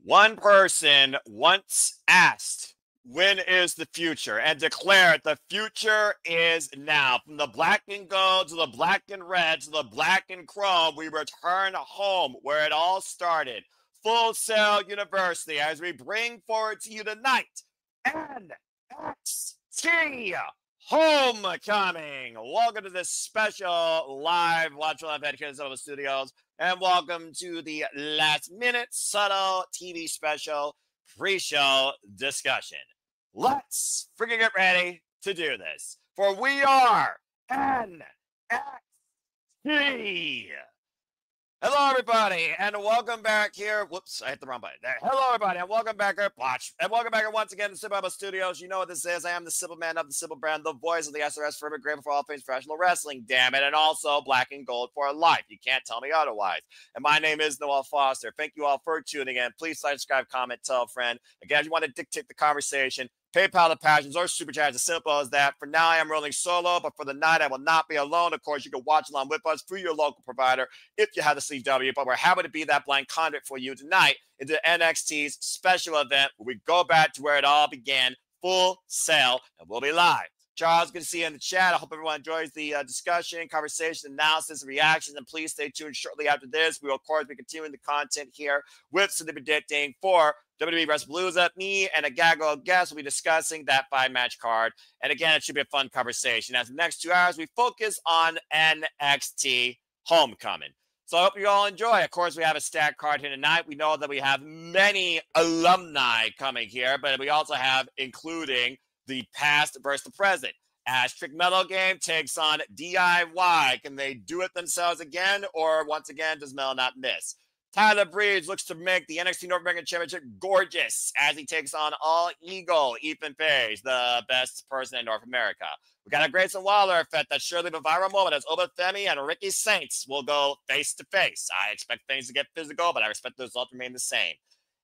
One person once asked, when is the future? And declared the future is now. From the black and gold to the black and red to the black and chrome, we return home where it all started. Full Sail University, as we bring forward to you tonight, NXT Homecoming. Welcome to this special live watch event here in the studios. And welcome to the last minute subtle TV special pre-show discussion. Let's freaking get ready to do this. For we are NXT. Hello, everybody, and welcome back here. Whoops, I hit the wrong button. There. Hello, everybody, and welcome back here. Watch. And welcome back here once again to Simple Studios. You know what this is. I am the Simple Man of the Simple Brand, the voice of the SRS, forever grateful for all things professional wrestling, damn it, and also black and gold for life. You can't tell me otherwise. And my name is Noel Foster. Thank you all for tuning in. Please like, subscribe, comment, tell a friend. Again, if you want to dictate the conversation, PayPal the Passions or Super Chat, as simple as that. For now, I am rolling solo, but for the night, I will not be alone. Of course, you can watch along with us through your local provider if you have the CW, but we're happy to be that blind conduit for you tonight into NXT's special event where we go back to where it all began, Full Sail, and we'll be live. Charles, good to see you in the chat. I hope everyone enjoys the discussion, conversation, analysis, and reactions. And please stay tuned shortly after this. We will, of course, be continuing the content here with Cindy predicting for WWE WrestlePalooza. Me and a gaggle of guests will be discussing that 5-match card. And again, it should be a fun conversation. As the next 2 hours, we focus on NXT Homecoming. So I hope you all enjoy. Of course, we have a stacked card here tonight. We know that we have many alumni coming here, but we also have including the past versus the present. As Trick Metal Game takes on DIY. Can they do it themselves again? Or once again, does Mel not miss? Tyler Breeze looks to make the NXT North American Championship gorgeous as he takes on All Eagle, Ethan Page, the best person in North America. We got a Grayson Waller effect that's surely the viral moment as Oba Femi and Ricky Saints will go face to face. I expect things to get physical, but I expect the results to remain the same.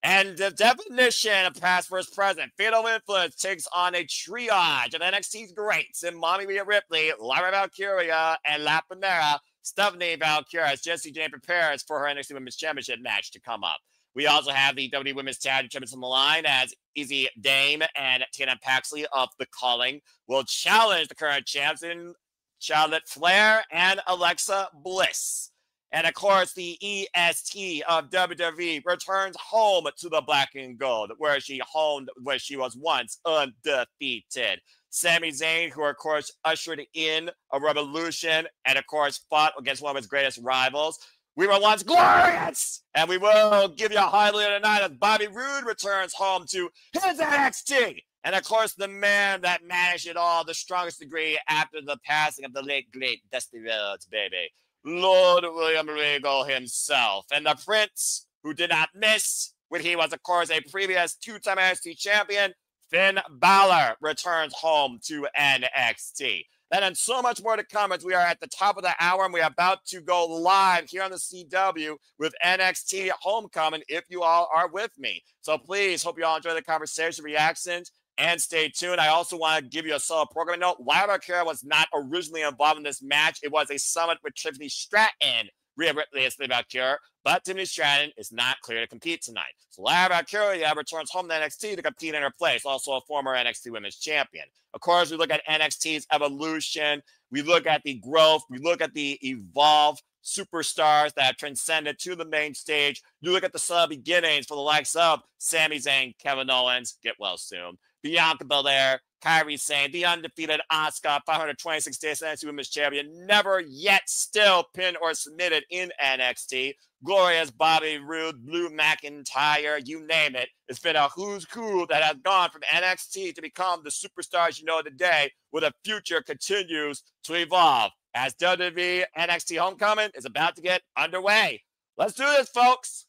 And the definition of past versus present, Fatal Influence takes on a triage of NXT's greats in Mommy Rhea Ripley, Lyra Valkyria, and La Primera, Stephanie Valkyria, as Jacy Jayne prepares for her NXT Women's Championship match to come up. We also have the WWE Women's Tag Champions on the line as Izzy, Dame, and Tatum Paxley of the Culling will challenge the current champs in Charlotte Flair and Alexa Bliss. And, of course, the EST of WWE returns home to the black and gold, where she was once undefeated. Sami Zayn, who, of course, ushered in a revolution and, of course, fought against one of his greatest rivals. We were once glorious! And we will give you a highlight tonight as Bobby Roode returns home to his NXT. And, of course, the man that managed it all, the strongest degree after the passing of the late, great Dusty Rhodes, baby. Lord William Regal himself. And the Prince, who did not miss when he was, of course, a previous 2-time NXT champion, Finn Balor returns home to NXT. That and so much more to come as we are at the top of the hour and we are about to go live here on the CW with NXT Homecoming if you all are with me. So please, hope you all enjoy the conversation, reactions, and stay tuned. I also want to give you a solid programming note. Lyra Valkyria was not originally involved in this match. It was a summit with Tiffany Stratton, Rhea Ripley as the Valkyria, but Tiffany Stratton is not clear to compete tonight. So Lyra Valkyria returns home to NXT to compete in her place, also a former NXT Women's Champion. Of course, we look at NXT's evolution. We look at the growth. We look at the evolved superstars that have transcended to the main stage. You look at the sub beginnings for the likes of Sami Zayn, Kevin Owens, get well soon, Bianca Belair, Kairi Sane, the undefeated Asuka, 526 days NXT Women's Champion, never yet still pinned or submitted in NXT. Glorious Bobby Roode, Blue McIntyre, you name it. It's been a who's who that has gone from NXT to become the superstars you know today, where the future continues to evolve as WWE NXT Homecoming is about to get underway. Let's do this, folks.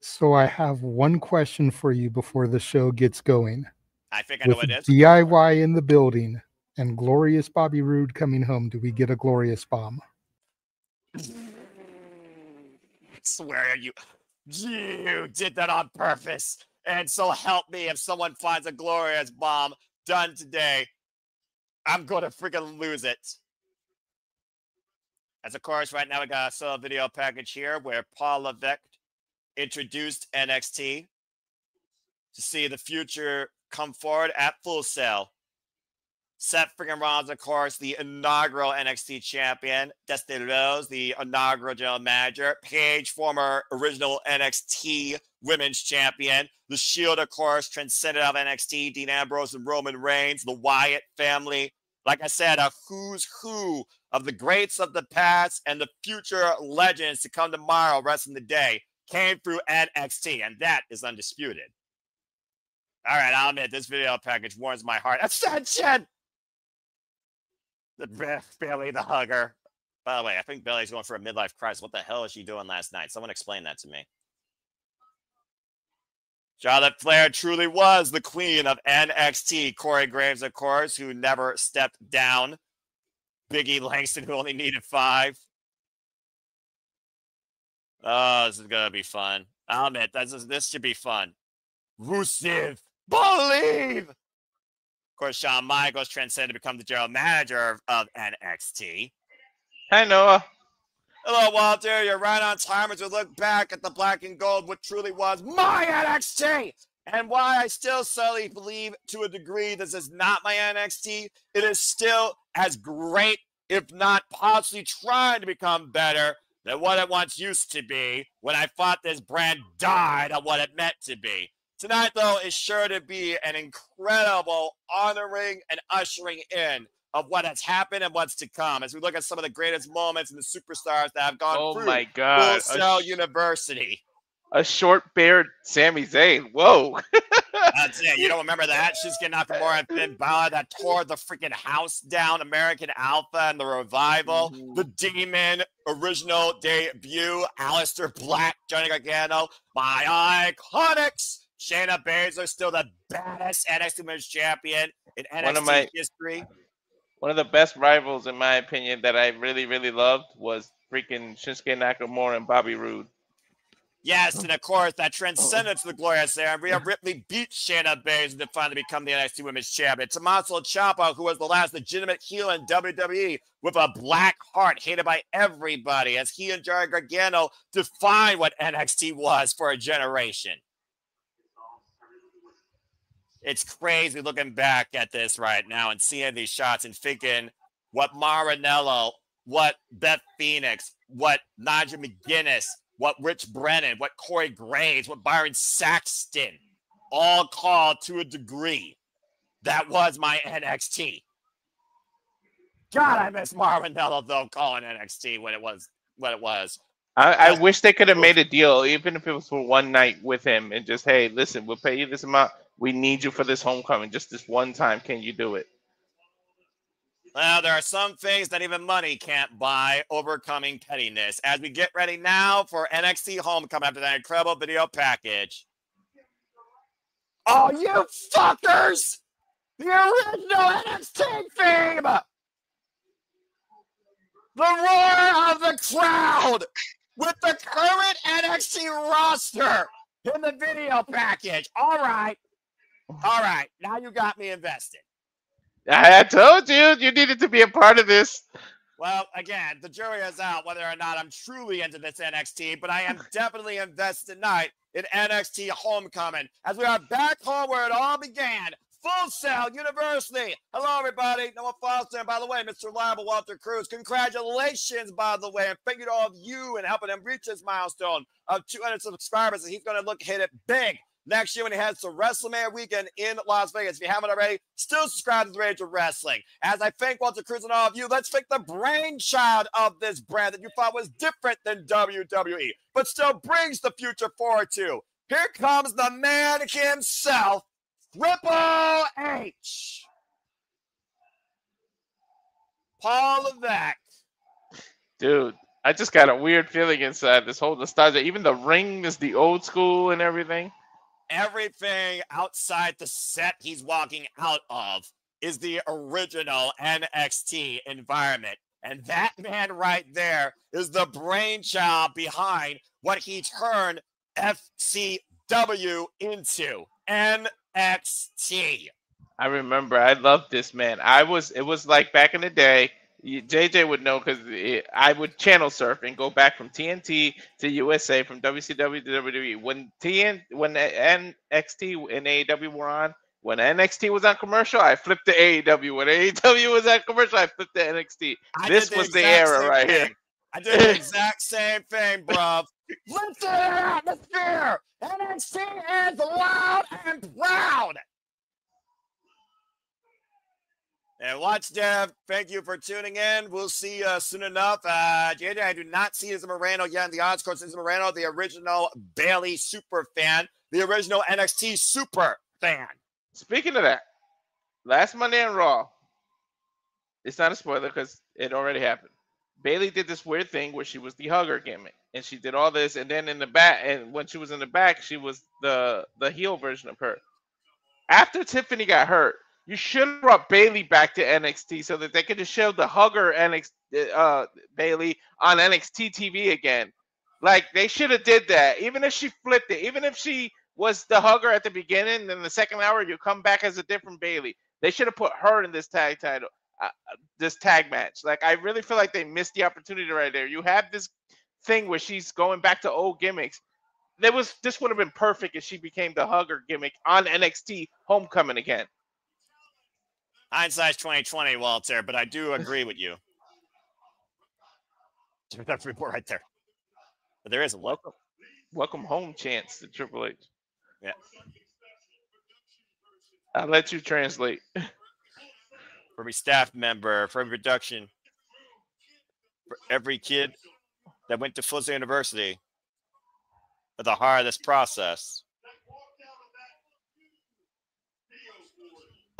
So I have one question for you before the show gets going. I think I know what it is. DIY in the building and glorious Bobby Roode coming home, do we get a glorious bomb? I swear you did that on purpose. And so help me if someone finds a glorious bomb done today, I'm going to freaking lose it. As of course, right now we got a solo video package here where Paul Levesque introduced NXT to see the future come forward at Full Sail. Seth freaking Rollins, of course, the inaugural NXT champion. Dusty Rose, the inaugural general manager. Paige, former original NXT women's champion. The Shield, of course, transcended out of NXT. Dean Ambrose and Roman Reigns. The Wyatt family. Like I said, a who's who of the greats of the past and the future legends to come tomorrow, rest of the day, came through NXT, and that is undisputed. All right, I'll admit, this video package warms my heart. Ascension! Bailey the hugger. By the way, I think Bailey's going for a midlife crisis. What the hell is she doing last night? Someone explain that to me. Charlotte Flair truly was the queen of NXT. Corey Graves, of course, who never stepped down. Biggie Langston, who only needed 5. Oh, this is going to be fun. I'll admit, this should be fun. Rusev, believe! Of course, Shawn Michaels transcended to become the general manager of NXT. Hi, Noah. Hello, Walter. You're right on time as we look back at the black and gold, what truly was my NXT, and why I still solely believe to a degree this is not my NXT. It is still as great, if not possibly trying to become better than what it once used to be when I thought this brand died of what it meant to be. Tonight, though, is sure to be an incredible honoring and ushering in of what has happened and what's to come as we look at some of the greatest moments and the superstars that have gone through my God. Full Sail University. A short-beard Sami Zayn. Whoa. That's it. You don't remember that? She's getting out from more and Finn Balor that tore the freaking house down. American Alpha and the Revival. Mm-hmm. The Demon original debut. Aleister Black, Johnny Gargano. My Iconics. Shayna Baszler, still the baddest NXT Women's Champion in NXT history. One of the best rivals, in my opinion, that I really, really loved was freaking Shinsuke Nakamura and Bobby Roode. Yes, and of course, that transcended to the glorious era. Rhea Ripley beat Shayna Baszler to finally become the NXT Women's Champion. Tommaso Ciampa, who was the last legitimate heel in WWE with a black heart, hated by everybody, as he and Johnny Gargano defined what NXT was for a generation. It's crazy looking back at this right now and seeing these shots and thinking what Maranello, what Beth Phoenix, what Nigel McGuinness, what Rich Brennan, what Corey Graves, what Byron Saxton, all called to a degree. That was my NXT. God, I miss Maranello, though, calling NXT when it was what it was. I wish they could have made a deal, even if it was for one night with him, and just, hey, listen, we'll pay you this amount. We need you for this homecoming. Just this one time. Can you do it? Well, there are some things that even money can't buy, overcoming pettiness. As we get ready now for NXT Homecoming after that incredible video package. Oh, you fuckers! The original NXT theme! The roar of the crowd with the current NXT roster in the video package. All right. Now you got me invested. I told you needed to be a part of this. Well, again, the jury is out whether or not I'm truly into this NXT, but I am definitely invested tonight in NXT Homecoming as we are back home where it all began. Full Sail University. Hello, everybody. Noah Foster. And by the way, Mr. Reliable Walter Cruz. Congratulations, by the way. And thank you to all of you and helping him reach this milestone of 200 subscribers. And he's going to hit it big next year when he heads to WrestleMania weekend in Las Vegas. If you haven't already, still subscribe to the Rage of Wrestling. As I thank Walter Cruz and all of you, let's thank the brainchild of this brand that you thought was different than WWE, but still brings the future forward too. Here comes the man himself, Triple H. Paul Levesque. Dude, I just got a weird feeling inside this whole nostalgia. Even the ring is the old school and everything. Everything outside the set he's walking out of is the original NXT environment. And that man right there is the brainchild behind what he turned FCW into. NXT. I remember. I loved this, man. It was like back in the day JJ would know because I would channel surf and go back from TNT to USA, from WCW to WWE. When NXT and AEW were on, when NXT was on commercial, I flipped to AEW. When AEW was on commercial, I flipped to NXT. This was the era right here. I did the exact same thing, bruv. Let's get an atmosphere. NXT is loud and proud. And watch, Dev. Thank you for tuning in. We'll see you soon enough. JJ, I do not see Izzy Moreno yet in the odds. Of course, Izzy Moreno, the original Bailey super fan, the original NXT super fan. Speaking of that, last Monday on Raw, it's not a spoiler because it already happened. Bailey did this weird thing where she was the hugger gimmick, and she did all this, and then in the back, and when she was in the back, she was the heel version of her. After Tiffany got hurt, you should have brought Bailey back to NXT so that they could just show the hugger Bailey on NXT TV again. Like, they should have did that. Even if she flipped it, even if she was the hugger at the beginning, then the second hour you come back as a different Bailey. They should have put her in this tag title, this tag match. Like, I really feel like they missed the opportunity right there. You have this thing where she's going back to old gimmicks. This would have been perfect if she became the hugger gimmick on NXT Homecoming again. Hindsight's 2020, Walter, but I do agree with you. That's a report right there. But there is a welcome home chance to Triple H. Yeah. I'll let you translate. For every staff member, for every production, for every kid that went to Fuller University at the heart of this process.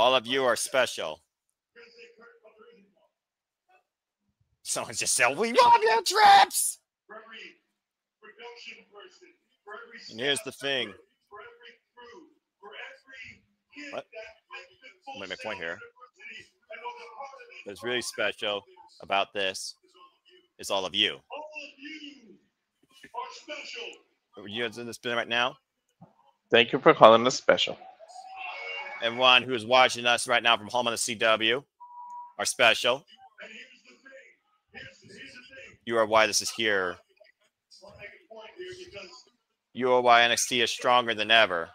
All of you are special. Someone just said, "We love your trips!" And here's the thing. What? I'm going to make a point here. What's really special about this is all of you. Are you guys in this bin right now? Thank you for calling us special. Everyone who is watching us right now from home on the CW are special. You are why this is here. You are why NXT is stronger than ever.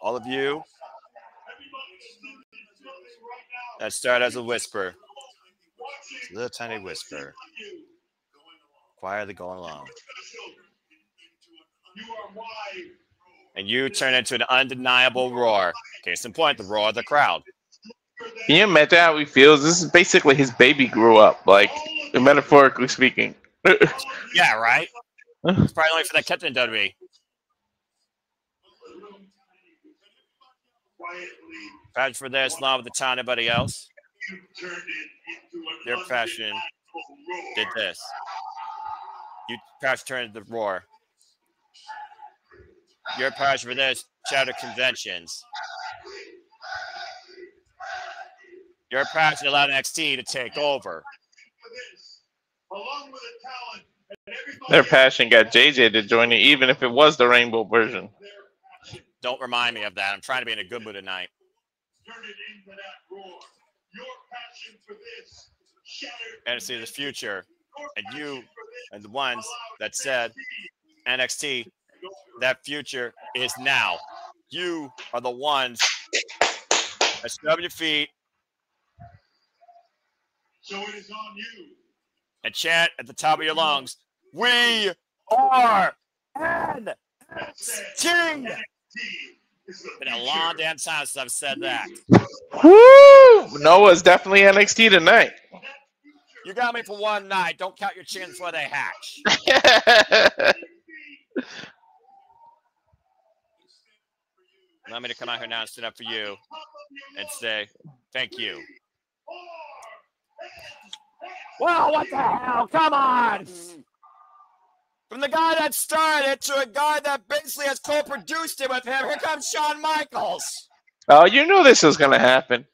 All of you that started as a whisper. It's a little tiny whisper. Quietly going along. And you turn into an undeniable roar. Case in point, the roar of the crowd. Can you imagine how he feels? This is basically his baby grew up, like, metaphorically speaking. Yeah, right? It's probably only for that kept in WWE. Passion for this, along with the town, everybody else. Their passion did this. You passion turned the roar. Your passion for this, chatter conventions. Your passion allowed NXT to take over. Their passion got JJ to join it, even if it was the rainbow version. Don't remind me of that. I'm trying to be in a good mood tonight. NXT is the future. And you and the ones that said NXT, that future is now. You are the ones that stood up your feet. So it is on you. And chant at the top of your lungs, "We are NXT." It's been a long damn time since I've said that. Woo! Noah's definitely NXT tonight. You got me for one night. Don't count your chickens before they hatch. Allow me to come out here now and stand up for you and say thank you. Well, what the hell? Come on! From the guy that started to a guy that basically has co-produced it with him, here comes Shawn Michaels. Oh, you knew this was going to happen.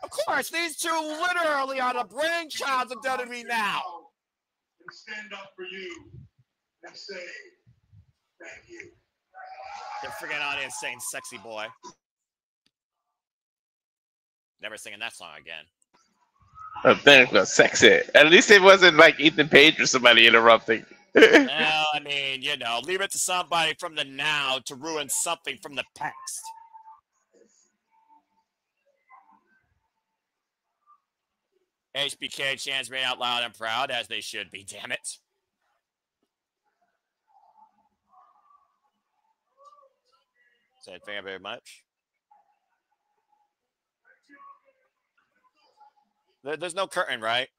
Of course, these two literally are the brainchilds of WWE now. Stand up for you and say thank you. The freaking audience saying sexy boy. Never singing that song again. I think it was sexy. At least it wasn't like Ethan Page or somebody interrupting. Well, I mean, you know, leave it to somebody from the now to ruin something from the past. HBK chants me out loud and proud, as they should be, damn it. So thank you very much. There's no curtain, right?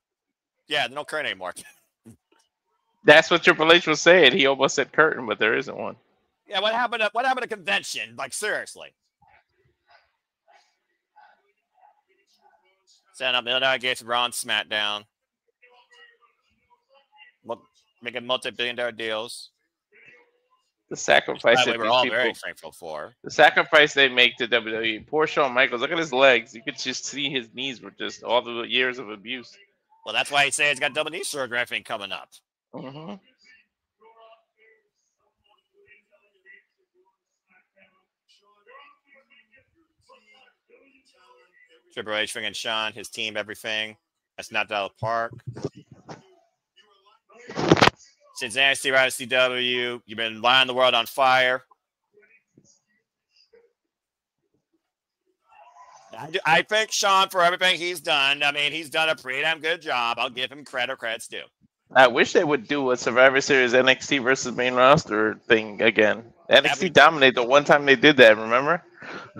Yeah, there's no curtain anymore. That's what Triple H was saying. He almost said curtain, but there isn't one. Yeah, what happened to convention? Like, seriously. Setting up Million Gates Raw and SmackDown. Making multi-billion-dollar deals. The sacrifice that we were all very thankful for. The sacrifice they make to WWE. Poor Shawn Michaels. Look at his legs. You could just see his knees were just all the years of abuse. Well, that's why he says he's got double knee surgery, I think, coming up. Mm-hmm. Triple H bringing Shawn, his team, everything. That's not out of the park. Since NXT right to CW, you've been lighting the world on fire. I thank Shawn for everything he's done. I mean, he's done a pretty damn good job. I'll give him credit. Credit's due. I wish they would do a Survivor Series NXT versus main roster thing again. NXT dominated the one time they did that, remember?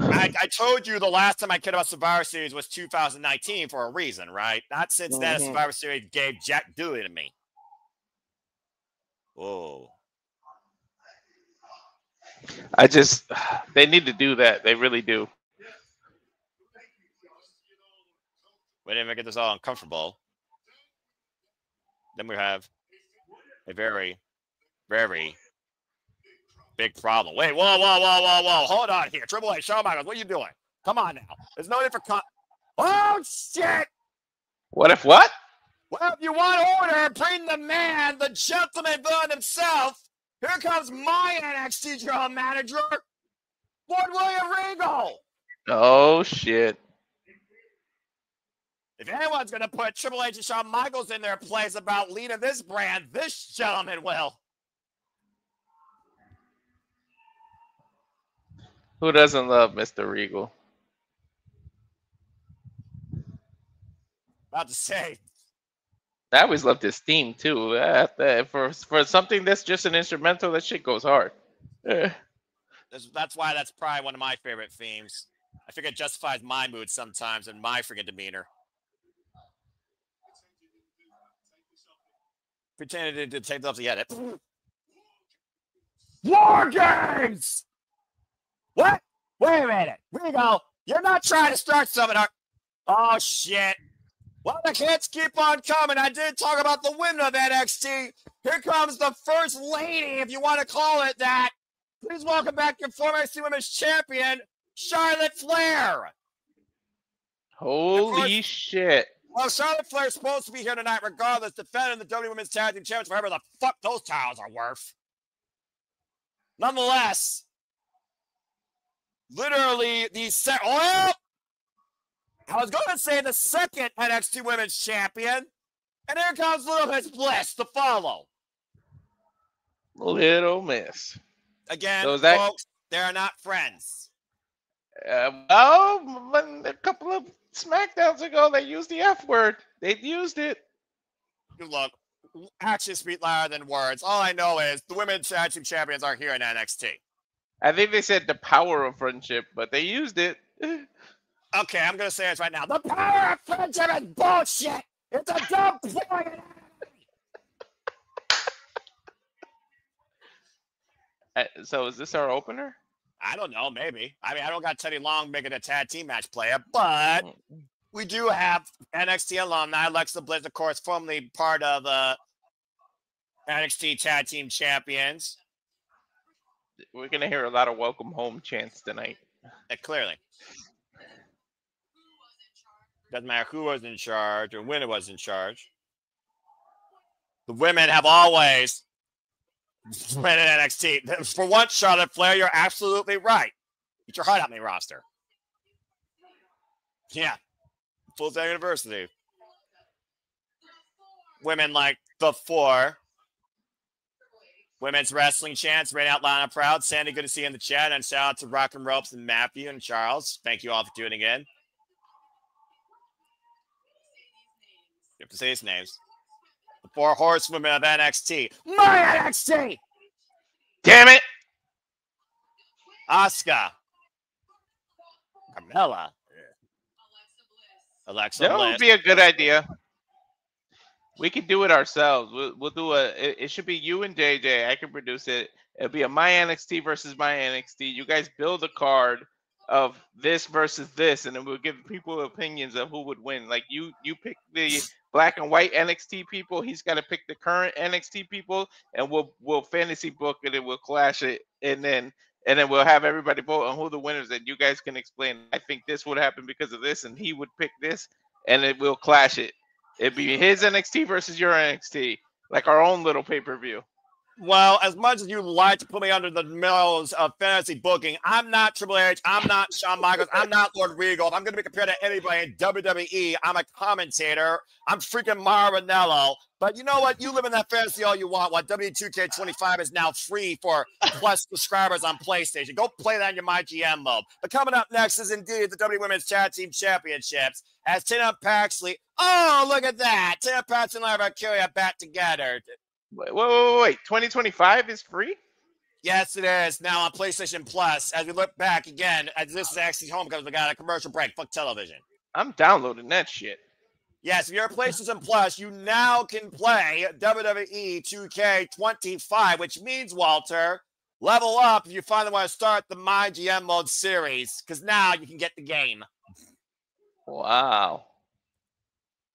I told you the last time I cared about Survivor Series was 2019 for a reason, right? Not since then Survivor Series gave Jack Dewey to me. Whoa. They need to do that. They really do. We didn't make it this all uncomfortable. Then we have a very, very big problem. Wait, whoa. Hold on here. Triple H, Shawn Michaels, what are you doing? Come on now. There's no need for oh, shit! What if what? Well, if you want order, bring the man, the gentleman villain himself. Here comes my NXT general manager, Lord William Regal. Oh, shit. If anyone's going to put Triple H and Shawn Michaels in their place about leading this brand, this gentleman will. Who doesn't love Mr. Regal? About to say. I always loved his theme, too. For something that's just an instrumental, that shit goes hard. That's why that's probably one of my favorite themes. I think it justifies my mood sometimes and my freaking demeanor. Pretended to take off the edit. War Games! What? Wait a minute. Regal, you're not trying to start something. Oh, shit. Well, the hits keep on coming. I did talk about the women of NXT. Here comes the first lady, if you want to call it that. Please welcome back your former NXT Women's Champion, Charlotte Flair. Holy shit. Well, Charlotte Flair's supposed to be here tonight regardless, defending the WWE Women's Tag Team Champions, whatever the fuck those titles are worth. Nonetheless, literally I was going to say the second NXT Women's Champion, and here comes Little Miss Bliss to follow. Little Miss. Again, folks, they're not friends. Well, a couple of SmackDowns ago, they used the F word. They used it. Look, actions speak louder than words. All I know is the Women's Tag Team Champions are here in NXT. I think they said the power of friendship, but they used it. Okay, I'm going to say this right now. The power of friendship is bullshit. It's a dumb point. So is this our opener? I don't know, maybe. I mean, I don't got Teddy Long making a tag team match player, but we do have NXT alumni. Alexa Bliss, of course, formerly part of NXT Tag Team Champions. We're going to hear a lot of welcome home chants tonight. Clearly. Doesn't matter who was in charge or when it was in charge. The women have always been in NXT. For once, Charlotte Flair, you're absolutely right. Get your heart out of me roster. Yeah, Full Sail University. Women like the 4. Women's wrestling chants, right out loud and proud. Sandy, good to see you in the chat. And shout out to Rock and Ropes and Matthew and Charles. Thank you all for tuning in. You have to say his names. The 4 horsewomen of NXT. My NXT! Damn it! Asuka. Carmella. Alexa That Bliss. would be a good idea. We could do it ourselves. We'll do it should be you and JJ. I can produce it. It'll be a My NXT versus My NXT. You guys build a card of this versus this, and then we'll give people opinions of who would win. Like you pick the black and white NXT people. He's got to pick the current NXT people, and we'll fantasy book it and we'll clash it, and then we'll have everybody vote on who the winners. And you guys can explain. I think this would happen because of this, and he would pick this, and it will clash it. It'd be his NXT versus your NXT, like our own little pay-per-view. Well, as much as you like to put me under the nose of fantasy booking, I'm not Triple H, I'm not Shawn Michaels, I'm not Lord Regal. If I'm going to be compared to anybody in WWE, I'm a commentator. I'm freaking Maranello. But you know what? You live in that fantasy all you want. What W2K25 is now free for plus subscribers on PlayStation. Go play that in your MyGM mode. But coming up next is indeed the WWE Women's Tag Team Championships as Tatum and Paxley. Oh, look at that. Tatum, Paxley, and Lyra Vaquer back together. Wait. 2025 is free? Yes, it is. Now on PlayStation Plus, as we look back again, as this is actually home because we got a commercial break. Fuck television. I'm downloading that shit. Yes, if you're a PlayStation Plus, you now can play WWE 2K25, which means, Walter, level up if you finally want to start the My GM Mode series, because now you can get the game. Wow.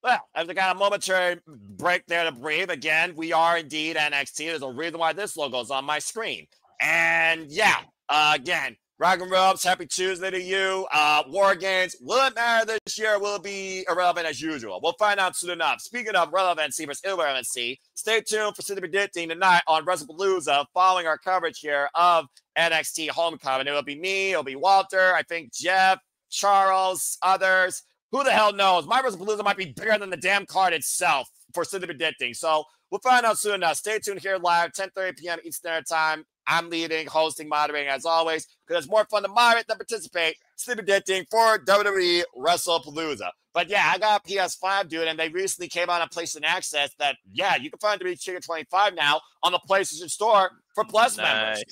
Well, as we got a momentary break there to breathe, again, we are indeed NXT. There's a reason why this logo is on my screen. And yeah, again, Rock and Ropes, happy Tuesday to you. War Games, will it matter this year? Will it be irrelevant as usual? We'll find out soon enough. Speaking of relevancy versus irrelevancy, stay tuned for City Predicting tonight on WrestlePalooza following our coverage here of NXT Homecoming. It will be me, it'll be Walter, I think Jeff, Charles, others. Who the hell knows? My WrestlePalooza might be bigger than the damn card itself for City Predicting. So we'll find out soon enough. Stay tuned here live, 10:30 p.m. Eastern Standard Time. I'm leading, hosting, moderating as always, because it's more fun to moderate than participate. City Predicting for WWE WrestlePalooza. But yeah, I got a PS5, dude, and they recently came out on PlayStation Access that, yeah, you can find WWE 25 now on the PlayStation Store for Plus members.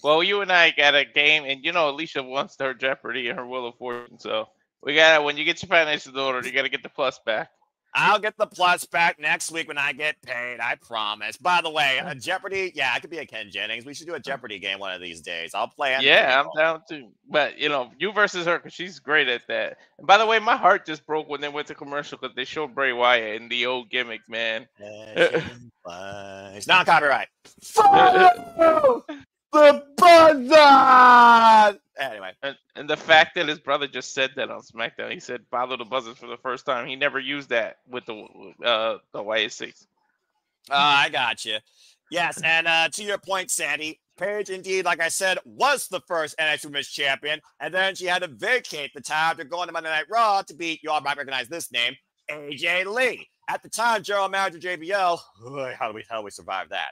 Well, you and I got a game, and you know Alicia wants her Jeopardy and her Wheel of Fortune, so we gotta, when you get your financial order, you gotta get the Plus back. I'll get the Plus back next week when I get paid. I promise. By the way, Jeopardy, yeah, I could be a Ken Jennings. We should do a Jeopardy game one of these days. I'll play it. Yeah, I'm down too. But, you know, you versus her, because she's great at that. And by the way, my heart just broke when they went to commercial because they showed Bray Wyatt in the old gimmick, man. It's not copyright. Follow the buzzer! Anyway. And the fact that his brother just said that on SmackDown, he said follow the buzzers for the first time. He never used that with the YS6. I got you. Yes, and to your point, Sandy, Paige indeed, like I said, was the first NXT Women's Champion, and then she had to vacate the title after going to Monday Night Raw to beat, you all might recognize this name, AJ Lee. At the time, General Manager JBL, how do we survive that?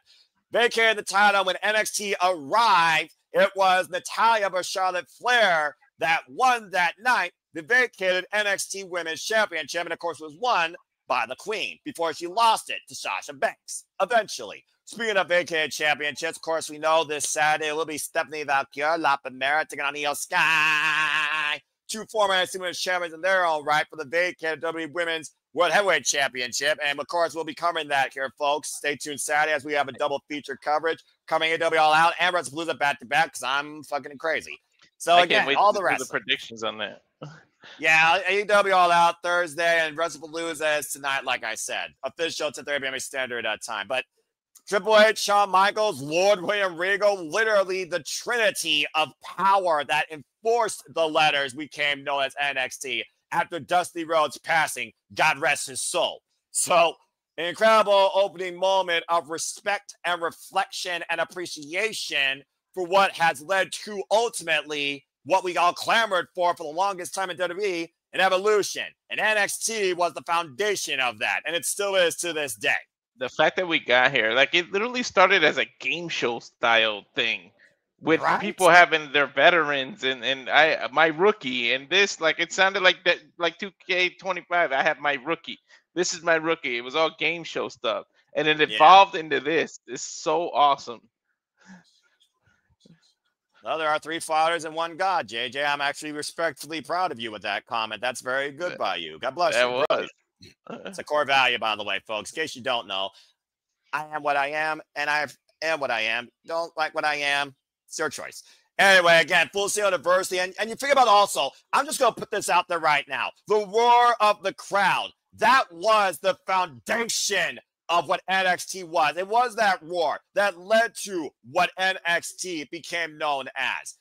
Vacated the title when NXT arrived. It was Natalya versus Charlotte Flair that won that night. The vacated NXT Women's Championship, and of course was won by the Queen before she lost it to Sasha Banks eventually. Speaking of vacated championships, of course, we know this Saturday it will be Stephanie Valkyria, La Primera, taking on Io Sky. Two former NXT Women's Champions in their own right for the vacated WWE Women's World Heavyweight Championship. And of course, we'll be covering that here, folks. Stay tuned Saturday as we have a double feature coverage coming AEW All Out and WrestlePalooza back to back because I'm fucking crazy. So again, all the rest. The predictions on that. Yeah, AEW All Out Thursday and WrestlePalooza is tonight, like I said. Official 10:30 p.m. Standard time. But Triple H, Shawn Michaels, Lord William Regal, literally the trinity of power that enforced the letters we came known as NXT after Dusty Rhodes passing, God rest his soul. So, an incredible opening moment of respect and reflection and appreciation for what has led to ultimately what we all clamored for the longest time in WWE, and Evolution, and NXT was the foundation of that, and it still is to this day. The fact that we got here, like it literally started as a game show style thing with people having their veterans and my rookie and this, like it sounded like that, like 2K25. I have my rookie. This is my rookie. It was all game show stuff, and it evolved into this. It's so awesome. Well, there are 3 fathers and 1 God, JJ. I'm actually respectfully proud of you with that comment. That's very good by you. God bless you. Was. It's a core value, by the way, folks. In case you don't know, I am what I am, and I am what I am. Don't like what I am. It's your choice. Anyway, again, full scale diversity. And you think about also, I'm just going to put this out there right now. The roar of the crowd. That was the foundation of what NXT was. It was that roar that led to what NXT became known as.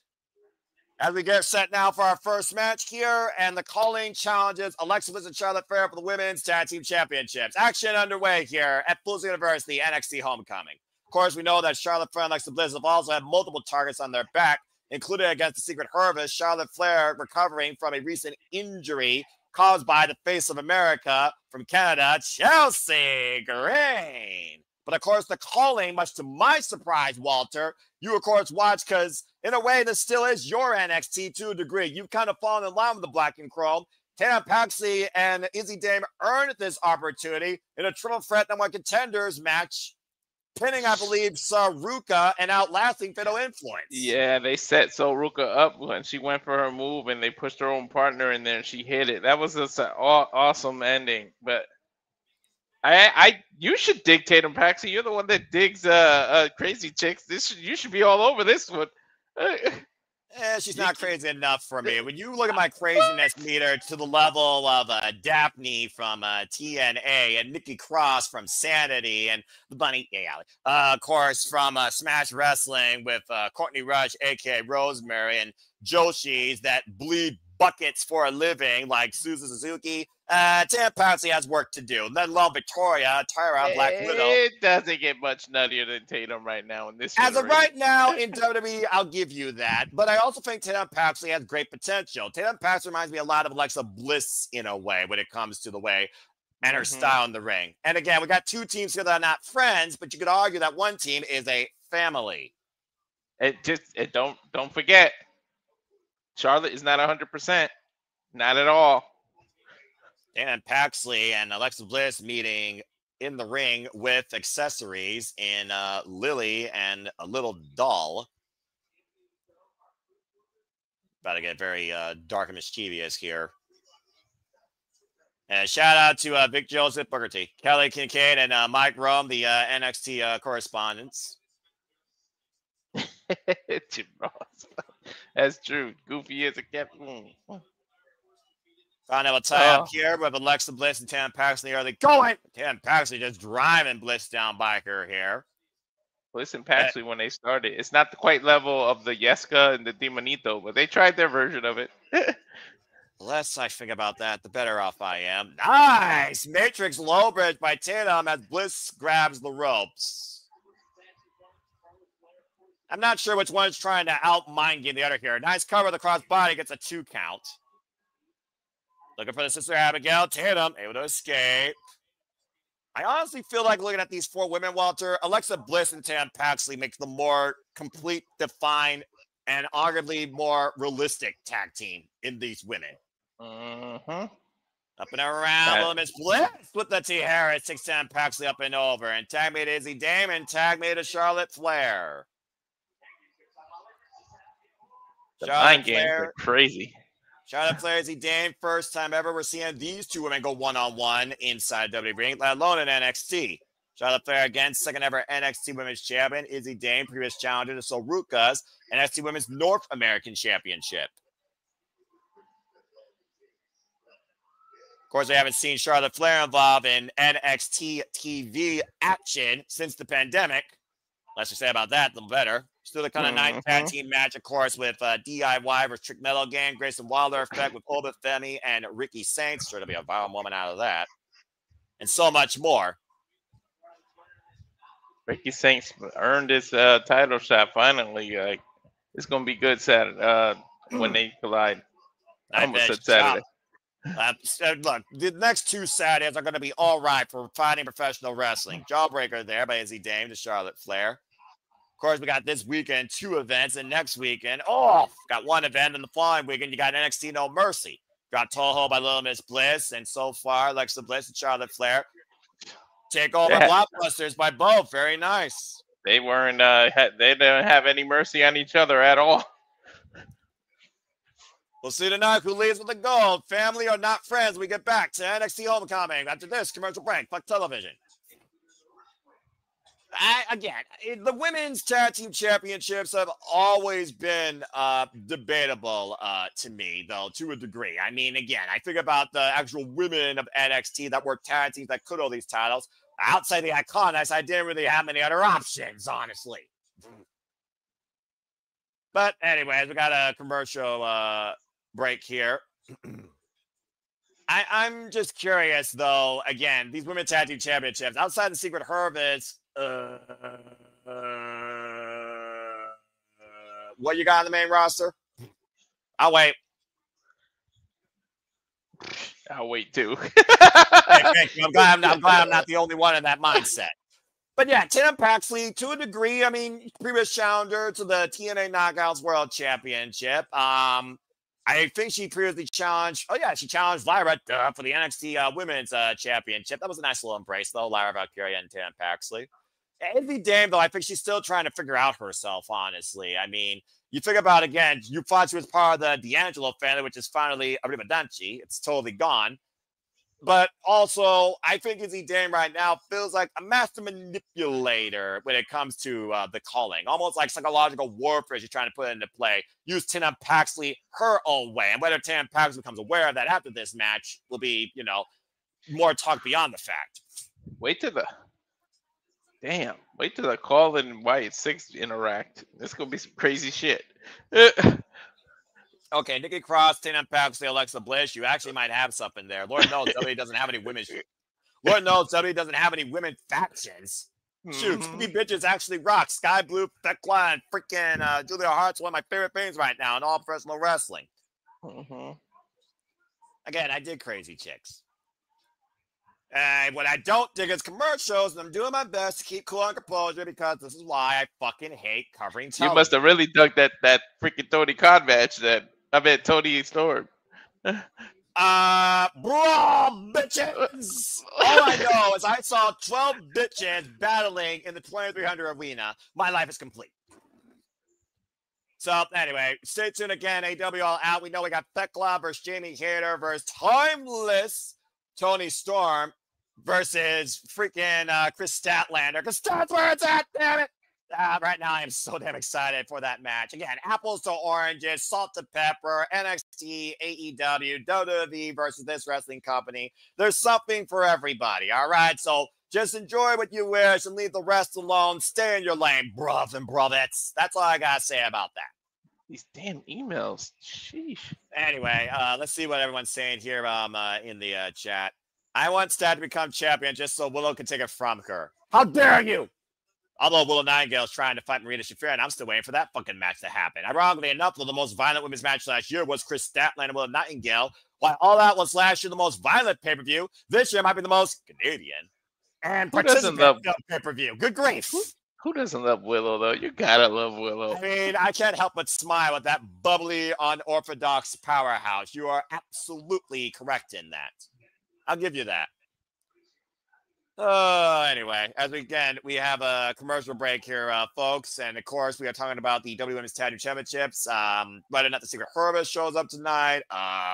As we get set now for our first match here, and the Culling challenges Alexa Bliss and Charlotte Flair for the Women's Tag Team Championships. Action underway here at Full Sail University, NXT Homecoming. Of course, we know that Charlotte Flair and Alexa Bliss have also had multiple targets on their back, including against the Secret Harvest, Charlotte Flair recovering from a recent injury caused by the face of America from Canada, Chelsea Green. But of course, the Culling, much to my surprise, Walter, you of course watch because in a way this still is your NXT to a degree. You've kind of fallen in line with the Black and Chrome. Tatum, Paxley, and Izzy Dame earned this opportunity in a triple threat number 1 contenders match, pinning, I believe, Saruka and outlasting Fatal Influence. Yeah, they set Saruka up when she went for her move, and they pushed her own partner in there, and she hit it. That was just an awesome ending. But you should dig Tatum, Paxley. You're the one that digs crazy chicks. You should be all over this one. She's not crazy enough for me. When you look at my craziness meter to the level of Daphne from TNA and Nikki Cross from Sanity and the Bunny, of course, from Smash Wrestling with Courtney Rush, a.k.a. Rosemary, and Joshi's that bleed buckets for a living like Suzu Suzuki. Tam Patsy has work to do. Let alone Victoria, Tyra, Black Widow. It doesn't get much nuttier than Tatum right now in this. As of right now in WWE, I'll give you that. But I also think Tatum Paxley has great potential. Tatum Paxley reminds me a lot of Alexa Bliss in a way when it comes to the way and her style in the ring. And again, we got 2 teams here that are not friends, but you could argue that one team is a family. Don't forget, Charlotte is not 100%, not at all. And Paxley and Alexa Bliss meeting in the ring with accessories in Lily and a little doll. About to get very dark and mischievous here. And shout out to Vic Joseph, Booker T, Kelly Kincaid, and Mike Rome, the NXT correspondents. Jim Ross. That's true. Goofy is a captain. Found out a tie-up here with Alexa Bliss and Tam Paxley early going. Tam Paxley just driving Bliss down by her here. Bliss and Paxley, when they started, it's not the quite level of the Yeska and the Demonito, but they tried their version of it. The less I think about that, the better off I am. Nice! Matrix low bridge by Tatum as Bliss grabs the ropes. I'm not sure which one is trying to out-mind game the other here. Nice cover of the crossbody, gets a 2 count. Looking for the Sister Abigail. Tatum able to escape. I honestly feel like looking at these 4 women, Walter, Alexa Bliss and Tam Paxley makes the more complete, defined, and arguably more realistic tag team in these women. Up and around. Miss Bliss with the T. Harris. 6 Tam Paxley up and over. And tag made Izzy Dame and tag made a Charlotte Flair. The mind games are crazy. Charlotte Flair, Izzy Dame, first time ever we're seeing these 2 women go one-on-one inside WWE, let alone in NXT. Charlotte Flair, again, second ever NXT Women's Champion. Izzy Dame, previous challenger to Saruka's NXT Women's North American Championship. Of course, we haven't seen Charlotte Flair involved in NXT TV action since the pandemic. Less to say about that, the better. Still the kind of nice tag team match, of course, with DIY versus Trick Metal Gang, Grayson Wilder effect with Oba Femi and Ricky Saints. Sure to be a viral moment out of that. And so much more. Ricky Saints earned his title shot finally. It's going to be good Saturday when they collide. I almost said Saturday. Look, the next 2 Saturdays are going to be all right for fighting professional wrestling. Jawbreaker there by Izzy to Charlotte Flair. Of course, we got this weekend 2 events, and next weekend, got 1 event, and the following weekend you got NXT No Mercy. Got Toho by Little Miss Bliss, and so far Alexa Bliss and Charlotte Flair. Takeover Blockbusters by both. Very nice. They weren't. They didn't have any mercy on each other at all. We'll see tonight who leads with the gold. Family or not friends. We get back to NXT Homecoming after this commercial break. Fuck television. The women's tag team championships have always been debatable to me, though, to a degree. I mean, again, I think about the actual women of NXT that were tag teams that could hold these titles. Outside the Iconics, I didn't really have many other options, honestly. But anyways, we got a commercial break here. I'm just curious, though, again, these women's tag team championships, outside the Secret Harvest, what you got on the main roster? I'll wait. I'll wait too. Thank you. I'm glad I'm not the only one in that mindset. But yeah, Tatum Paxley, to a degree, I mean, previous challenger to the TNA Knockouts World Championship. I think she previously challenged. Oh yeah, she challenged Lyra for the NXT Women's Championship. That was a nice little embrace, though. Lyra Valkyria and Tatum Paxley. It'd be damned, though. I think she's still trying to figure out herself, honestly. I mean, you think about, again, you thought she was part of the D'Angelo family, which is finally a Rimadanchi. It's totally gone. But also, I think Izzy Dame right now feels like a master manipulator when it comes to the Culling. Almost like psychological warfare she's trying to put into play. Use Tatum Paxley her own way. And whether Tatum Paxley becomes aware of that after this match will be, more talk beyond the fact. Wait till the Culling and White 6 interact. This is going to be some crazy shit. Okay, Nikki Cross, Tatum Paxley, Alexa Bliss. You actually might have something there. Lord knows WWE doesn't have any women. Lord knows WWE doesn't have any women factions. Shoot, Spooky Bitches actually rock. Sky Blue, Thekla, and freaking Julia Hart's one of my favorite things right now in all professional wrestling. Again, I dig Crazy Chicks. And what I don't dig is commercials, and I'm doing my best to keep cool and composure because this is why I fucking hate covering television. You must have really dug that freaking Tony Khan match Tony Storm. Bro, bitches! All I know is I saw 12 bitches battling in the 2300 arena. My life is complete. So, anyway, stay tuned again. AW All Out. We know we got Thekla versus Jamie Hayter versus Timeless Tony Storm versus freaking Chris Statlander. Because that's where it's at, damn it! Right now, I am so damn excited for that match. Again, apples to oranges, salt to pepper, NXT, AEW, WWE versus this wrestling company. There's something for everybody, all right? So just enjoy what you wish and leave the rest alone. Stay in your lane, bruv and bruvettes. That's all I got to say about that. These damn emails. Sheesh. Anyway, let's see what everyone's saying here in the chat. I want Stat to become champion just so Willow can take it from her. How dare you! Although Willow Nightingale is trying to fight Marina Shafir, and I'm still waiting for that fucking match to happen. Ironically enough, though, the most violent women's match last year was Chris Statlander and Willow Nightingale. While All Out was last year the most violent pay-per-view, this year might be the most Canadian and participant pay-per-view. Good grief. Who doesn't love Willow, though? You gotta love Willow. I mean, I can't help but smile at that bubbly, unorthodox powerhouse. You are absolutely correct in that. I'll give you that. Anyway, we have a commercial break here, folks. And of course, we are talking about the W Women's Tag Team Championships. Whether or not the Secret Harvest shows up tonight,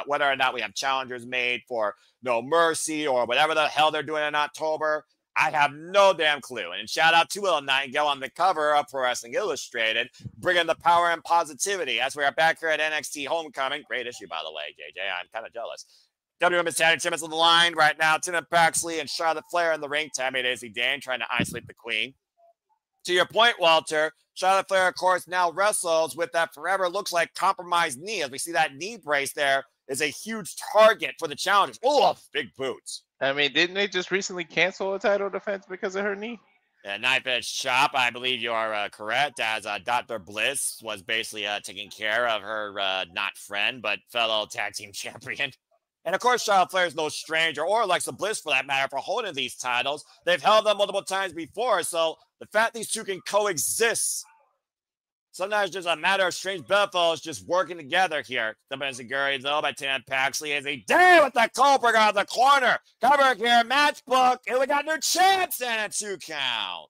whether or not we have challengers made for No Mercy or whatever the hell they're doing in October. I have no damn clue. And shout out to Willow Nightingale on the cover of Pro Wrestling Illustrated, bringing the power and positivity as we are back here at NXT Homecoming. Great issue, by the way, JJ. I'm kind of jealous. W Women's Tag Team Champions on the line right now. Tatum Paxley and Charlotte Flair in the ring. Tammy Daisy Dane trying to isolate the Queen. To your point, Walter, Charlotte Flair, of course, now wrestles with that forever looks like compromised knee. As we see that knee brace there is a huge target for the challengers. Oh, big boots. I mean, didn't they just recently cancel a title defense because of her knee? Yeah, Knife Edge Chop, I believe you are correct, as Dr. Bliss was basically taking care of her not friend, but fellow tag team champion. And of course, Charlotte Flair is no stranger, or Alexa Bliss for that matter, for holding these titles. They've held them multiple times before, so the fact these two can coexist, sometimes just a matter of strange bedfellows just working together here. Sometimes Segura though by Tatum Paxley as he did with the Cobra out of the corner. Cover here, match book, and we got a new chance and a 2 count.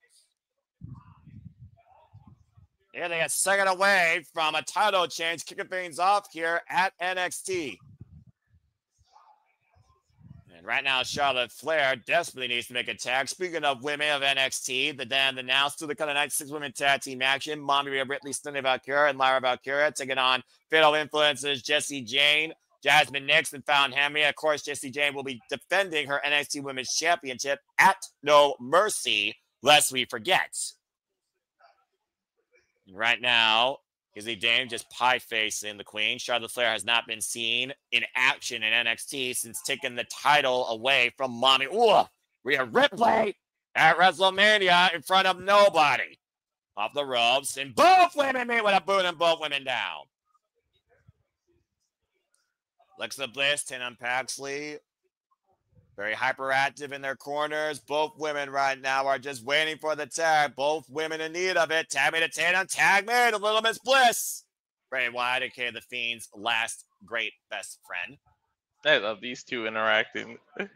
Here they get second away from a title change, kicking things off here at NXT. And right now, Charlotte Flair desperately needs to make a tag. Speaking of women of NXT, the then announced to the kind of night 6-women tag team action. Mommy Rhea, Ripley, Stunning Vaquer, and Lyra Valkyria taking on Fatal Influences, Jacy, Jayne, Jazmyn, Nix, and Fallon Henley. Of course, Jacy Jayne will be defending her NXT Women's Championship at No Mercy, lest we forget. Right now, Izzy Dame just pie-facing the Queen. Charlotte Flair has not been seen in action in NXT since taking the title away from Mommy. Ooh, Rhea Ripley at WrestleMania in front of nobody. Off the ropes, and both women meet with a boot and both women down. Alexa Bliss, Tatum Paxley, very hyperactive in their corners. Both women right now are just waiting for the tag. Both women in need of it. Tag me to Tatum. Tag me to Little Miss Bliss. Bray Wyatt, aka The Fiend's last great best friend. I love these two interacting. It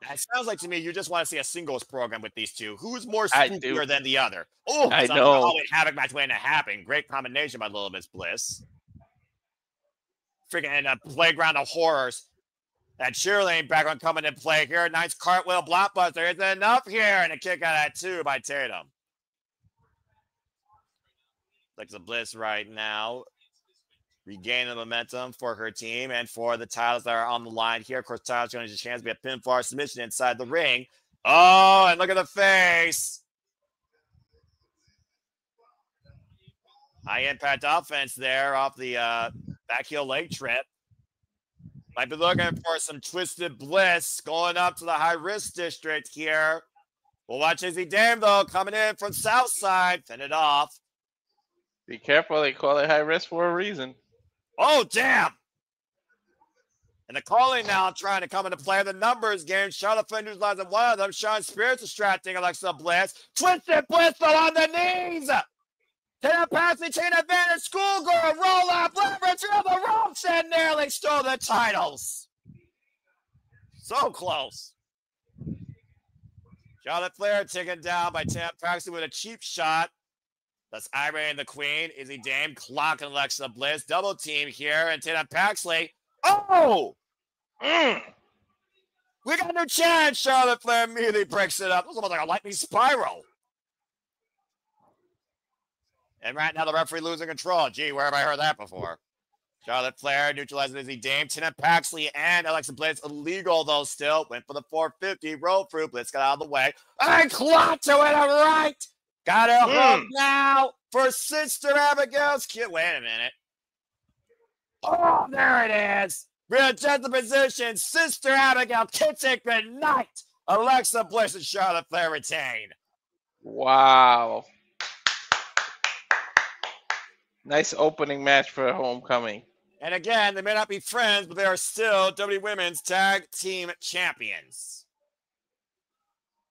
sounds like to me you just want to see a singles program with these two. Who's more spookier than the other? Oh, I know. Like a Havoc match waiting to happen. Great combination by Little Miss Bliss. Freaking playground of horrors. That cheerleading background coming in play here. Nice cartwheel blockbuster. Isn't enough here. And a kick out at 2 by Tatum. Alexa Bliss right now regaining momentum for her team and for the titles that are on the line here. Of course, titles going to have a chance to be a pinfall submission inside the ring. Oh, and look at the face. High impact offense there off the back heel leg trip. Might be looking for some Twisted Bliss going up to the high-risk district here. We'll watch Izzy Dame, though, coming in from Southside. Fend it off. Be careful. They call it high risk for a reason. Oh, damn. And the calling now trying to come into play. The numbers game. Charlotte Flair lies in one of them. Sean Spears distracting Alexa Bliss. Twisted Bliss fell on the knees. Tatum Paxley, chain advantage, schoolgirl, roll up, leverage through the ropes, and nearly stole the titles. So close. Charlotte Flair taken down by Tatum Paxley with a cheap shot. That's Irene the Queen. Izzy Dame clocking Alexa Bliss. Double team here, and Tatum Paxley. Oh! We got a new chance. Charlotte Flair immediately breaks it up. It was almost like a lightning spiral. And right now, the referee losing control. Gee, where have I heard that before? Charlotte Flair neutralizing Izzy Dame. Tatum Paxley and Alexa Bliss illegal, though, still. Went for the 450. Roll through. Bliss got out of the way. And clock to it right. Got her hook now for Sister Abigail's kid. Wait a minute. Oh, there it is. Readjust the position. Sister Abigail kicks it good night. Alexa Bliss and Charlotte Flair retain. Wow. Nice opening match for Homecoming. And again, they may not be friends, but they are still WWE Women's Tag Team Champions.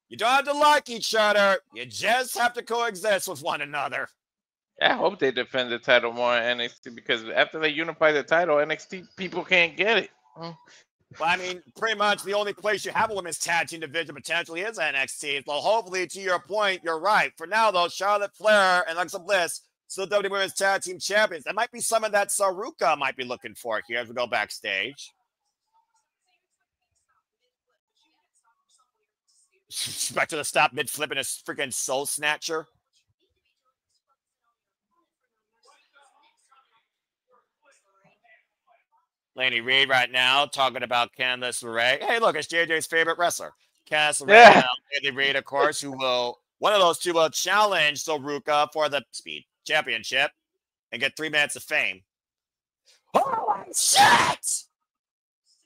You don't have to like each other. You just have to coexist with one another. I hope they defend the title more in NXT because after they unify the title, NXT people can't get it. Well, I mean, pretty much the only place you have a women's tag team division potentially is NXT. So hopefully, to your point, you're right. For now, though, Charlotte Flair and Alexa Bliss still WWE Women's Tag Team Champions. That might be something that Saruka might be looking for here as we go backstage. Expect her to stop mid-flipping a freaking soul snatcher. Laney Reed right now talking about Candice LeRae. Hey, look, it's JJ's favorite wrestler. Candice LeRae and Laney Reed, of course, who will, one of those two will challenge Saruka for the Speed Championship and get 3 minutes of fame. Holy shit!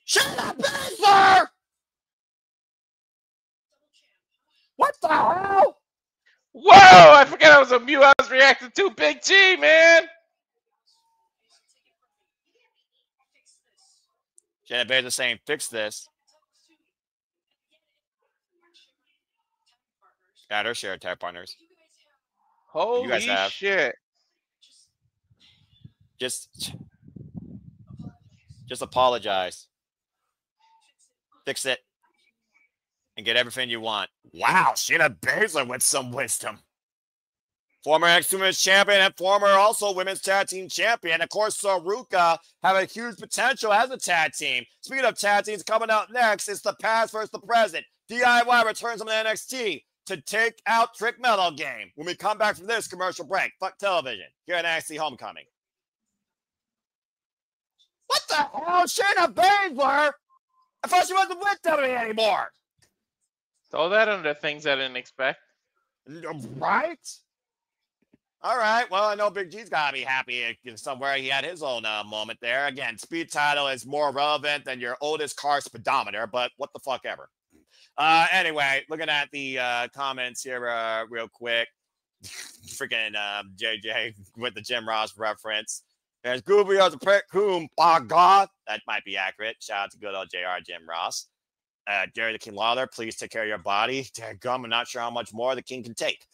Shut up, Baszler! What the hell? Whoa! I forgot I was a mute. I was reacting to Big G, man. Shayna Baszler saying, fix this. Got her share of tag partners. You guys Holy have. shit. Just apologize. Fix it. And get everything you want. Wow, Shayna Baszler with some wisdom. Former NXT Women's Champion and former also Women's Tag Team Champion. Of course, Saruka have a huge potential as a tag team. Speaking of tag teams, coming out next, it's the past versus the present. DIY returns on the NXT to take out Trick Mello game. When we come back from this commercial break, fuck television, here at NXT Homecoming. What the hell? Shayna Baszler? I thought she wasn't with WWE anymore. Throw that under things I didn't expect. Right? All right. Well, I know Big G's got to be happy somewhere. He had his own moment there. Again, speed title is more relevant than your oldest car speedometer, but what the fuck ever. Anyway, looking at the comments here real quick. Freaking JJ with the Jim Ross reference. There's Gooby as a prick whom, by God. That might be accurate. Shout out to good old JR Jim Ross. Jerry the King Lawler, please take care of your body. Gum, I'm not sure how much more the King can take.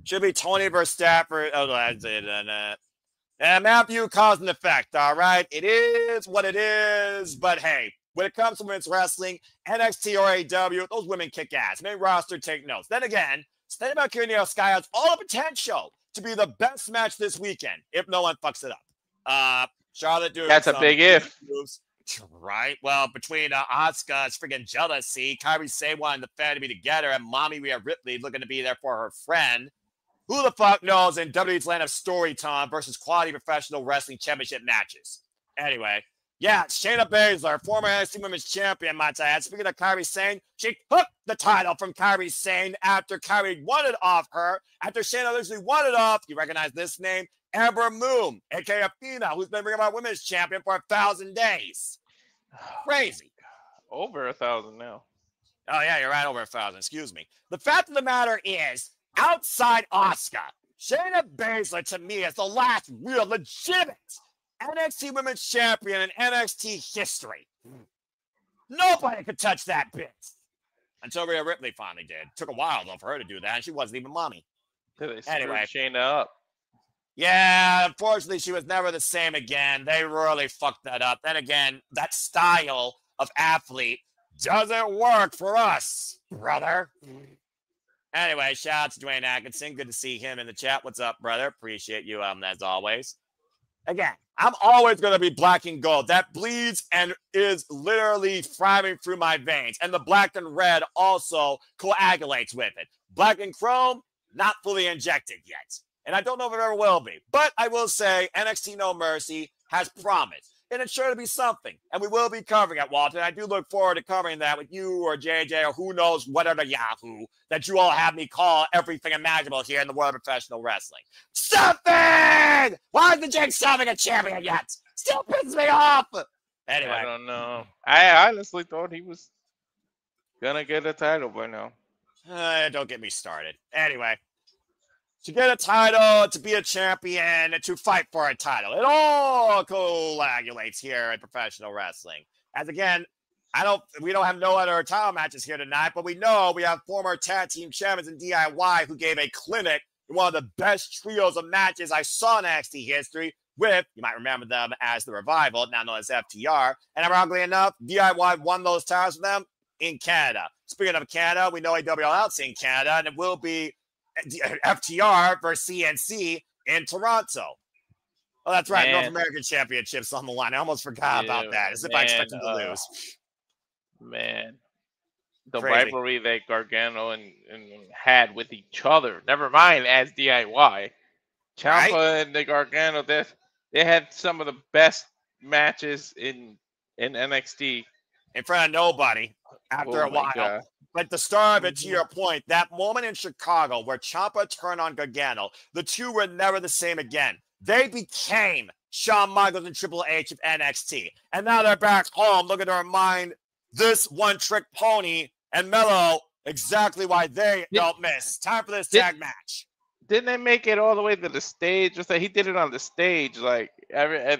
Should be Tony versus Stafford. Oh, that's it. And Matthew, cause and effect. All right. It is what it is. But hey, when it comes to women's wrestling, NXT or AEW, those women kick ass. Main roster, take notes. Then again, Stand About Valkyria Sky has all the potential to be the best match this weekend if no one fucks it up. Charlotte doing That's a big if. Moves. Right. Well, between Asuka's freaking jealousy, Kairi Sane wanting the fan to be together, and Mommy Rhea Ripley looking to be there for her friend. Who the fuck knows in WWE's land of story time versus quality professional wrestling championship matches? Anyway, yeah, Shayna Baszler, former NXT Women's Champion, might I add. Speaking of Kairi Sane, she took the title from Kairi Sane after Kairi won it off her. After Shayna literally won it off, you recognize this name? Amber Moon, a.k.a. Athena, who's been Ring of Honor Women's Champion for 1,000 days. Crazy. Over 1,000 now. Oh, yeah, you're right, over 1,000. Excuse me. The fact of the matter is, outside Asuka, Shayna Baszler, to me, is the last real legitimate NXT Women's Champion in NXT history. Nobody could touch that bitch. Until Rhea Ripley finally did. Took a while, though, for her to do that, and she wasn't even Mommy. Anyway, Shayna up. Yeah, unfortunately, she was never the same again. They really fucked that up. Then again, that style of athlete doesn't work for us, brother. Anyway, shout out to Dwayne Atkinson. Good to see him in the chat. What's up, brother? Appreciate you, as always. Again, I'm always going to be black and gold. That bleeds and is literally thriving through my veins. And the black and red also coagulates with it. Black and chrome, not fully injected yet. And I don't know if it ever will be. But I will say NXT No Mercy has promised. And it's sure to be something. And we will be covering it, Walter. And I do look forward to covering that with you or JJ or who knows what other Yahoo that you all have me call everything imaginable here in the world of professional wrestling. Something! Why isn't Jake Something a champion yet? Still pisses me off! Anyway. I don't know. I honestly thought he was going to get a title by now. Don't get me started. Anyway. To get a title, to be a champion, to fight for a title. It all coagulates here in professional wrestling. As again, we don't have no other title matches here tonight, but we know we have former tag team champions in DIY who gave a clinic in one of the best trios of matches I saw in NXT history with, you might remember them as the Revival, now known as FTR. And ironically enough, DIY won those titles for them in Canada. Speaking of Canada, we know AWL's in Canada, and it will be FTR versus CNC in Toronto. Oh, that's right. North American Championships on the line. I almost forgot about that. As if I expected to lose. Man. The rivalry that Gargano and had with each other. Never mind as DIY. Ciampa and the Gargano, they had some of the best matches in NXT. In front of nobody after a while. God. But the star of it, to your point, that moment in Chicago where Ciampa turned on Gargano, the two were never the same again. They became Shawn Michaels and Triple H of NXT. And now they're back home looking to remind this one-trick pony and Mello exactly why they don't miss. Time for this tag match. Didn't they make it all the way to the stage? Just that he did it on the stage. Like, am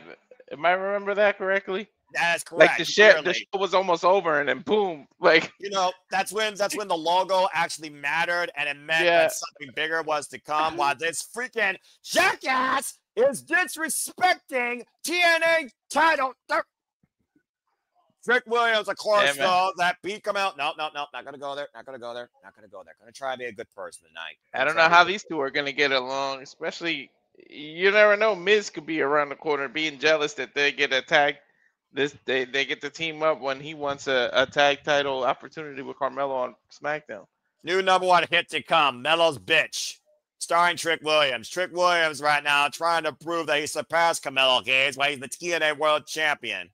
I remember that correctly? That is correct. Like the show was almost over, and then boom, like you know, that's when the logo actually mattered, and it meant that something bigger was to come. While this freaking jackass is disrespecting TNA title. Trick Williams, of course, though, that beat come out. No, not gonna go there. Not gonna go there. Gonna try to be a good person tonight. I don't know how these two are gonna get along, especially you never know. Miz could be around the corner, being jealous that they get a tag. They get to team up when he wants a tag title opportunity with Carmelo on SmackDown. New #1 hit to come, Melo's Bitch, starring Trick Williams. Trick Williams right now trying to prove that he surpassed Carmelo Hayes while he's the TNA World Champion.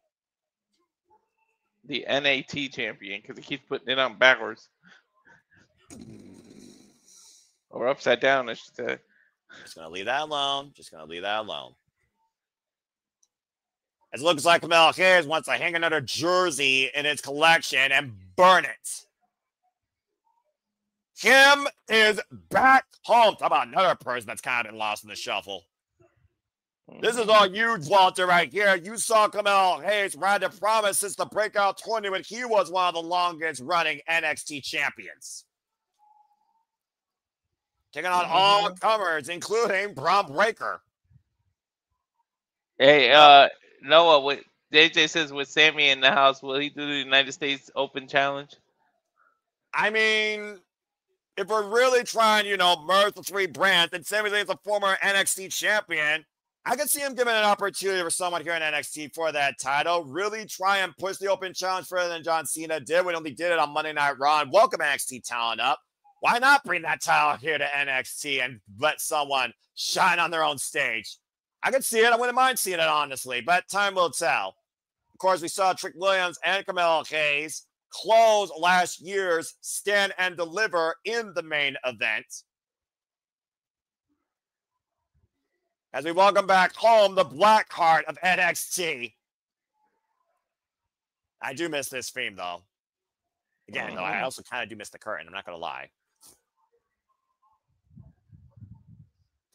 The NAT champion, because he keeps putting it on backwards. Or upside down, I should say. Just going to leave that alone. It looks like Carmelo Hayes wants to hang another jersey in his collection and burn it. Kim is back home. Talk about another person that's kind of been lost in the shuffle. This is all you, Walter, right here. You saw Carmelo Hayes ride the promise since the breakout tournament. He was one of the longest running NXT champions. Taking on all comers, including Braun Breaker. Hey, Noah, what JJ says with Sami in the house, will he do the United States Open Challenge? I mean, if we're really trying, merge the three brands, and Sami Zayn is a former NXT champion, I could see him giving an opportunity for someone here in NXT for that title. Really try and push the Open Challenge further than John Cena did. We only did it on Monday Night Raw and welcome NXT talent up. Why not bring that title here to NXT and let someone shine on their own stage? I could see it. I wouldn't mind seeing it, honestly, but time will tell. Of course, we saw Trick Williams and Carmelo Hayes close last year's Stand and Deliver in the main event. As we welcome back home the Black Heart of NXT. I do miss this theme, though. Again, though, I also kind of do miss the curtain. I'm not going to lie.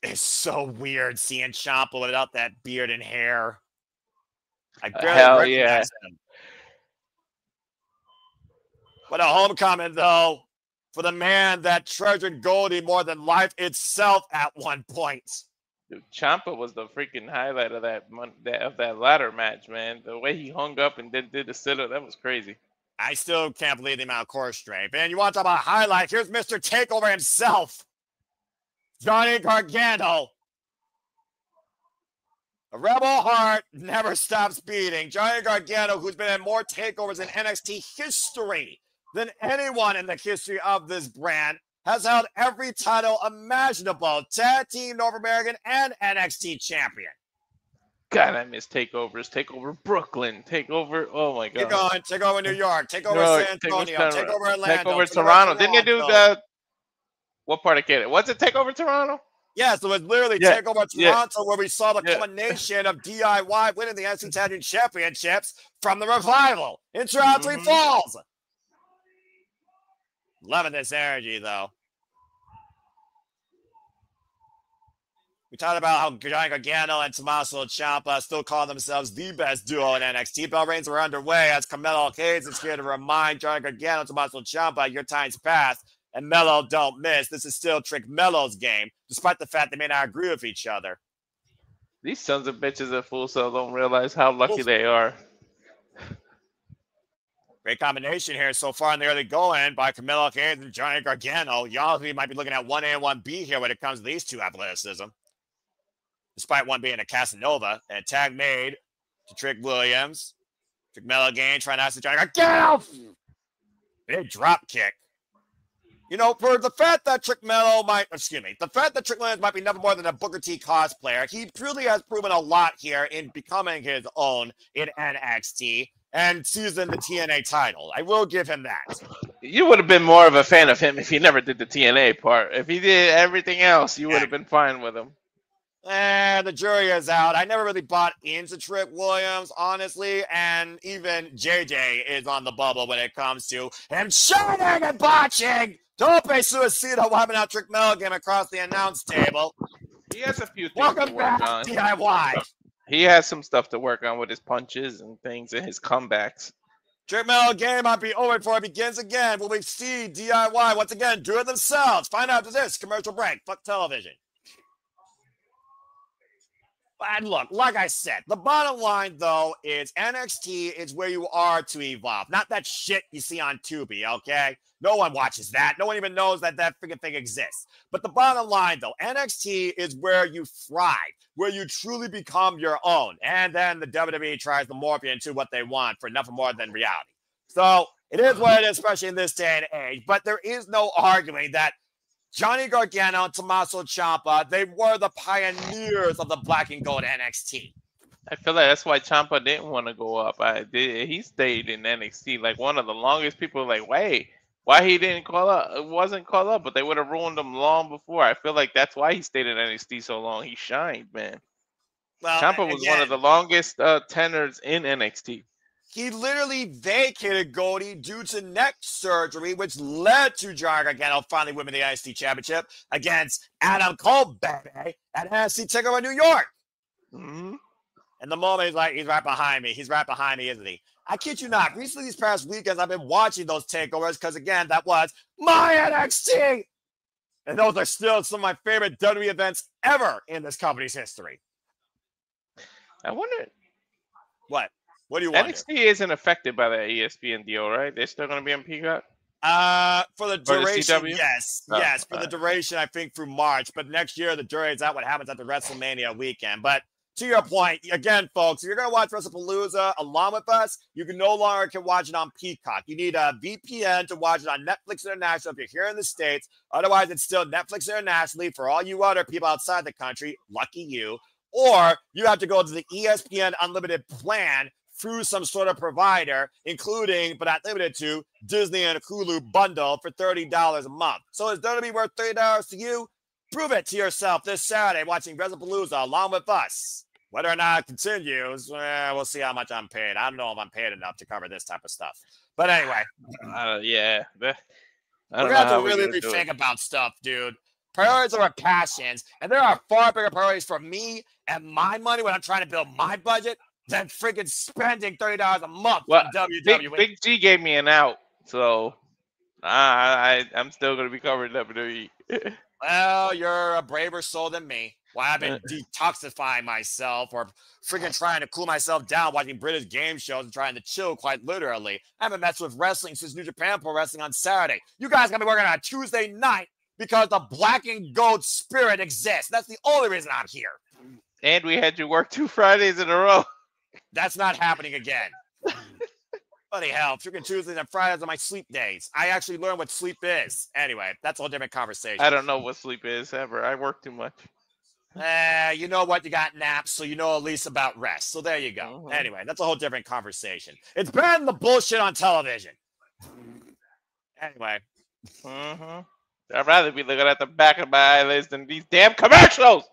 It's so weird seeing Ciampa without that beard and hair. I barely recognize him. What a homecoming, though, for the man that treasured Goldie more than life itself at one point. Dude, Ciampa was the freaking highlight of that ladder match, man. The way he hung up and then did the sit-up, that was crazy. I still can't believe the amount of core strength. And you want to talk about highlights? Here's Mr. Takeover himself, Johnny Gargano. A rebel heart never stops beating. Johnny Gargano, who's been in more takeovers in NXT history than anyone in the history of this brand, has held every title imaginable. Tag Team North American and NXT champion. God, I miss takeovers. Takeover Brooklyn. Takeover, oh my God. Keep going. Take over New York. Take over San Antonio. Take over Atlanta. Take over Toronto. Didn't they do the, what part of Canada? Was it Takeover Toronto? Yes, it was literally Takeover Toronto where we saw the culmination of DIY winning the NXT Tag Team Championships from the Revival in Toronto Falls. Loving this energy, though. We talked about how Johnny Gargano and Tommaso Ciampa still call themselves the best duo in NXT. Bell reigns are underway as Carmelo Hayes is here to remind Johnny Gargano and Tommaso Ciampa your time's passed and Melo don't miss. This is still Trick Melo's game, despite the fact they may not agree with each other. These sons of bitches at Full Sail don't realize how lucky they are. Great combination here so far in the early going by Carmelo Hayes and Johnny Gargano. Y'all might be looking at 1A and 1B here when it comes to these two athleticism. Despite one being a Casanova, and a tag made to Trick Williams. Trick Melo again, trying to ask Johnny Gargano. Big drop kick. For the fact that Trick Williams might be nothing more than a Booker T cosplayer, he truly has proven a lot here in becoming his own in NXT and seizing the TNA title. I will give him that. You would have been more of a fan of him if he never did the TNA part. If he did everything else, you would have been fine with him. The jury is out. I never really bought into Trick Williams, honestly, and even JJ is on the bubble when it comes to him shining and botching. Tope Suicida wiping out Trick Melo game across the announce table. He has a few things Welcome to work back, on. DIY. He has some stuff to work on with his punches and things and his comebacks. Drake Mello game might be over before it begins again. Will we see DIY once again do it themselves? Find out after this commercial break. Fuck television. And look, like I said, the bottom line, though, is NXT is where you are to evolve. Not that shit you see on Tubi, okay? No one watches that. No one even knows that that freaking thing exists. But the bottom line, though, NXT is where you thrive, where you truly become your own. And then the WWE tries to morph you into what they want for nothing more than reality. So it is what it is, especially in this day and age. But there is no arguing that Johnny Gargano and Tommaso Ciampa, they were the pioneers of the black and gold NXT. I feel like that's why Ciampa didn't want to go up. He stayed in NXT. Like one of the longest people. Like, wait, why he didn't call up? It wasn't called up, but they would have ruined him long before. I feel like that's why he stayed in NXT so long. He shined, man. Well, Ciampa was one of the longest tenors in NXT. He literally vacated Goldie due to neck surgery, which led to Johnny Gargano finally winning the NXT Championship against Adam Cole, baby, at NXT TakeOver New York. Mm-hmm. And the moment he's right behind me. He's right behind me, isn't he? I kid you not. Recently, these past weekends, I've been watching those takeovers because, again, that was my NXT. And those are still some of my favorite WWE events ever in this company's history. I wonder. What? What do you want? NXT isn't affected by the ESPN deal, right? They're still going to be on Peacock? For the duration, the yes. Yes, for the duration, I think through March. But next year, the jury is out what happens at the WrestleMania weekend. But to your point, again, folks, if you're going to watch WrestlePalooza along with us, you can no longer watch it on Peacock. You need a VPN to watch it on Netflix International if you're here in the States. Otherwise, it's still Netflix internationally for all you other people outside the country. Lucky you. Or you have to go to the ESPN Unlimited plan through some sort of provider, including, but not limited to, Disney and Hulu bundle for $30 a month. So is WWE worth $30 to you? Prove it to yourself this Saturday watching WrestlePalooza along with us. Whether or not it continues, we'll see how much I'm paid. I don't know if I'm paid enough to cover this type of stuff. But anyway. Yeah. We're going to have to really rethink about stuff, dude. Priorities are our passions, and there are far bigger priorities for me and my money when I'm trying to build my budget than freaking spending $30 a month on WWE. Big G gave me an out, so I'm still going to be covering WWE. Well, you're a braver soul than me. Well, I've been detoxifying myself or freaking trying to cool myself down watching British game shows and trying to chill quite literally. I haven't messed with wrestling since New Japan Pro Wrestling on Saturday. You guys got me working on a Tuesday night because the black and gold spirit exists. That's the only reason I'm here. And we had you work 2 Fridays in a row. That's not happening again. Bloody hell. Freaking Tuesdays and Fridays are my sleep days. I actually learned what sleep is. Anyway, that's a whole different conversation. I don't know what sleep is ever. I work too much. You know what? You got naps, so you know at least about rest. So there you go. Mm-hmm. Anyway, that's a whole different conversation. It's better than the bullshit on television. Anyway. Mm-hmm. I'd rather be looking at the back of my eyelids than these damn commercials.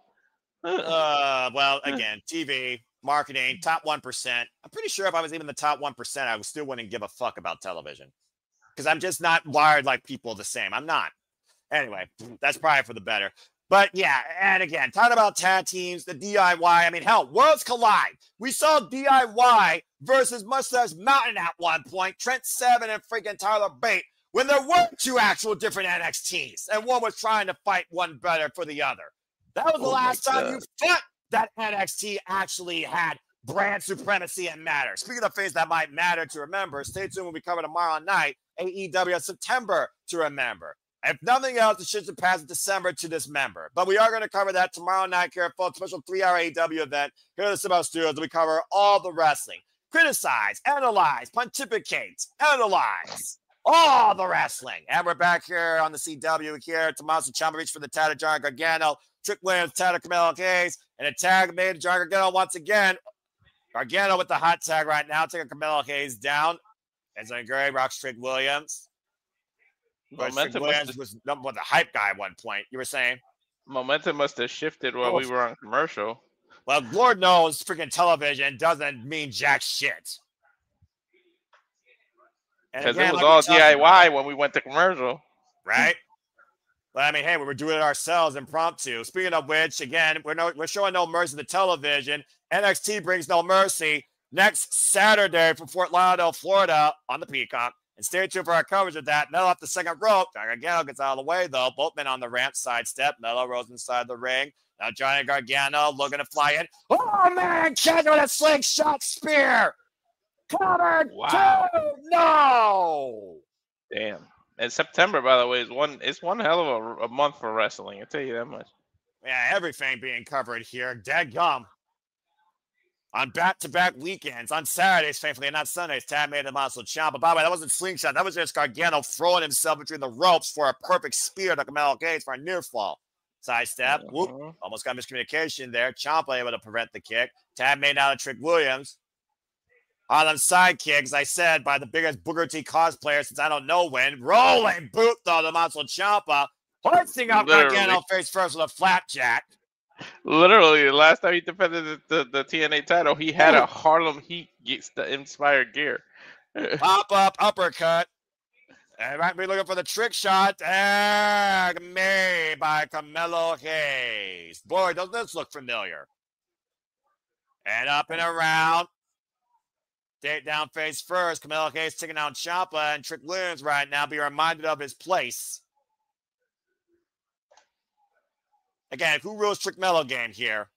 Well, again, TV, marketing, top 1%. I'm pretty sure if I was even the top 1%, I still wouldn't give a fuck about television. Because I'm just not wired like people the same. I'm not. Anyway, that's probably for the better. But yeah, and again, talking about tag teams, the DIY. I mean, hell, worlds collide. We saw DIY versus Mustache Mountain at one point, Trent Seven and freaking Tyler Bate, when there were 2 actual different NXTs, and one was trying to fight one better for the other. That was the last time you thought that NXT actually had brand supremacy and matter. Speaking of things that might matter to remember, stay tuned when we cover tomorrow night, AEW September to remember. If nothing else, it should surpass December to dismember. But we are going to cover that tomorrow night here for a special 3-hour AEW event here at the Cibo Studios. We cover all the wrestling. Criticize, analyze, pontificate, analyze all the wrestling. And we're back here on the CW here. Tommaso Ciampa reached for the tag of Johnny Gargano. Trick Williams, tag of Carmelo Hayes. And a tag made Johnny Gargano once again. Gargano with the hot tag right now, taking Carmelo Hayes down. And so Gray rocks Trick Williams. Momentum Williams was the hype guy at one point. You were saying? Momentum must have shifted while we were on commercial. Well, Lord knows freaking television doesn't mean jack shit. Because it was all DIY when we went to commercial. Right? But I mean, hey, we were doing it ourselves impromptu. Speaking of which, again, we're showing no mercy to television. NXT brings no mercy next Saturday from Fort Lauderdale, Florida on the Peacock. And stay tuned for our coverage of that. Melo off the second rope. Gargano gets out of the way, though. Both men on the ramp, sidestep. Melo rolls inside the ring. Now Johnny Gargano looking to fly in. Oh, man, catch with a slingshot spear. Covered. Wow. Two. No. Damn. And September, by the way, is one hell of a month for wrestling. I'll tell you that much. Yeah, everything being covered here. Dadgum. On back-to-back weekends. On Saturdays, thankfully, and not Sundays. Tad made Tommaso Ciampa. By the way, that wasn't slingshot. That was just Gargano throwing himself between the ropes for a perfect spear to Carmelo for a near fall. Sidestep. Whoop. Almost got miscommunication there. Ciampa able to prevent the kick. Tad made out of Trick Williams. On them sidekicks, I said, by the biggest Booker T cosplayer since I don't know when. Rolling boot, though, Tommaso Ciampa. Hoisting up Gargano face first with a flapjack. Literally, the last time he defended the TNA title, he had a Harlem Heat inspired gear. Pop-up uppercut. And might be looking for the trick shot. Made by Carmelo Hayes. Boy, does this look familiar. And up and around. Take down face first. Carmelo Hayes taking down Ciampa and Trick Williams right now. Be reminded of his place. Again, who rules Trick Mello game here?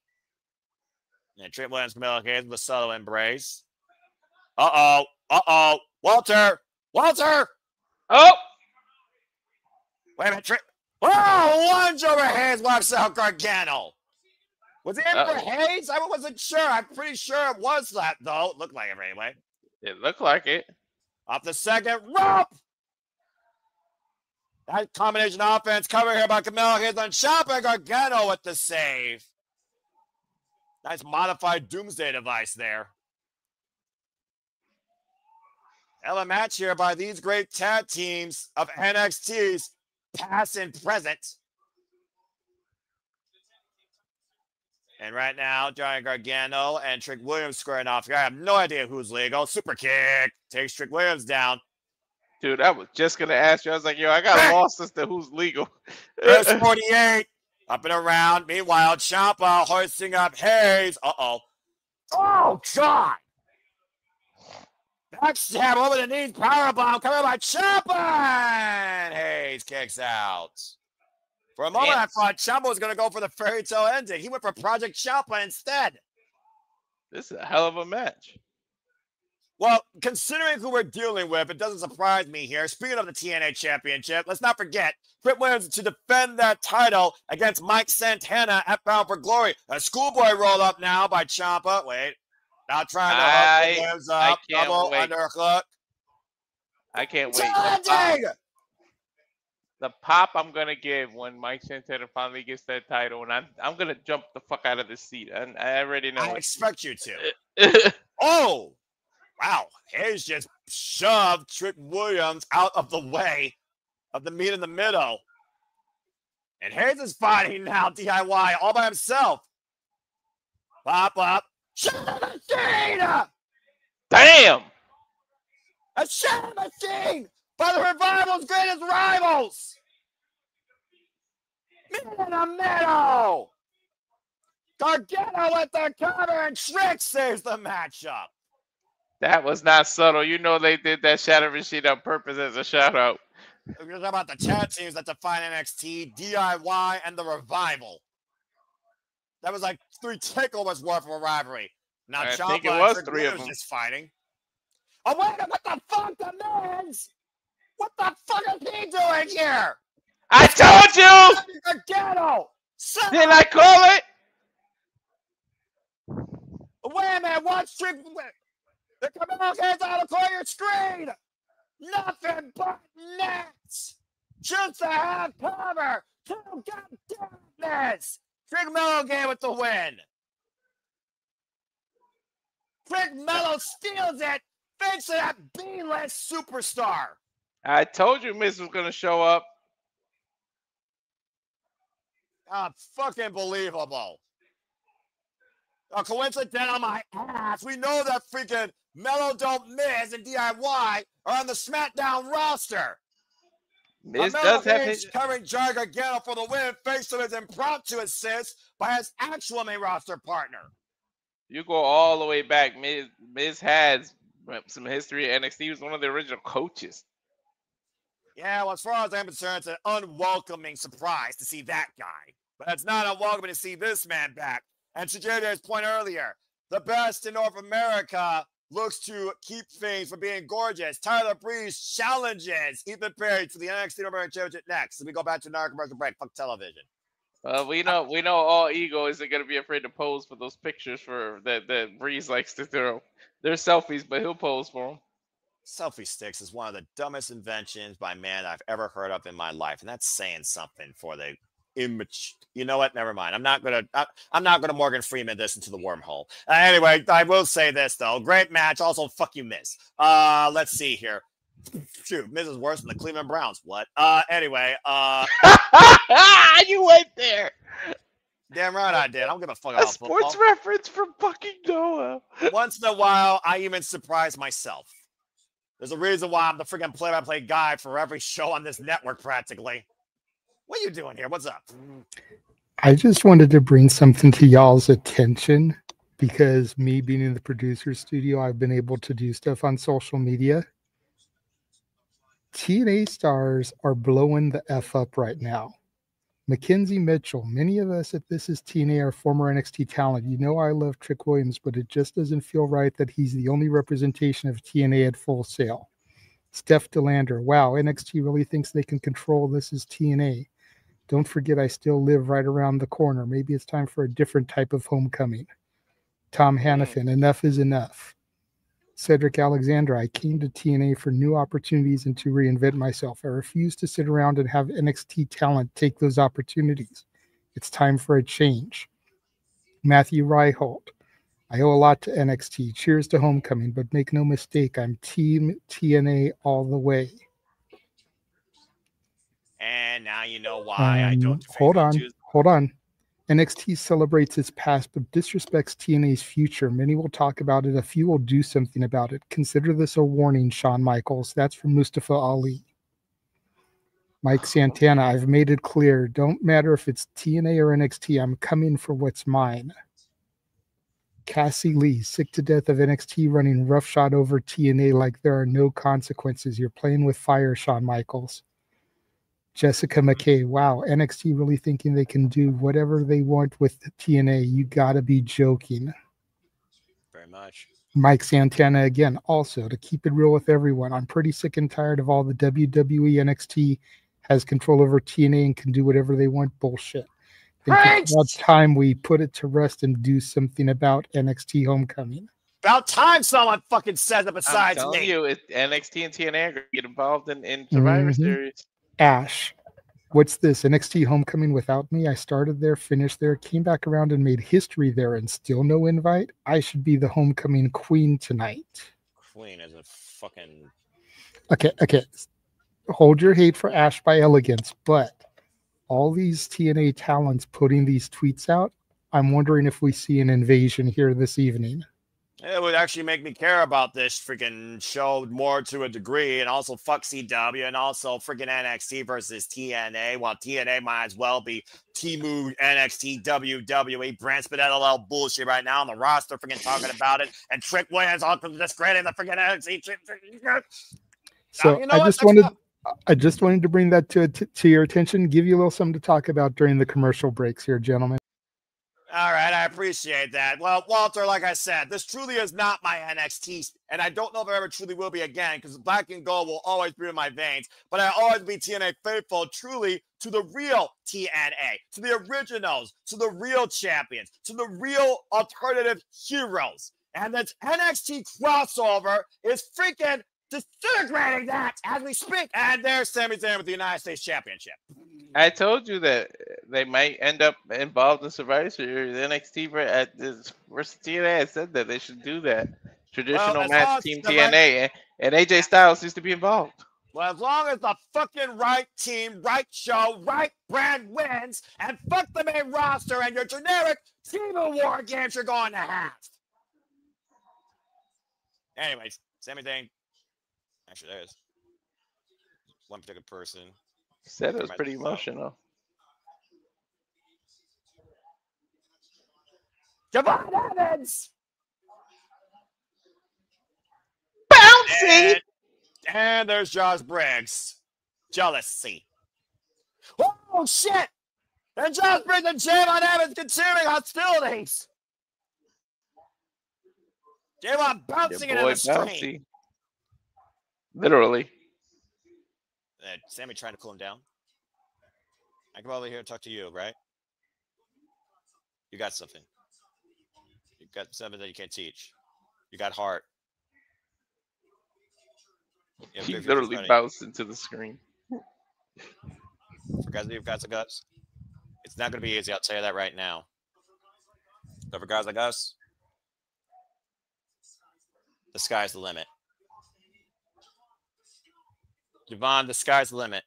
And Trick Williams, Carmelo Hayes with a subtle embrace. Uh-oh. Uh-oh. Walter. Walter. Oh. Wait a minute. Trick. Oh, lunge over Hayes. Wipes out Gargano. Was it in for Hayes? I wasn't sure. I'm pretty sure it was that, though. It looked like it anyway. It looked like it. Off the second rope. That combination offense cover here by Carmelo Hayes on Ciampa. Gargano with the save. Nice modified doomsday device there. Hell, a match here by these great tag teams of NXT's past and present. And right now, Johnny Gargano and Trick Williams squaring off here. I have no idea who's legal. Super kick. Takes Trick Williams down. Dude, I was just going to ask you. I was like, yo, I got lost as to who's legal. There's 48. Up and around. Meanwhile, Ciampa hoisting up Hayes. Uh-oh. Oh, God. Backstab over the knees. Powerbomb coming by Ciampa. And Hayes kicks out. For a moment, I thought Ciampa was going to go for the fairy tale ending. He went for Project Ciampa instead. This is a hell of a match. Well, considering who we're dealing with, it doesn't surprise me here. Speaking of the TNA Championship, let's not forget, Trick Williams to defend that title against Mike Santana at Bound for Glory. A schoolboy roll up now by Ciampa. Wait. Now trying to hook Williams up. Double underhook. I can't wait. The pop I'm going to give when Mike Santana finally gets that title, and I'm going to jump the fuck out of this seat. I already know. I expect you to. Oh! Wow, Hayes just shoved Trick Williams out of the way of the meat in the middle. And Hayes is fighting now, DIY, all by himself. Pop up. Shadow Machine! Damn! A Shadow Machine by the Revival's greatest rivals! Meat in the middle! Gargano with the cover and Trick saves the matchup. That was not subtle. You know they did that Shadow Machine on purpose as a shout-out. We're talking about the tag teams that define NXT, DIY, and the Revival. That was like 3 takeovers worth of a rivalry. Now I Ciampa think it was and 3 of them. Just fighting. Oh, wait a minute. What the fuck, the man's? What the fuck is he doing here? I told you! Gargano! Didn't I call it? Wait a minute. Watch Trick. The Carmelo hands out of your screen. Nothing but nets. Just a half cover. 2 goddamn nets. Trick Mello game with the win. Trick Mello steals it. Thanks to that B-list superstar. I told you Miz was going to show up. Fucking believable. A coincidence on my ass. We know that freaking Mello Don't Miss and DIY are on the SmackDown roster. Miz Carmelo does have Hayes his. carrying Gargano for the win, thanks to his impromptu assist by his actual main roster partner. You go all the way back. Miz has some history at NXT. He was one of the original coaches. Yeah, well, as far as I'm concerned, it's an unwelcoming surprise to see that guy. But it's not unwelcoming to see this man back. And to JJ's point earlier, the best in North America looks to keep things from being gorgeous. Tyler Breeze challenges Ethan Perry for the NXT North American Championship next. And we go back to another commercial break. Fuck television. We know all ego isn't gonna be afraid to pose for those pictures for that Breeze likes to throw. They're selfies, but he'll pose for them. Selfie sticks is one of the dumbest inventions by man I've ever heard of in my life, and that's saying something for the image. You know what? Never mind. I'm not gonna Morgan Freeman this into the wormhole. Anyway, I will say this though: great match. Also, fuck you, Miz. Let's see here. Shoot, Miz is worse than the Cleveland Browns. What? Anyway, you went there. Damn right I did. I don't give a fuck A about sports football. reference from fucking Noah. Once in a while, I even surprise myself. There's a reason why I'm the freaking play-by-play guy for every show on this network, practically. What are you doing here? What's up? I just wanted to bring something to y'all's attention because me being in the producer studio, I've been able to do stuff on social media. TNA stars are blowing the F up right now. Mackenzie Mitchell, many of us at This Is TNA are former NXT talent. You know I love Trick Williams, but it just doesn't feel right that he's the only representation of TNA at Full Sail. Steph DeLander, wow, NXT really thinks they can control This Is TNA. Don't forget I still live right around the corner. Maybe it's time for a different type of homecoming. Tom Hannafin, enough is enough. Cedric Alexander, I came to TNA for new opportunities and to reinvent myself. I refuse to sit around and have NXT talent take those opportunities. It's time for a change. Matthew Reicholt, I owe a lot to NXT. Cheers to homecoming, but make no mistake, I'm Team TNA all the way. And now you know why I don't. Hold on. NXT celebrates its past but disrespects TNA's future. Many will talk about it. A few will do something about it. Consider this a warning, Shawn Michaels. That's from Mustafa Ali. Mike Santana, I've made it clear. Don't matter if it's TNA or NXT. I'm coming for what's mine. Cassie Lee, sick to death of NXT running roughshod over TNA like there are no consequences. You're playing with fire, Shawn Michaels. Jessica McKay, wow, NXT really thinking they can do whatever they want with TNA. You gotta be joking. Very much. Mike Santana again, also to keep it real with everyone. I'm pretty sick and tired of all the WWE NXT has control over TNA and can do whatever they want bullshit. It's about time we put it to rest and do something about NXT Homecoming. About time someone fucking says it besides I'm telling me. you, NXT and TNA are going to get involved in Survivor Series. Ash, what's this? NXT Homecoming without me? I started there, finished there, came back around and made history there and still no invite? I should be the homecoming queen tonight. Queen is a fucking... Okay. Hold your hate for Ash by Elegance, but all these TNA talents putting these tweets out, I'm wondering if we see an invasion here this evening. It would actually make me care about this freaking show more to a degree, and also fuck CW, and also freaking NXT versus TNA. While TNA might as well be Timu NXT WWE brand spit out a little bullshit right now on the roster, freaking talking about it, and Trick Williams also discrediting the freaking NXT. So you know I just wanted to bring that to your attention, give you a little something to talk about during the commercial breaks here, gentlemen. All right, I appreciate that. Well, Walter, like I said, this truly is not my NXT, and I don't know if it ever truly will be again, because black and gold will always be in my veins, but I always be TNA faithful, truly, to the real TNA, to the originals, to the real champions, to the real alternative heroes. And this NXT crossover is freaking disintegrating that as we speak. And there's Sami Zayn with the United States Championship. I told you that they might end up involved in Survivor Series. NXT versus TNA. I said that they should do that. Traditional match, Team TNA. And AJ Styles needs to be involved. Well, as long as the fucking right team, right show, right brand wins, and fuck the main roster and your generic team of war games you're going to have. Anyways, Sami Zayn. Actually, there is one particular person Said it was pretty emotional. Javon Evans! Bouncy! And there's Josh Briggs. Jealousy. Oh, shit! And Josh Briggs and Javon Evans continuing hostilities. Javon bouncing into the screen. Literally. Sami trying to cool him down. I come over here and talk to you, right? You got something. You got something that you can't teach. You got heart. He literally bounced into the screen. For guys that you've got some guts, it's not going to be easy. I'll tell you that right now. But for guys like us, the sky's the limit. Javon, the sky's the limit.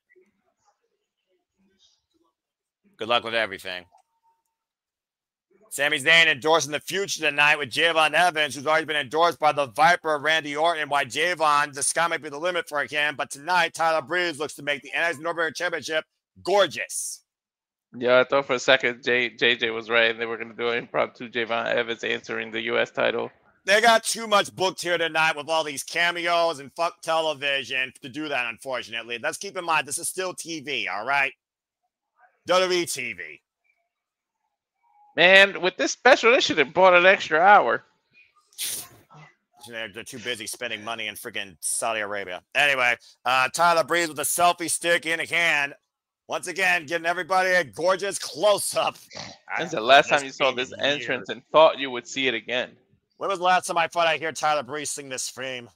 Good luck with everything. Sami Zayn endorsing the future tonight with Javon Evans, who's already been endorsed by the Viper, Randy Orton. Why Javon, the sky might be the limit for him. But tonight, Tyler Breeze looks to make the NXT North American Championship gorgeous. Yeah, I thought for a second JJ was right, and they were going to do an impromptu Javon Evans answering the U.S. title. They got too much booked here tonight with all these cameos and fuck television to do that, unfortunately. Let's keep in mind, this is still TV, all right? WWE TV. Man, with this special, they should have bought an extra hour. They're too busy spending money in freaking Saudi Arabia. Anyway, Tyler Breeze with a selfie stick in hand. Once again, getting everybody a gorgeous close-up. When's the last time you saw this entrance and thought you would see it again? When was the last time I thought I'd hear Tyler Breeze sing this theme?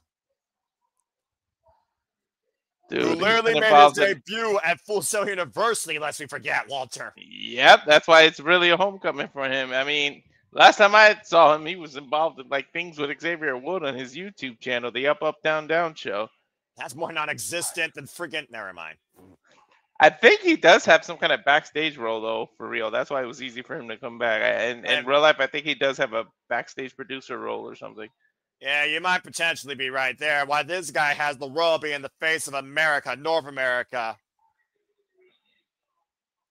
Dude, who literally made his debut at Full Sail University, lest we forget, Walter. Yep, that's why it's really a homecoming for him. I mean, last time I saw him, he was involved in like things with Xavier Wood on his YouTube channel, the Up Up Down Down show. That's more non-existent than freaking. Never mind. I think he does have some kind of backstage role though, for real. That's why it was easy for him to come back. And in real life, I think he does have a backstage producer role or something. Yeah, you might potentially be right there. Why this guy has the role being the face of America, North America.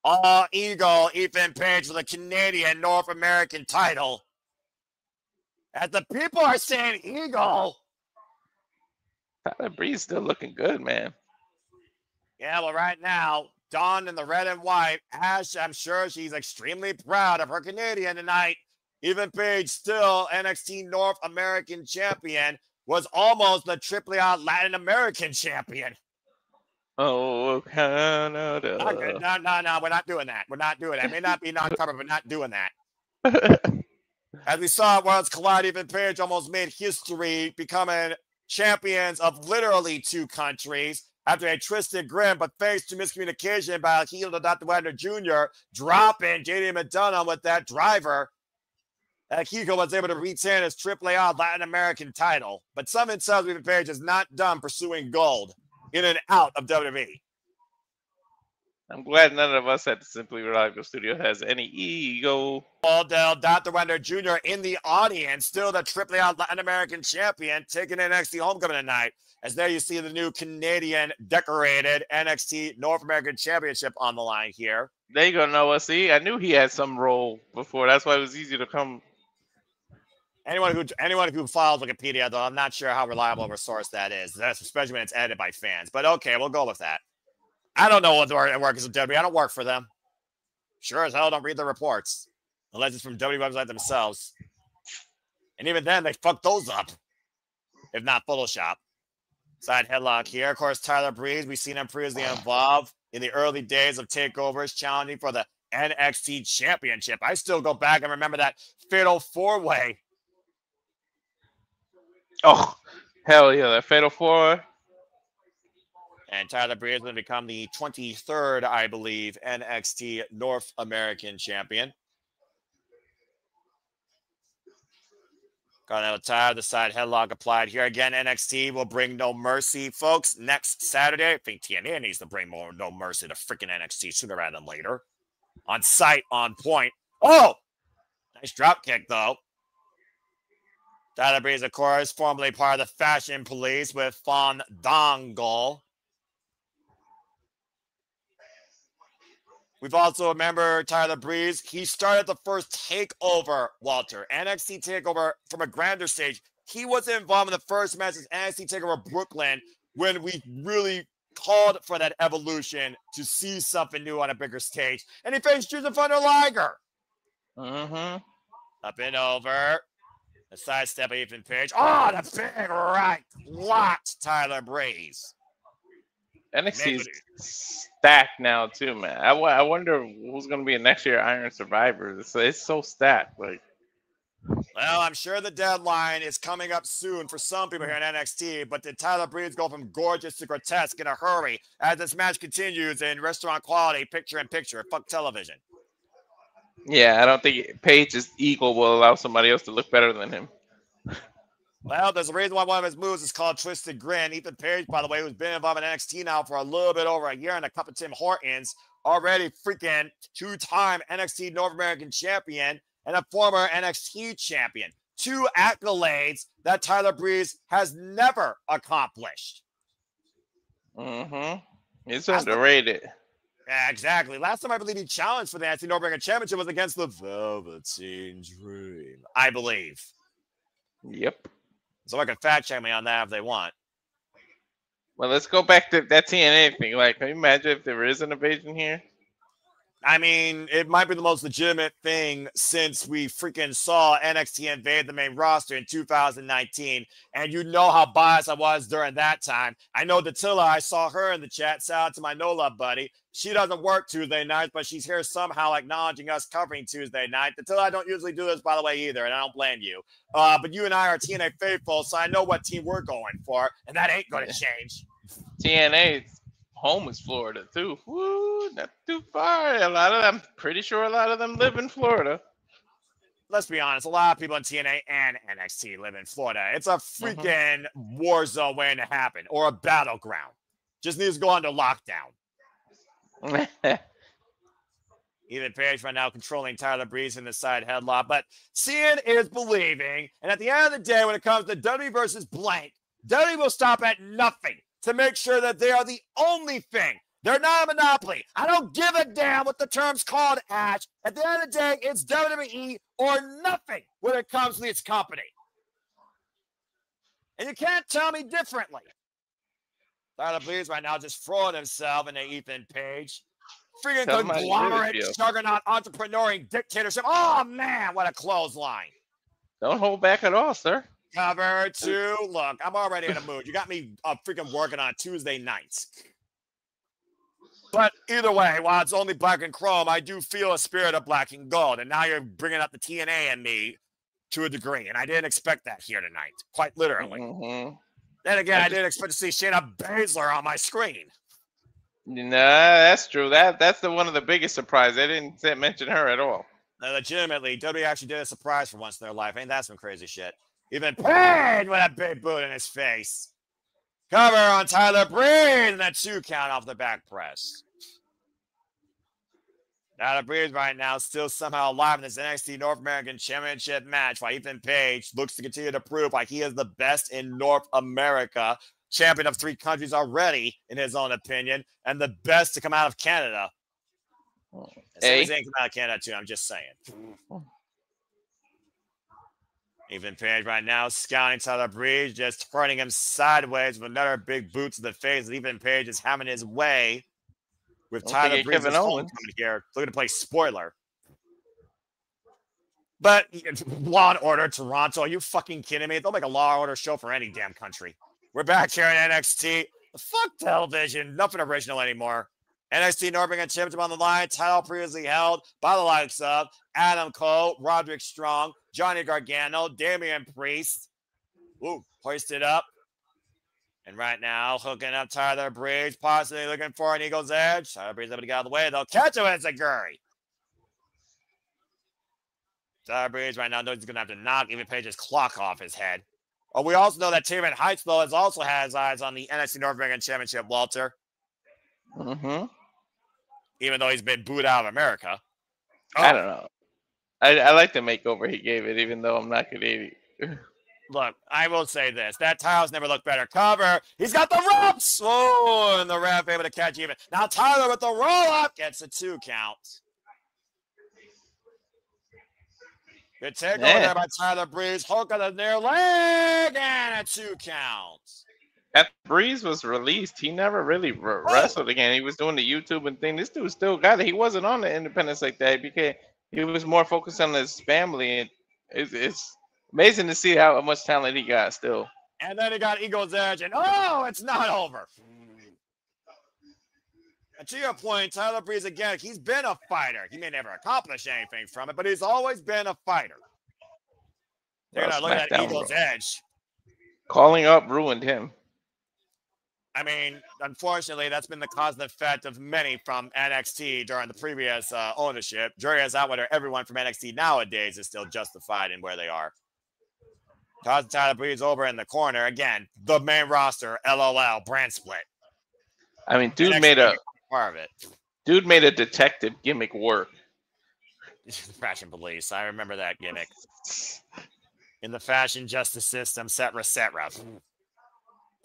All Eagle, Ethan Page for the Canadian North American title. As the people are saying Eagle. Tyler Breeze still looking good, man. Yeah, well, right now, Dawn in the red and white. Ash, I'm sure she's extremely proud of her Canadian tonight. Even Page, still NXT North American champion, was almost the Triple A Latin American champion. Oh, Canada. No, we're not doing that. We're not doing that. It may not be non-cover, but we're not doing that. As we saw at Worlds Collide, even Page almost made history, becoming champions of literally 2 countries after a twisted grin, but thanks to miscommunication by heel to Dr. Wagner Jr., dropping JD McDonough with that driver. Kiko was able to retain his AAA Latin American title, but some tells me Page is not done pursuing gold in and out of WWE. I'm glad none of us at the Simply Reliable Studio has any ego. Aldell, Dr. Wagner Jr. in the audience, still the AAA Latin American champion, taking NXT Homecoming tonight. As there you see the new Canadian decorated NXT North American Championship on the line here. There you go, Noah. See, I knew he had some role before. That's why it was easy to come. Anyone who follows Wikipedia, though, I'm not sure how reliable of a source that is. That's especially when it's edited by fans. But okay, we'll go with that. I don't know what the work is with WWE. I don't work for them. Sure as hell don't read the reports. Unless it's from WWE website themselves. And even then, they fuck those up. If not Photoshop. Side headlock here. Of course, Tyler Breeze. We've seen him previously involved in the early days of takeovers, challenging for the NXT Championship. I still go back and remember that Fatal 4-Way. Oh, hell yeah, that Fatal 4. And Tyler Breeze is going to become the 23rd, I believe, NXT North American champion. Got another tie, the side headlock applied here. Again, NXT will bring No Mercy, folks, next Saturday. I think TNA needs to bring more No Mercy to freaking NXT sooner rather than later. On site, on point. Oh! Nice drop kick, though. Tyler Breeze, of course, formerly part of the Fashion Police with Fandango. We've also remember Tyler Breeze. He started the first takeover, Walter. NXT takeover from a grander stage. He wasn't involved in the first match as NXT takeover Brooklyn when we really called for that evolution to see something new on a bigger stage. And he faced Joseph Thunder Liger. Up and over. A sidestep of Ethan Page. Oh, the big right locked Tyler Breeze. NXT's stacked now too, man. I wonder who's going to be next year Iron Survivor. It's so stacked. Like, well, I'm sure the deadline is coming up soon for some people here in NXT, but did Tyler Breeze go from gorgeous to grotesque in a hurry as this match continues in restaurant quality, picture-in-picture? Fuck television. Yeah, I don't think Page's ego will allow somebody else to look better than him. Well, there's a reason why one of his moves is called Twisted Grin. Ethan Page, by the way, who's been involved in NXT now for a little bit over a year and a cup of Tim Hortons, already freaking two-time NXT North American champion and a former NXT champion. 2 accolades that Tyler Breeze has never accomplished. It's underrated. Yeah, exactly. Last time I believe he challenged for the NXT North American Championship was against the Velveteen Dream, I believe. Yep. So I can fact check me on that if they want. Well, let's go back to that TNA thing. Like, can you imagine if there is an invasion here? I mean, it might be the most legitimate thing since we freaking saw NXT invade the main roster in 2019. And you know how biased I was during that time. I know Datilla, I saw her in the chat. Shout out to my No Love buddy. She doesn't work Tuesday nights, but she's here somehow acknowledging us covering Tuesday night. Datilla, I don't usually do this, by the way, either, and I don't blame you. But you and I are TNA faithful, so I know what team we're going for, and that ain't going to change. TNA's home is Florida, too. Woo, not too far. Pretty sure a lot of them live in Florida. Let's be honest, a lot of people in TNA and NXT live in Florida. It's a freaking war zone waiting to happen, or a battleground. Just needs to go under lockdown. Ethan Page right now controlling Tyler Breeze in the side headlock, but seeing is believing. And at the end of the day, when it comes to WWE versus blank, WWE will stop at nothing to make sure that they are the only thing. They're not a monopoly. I don't give a damn what the term's called, Ash. At the end of the day, it's WWE or nothing when it comes to its company. And you can't tell me differently. Tyler Breeze right now just throwing himself into Ethan Page. Freaking conglomerate, juggernaut, entrepreneuring dictatorship. Oh, man, what a clothesline. Don't hold back at all, sir. Cover 2. Look, I'm already in a mood. You got me freaking working on Tuesday nights. But either way, while it's only black and chrome, I do feel a spirit of black and gold. And now you're bringing up the TNA in me to a degree. And I didn't expect that here tonight, quite literally. Then again, I didn't expect to see Shayna Baszler on my screen. Nah, that's true. That's one of the biggest surprises. They didn't mention her at all. Legitimately, WWE actually did a surprise for once in their life. Ain't that some crazy shit? Even Page with a big boot in his face. Cover on Tyler Breeze and a 2 count off the back press. Tyler Breeze right now still somehow alive in this NXT North American Championship match while Ethan Page looks to continue to prove why he is the best in North America. Champion of 3 countries already, in his own opinion, and the best to come out of Canada. Hey. Come out of Canada too, I'm just saying. Ethan Page right now scouting Tyler Breeze, just turning him sideways with another big boot to the face. Ethan Page is having his way with Tyler Breeze coming here. Looking to play spoiler. But Law and Order Toronto, are you fucking kidding me? They'll make a Law and Order show for any damn country. We're back here in NXT. Fuck television. Nothing original anymore. NXT North American Championship on the line. Title previously held by the likes of Adam Cole, Roderick Strong, Johnny Gargano, Damian Priest. Ooh, hoisted up. And right now, hooking up Tyler Breeze, possibly looking for an Eagle's Edge. Tyler Breeze able to get out of the way. They'll catch him as a Guri. Tyler Breeze right now knows he's going to have to knock Ethan Page's clock off his head. Oh, we also know that Tatum Heights, though, has also has eyes on the NXT North American Championship, Walter. Even though he's been booed out of America. I don't know. I like the makeover he gave it, even though I'm not going to eat it. Look, I will say this. That Tyler's never looked better. Cover. He's got the ropes. Oh, and the ref able to catch even. Now Tyler with the roll-up gets a 2 count. Good takeover there by Tyler Breeze. Hook on the near leg and a 2 count. After Breeze was released, he never really wrestled again. He was doing the YouTube and thing. This dude still got it. He wasn't on the independents like that because he was more focused on his family. And it's amazing to see how much talent he got still. And then he got Eagle's Edge, and oh, it's not over. And to your point, Tyler Breeze, again, he's been a fighter. He may never accomplish anything from it, but he's always been a fighter. They're going to look at Eagle's Edge. Calling up ruined him. I mean, unfortunately, that's been the cause and effect of many from NXT during the previous ownership. Jury is out whether everyone from NXT nowadays is still justified in where they are. Causing Tyler Breeze over in the corner. Again, the main roster, LOL, brand split. I mean, dude NXT made a part of it. Dude made a detective gimmick work. Fashion police. I remember that gimmick. In the fashion justice system, etc.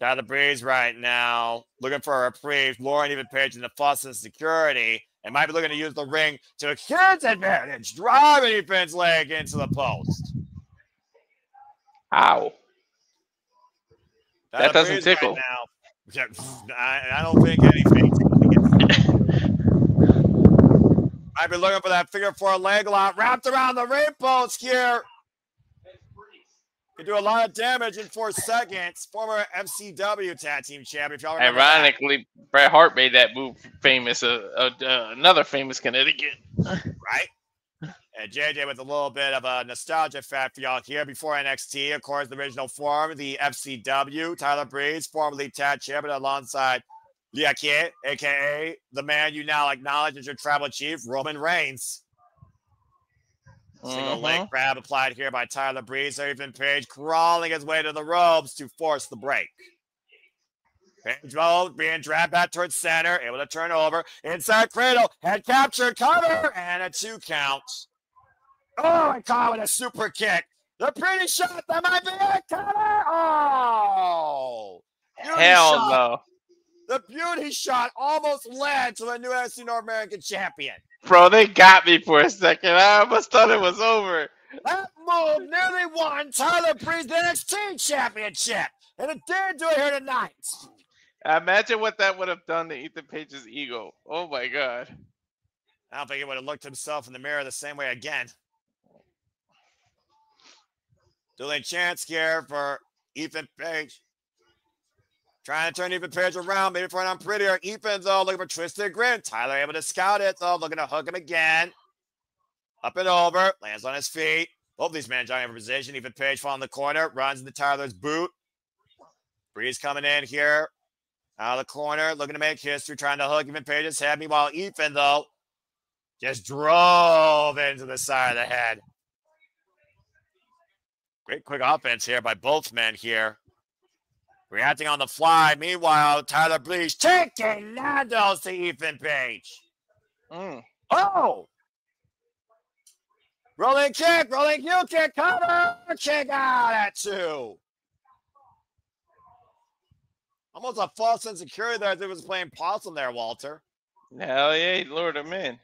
Tyler Breeze right now looking for a reprieve. Lauren even Page in the fuss and security and might be looking to use the ring to his advantage. Driving Ethan's leg into the post. Ow. That doesn't Breeze tickle. Right now. I don't think anything. Might be looking for that figure 4 leg lock wrapped around the ring post here. Can do a lot of damage in 4 seconds. Former FCW tag team champion. If y'all remember ironically, that. Bret Hart made that move famous. Another famous Connecticut. Right. And JJ with a little bit of a nostalgia fact for y'all here. Before NXT, of course, the original form, the FCW. Tyler Breeze, formerly tag champion alongside Vaquer, a.k.a. the man you now acknowledge as your tribal chief, Roman Reigns. Single leg grab applied here by Tyler Breeze. Ethan Page crawling his way to the ropes to force the break. Page being dragged back towards center, able to turn over. Inside cradle, head captured, cover, and a 2 count. Oh, and caught with a super kick. The pretty shot, that might be it, cover. Oh! Hell no. The beauty shot almost led to the new NXT North American champion. Bro, they got me for a second. I almost thought it was over. That move nearly won Tyler Breeze the NXT championship. And it did do it here tonight. Imagine what that would have done to Ethan Page's ego. Oh, my God. I don't think he would have looked himself in the mirror the same way again. Dueling chance here for Ethan Page. Trying to turn Ethan Page around, maybe for an unprettier. Ethan, though, looking for twisted grin. Tyler able to scout it, though, looking to hook him again. Up and over, lands on his feet. Both these men trying for position. Ethan Page falling in the corner, runs into Tyler's boot. Breeze coming in here. Out of the corner, looking to make history, trying to hook Ethan Page's head. Meanwhile, Ethan, though, just drove into the side of the head. Great quick offense here by both men here. Reacting on the fly. Meanwhile, Tyler Breeze taking Nando's to Ethan Page. Oh! Rolling kick, rolling heel kick, cover, kick out at 2. Almost a false insecurity there as it was playing possum there, Walter. Hell yeah, he lured him in.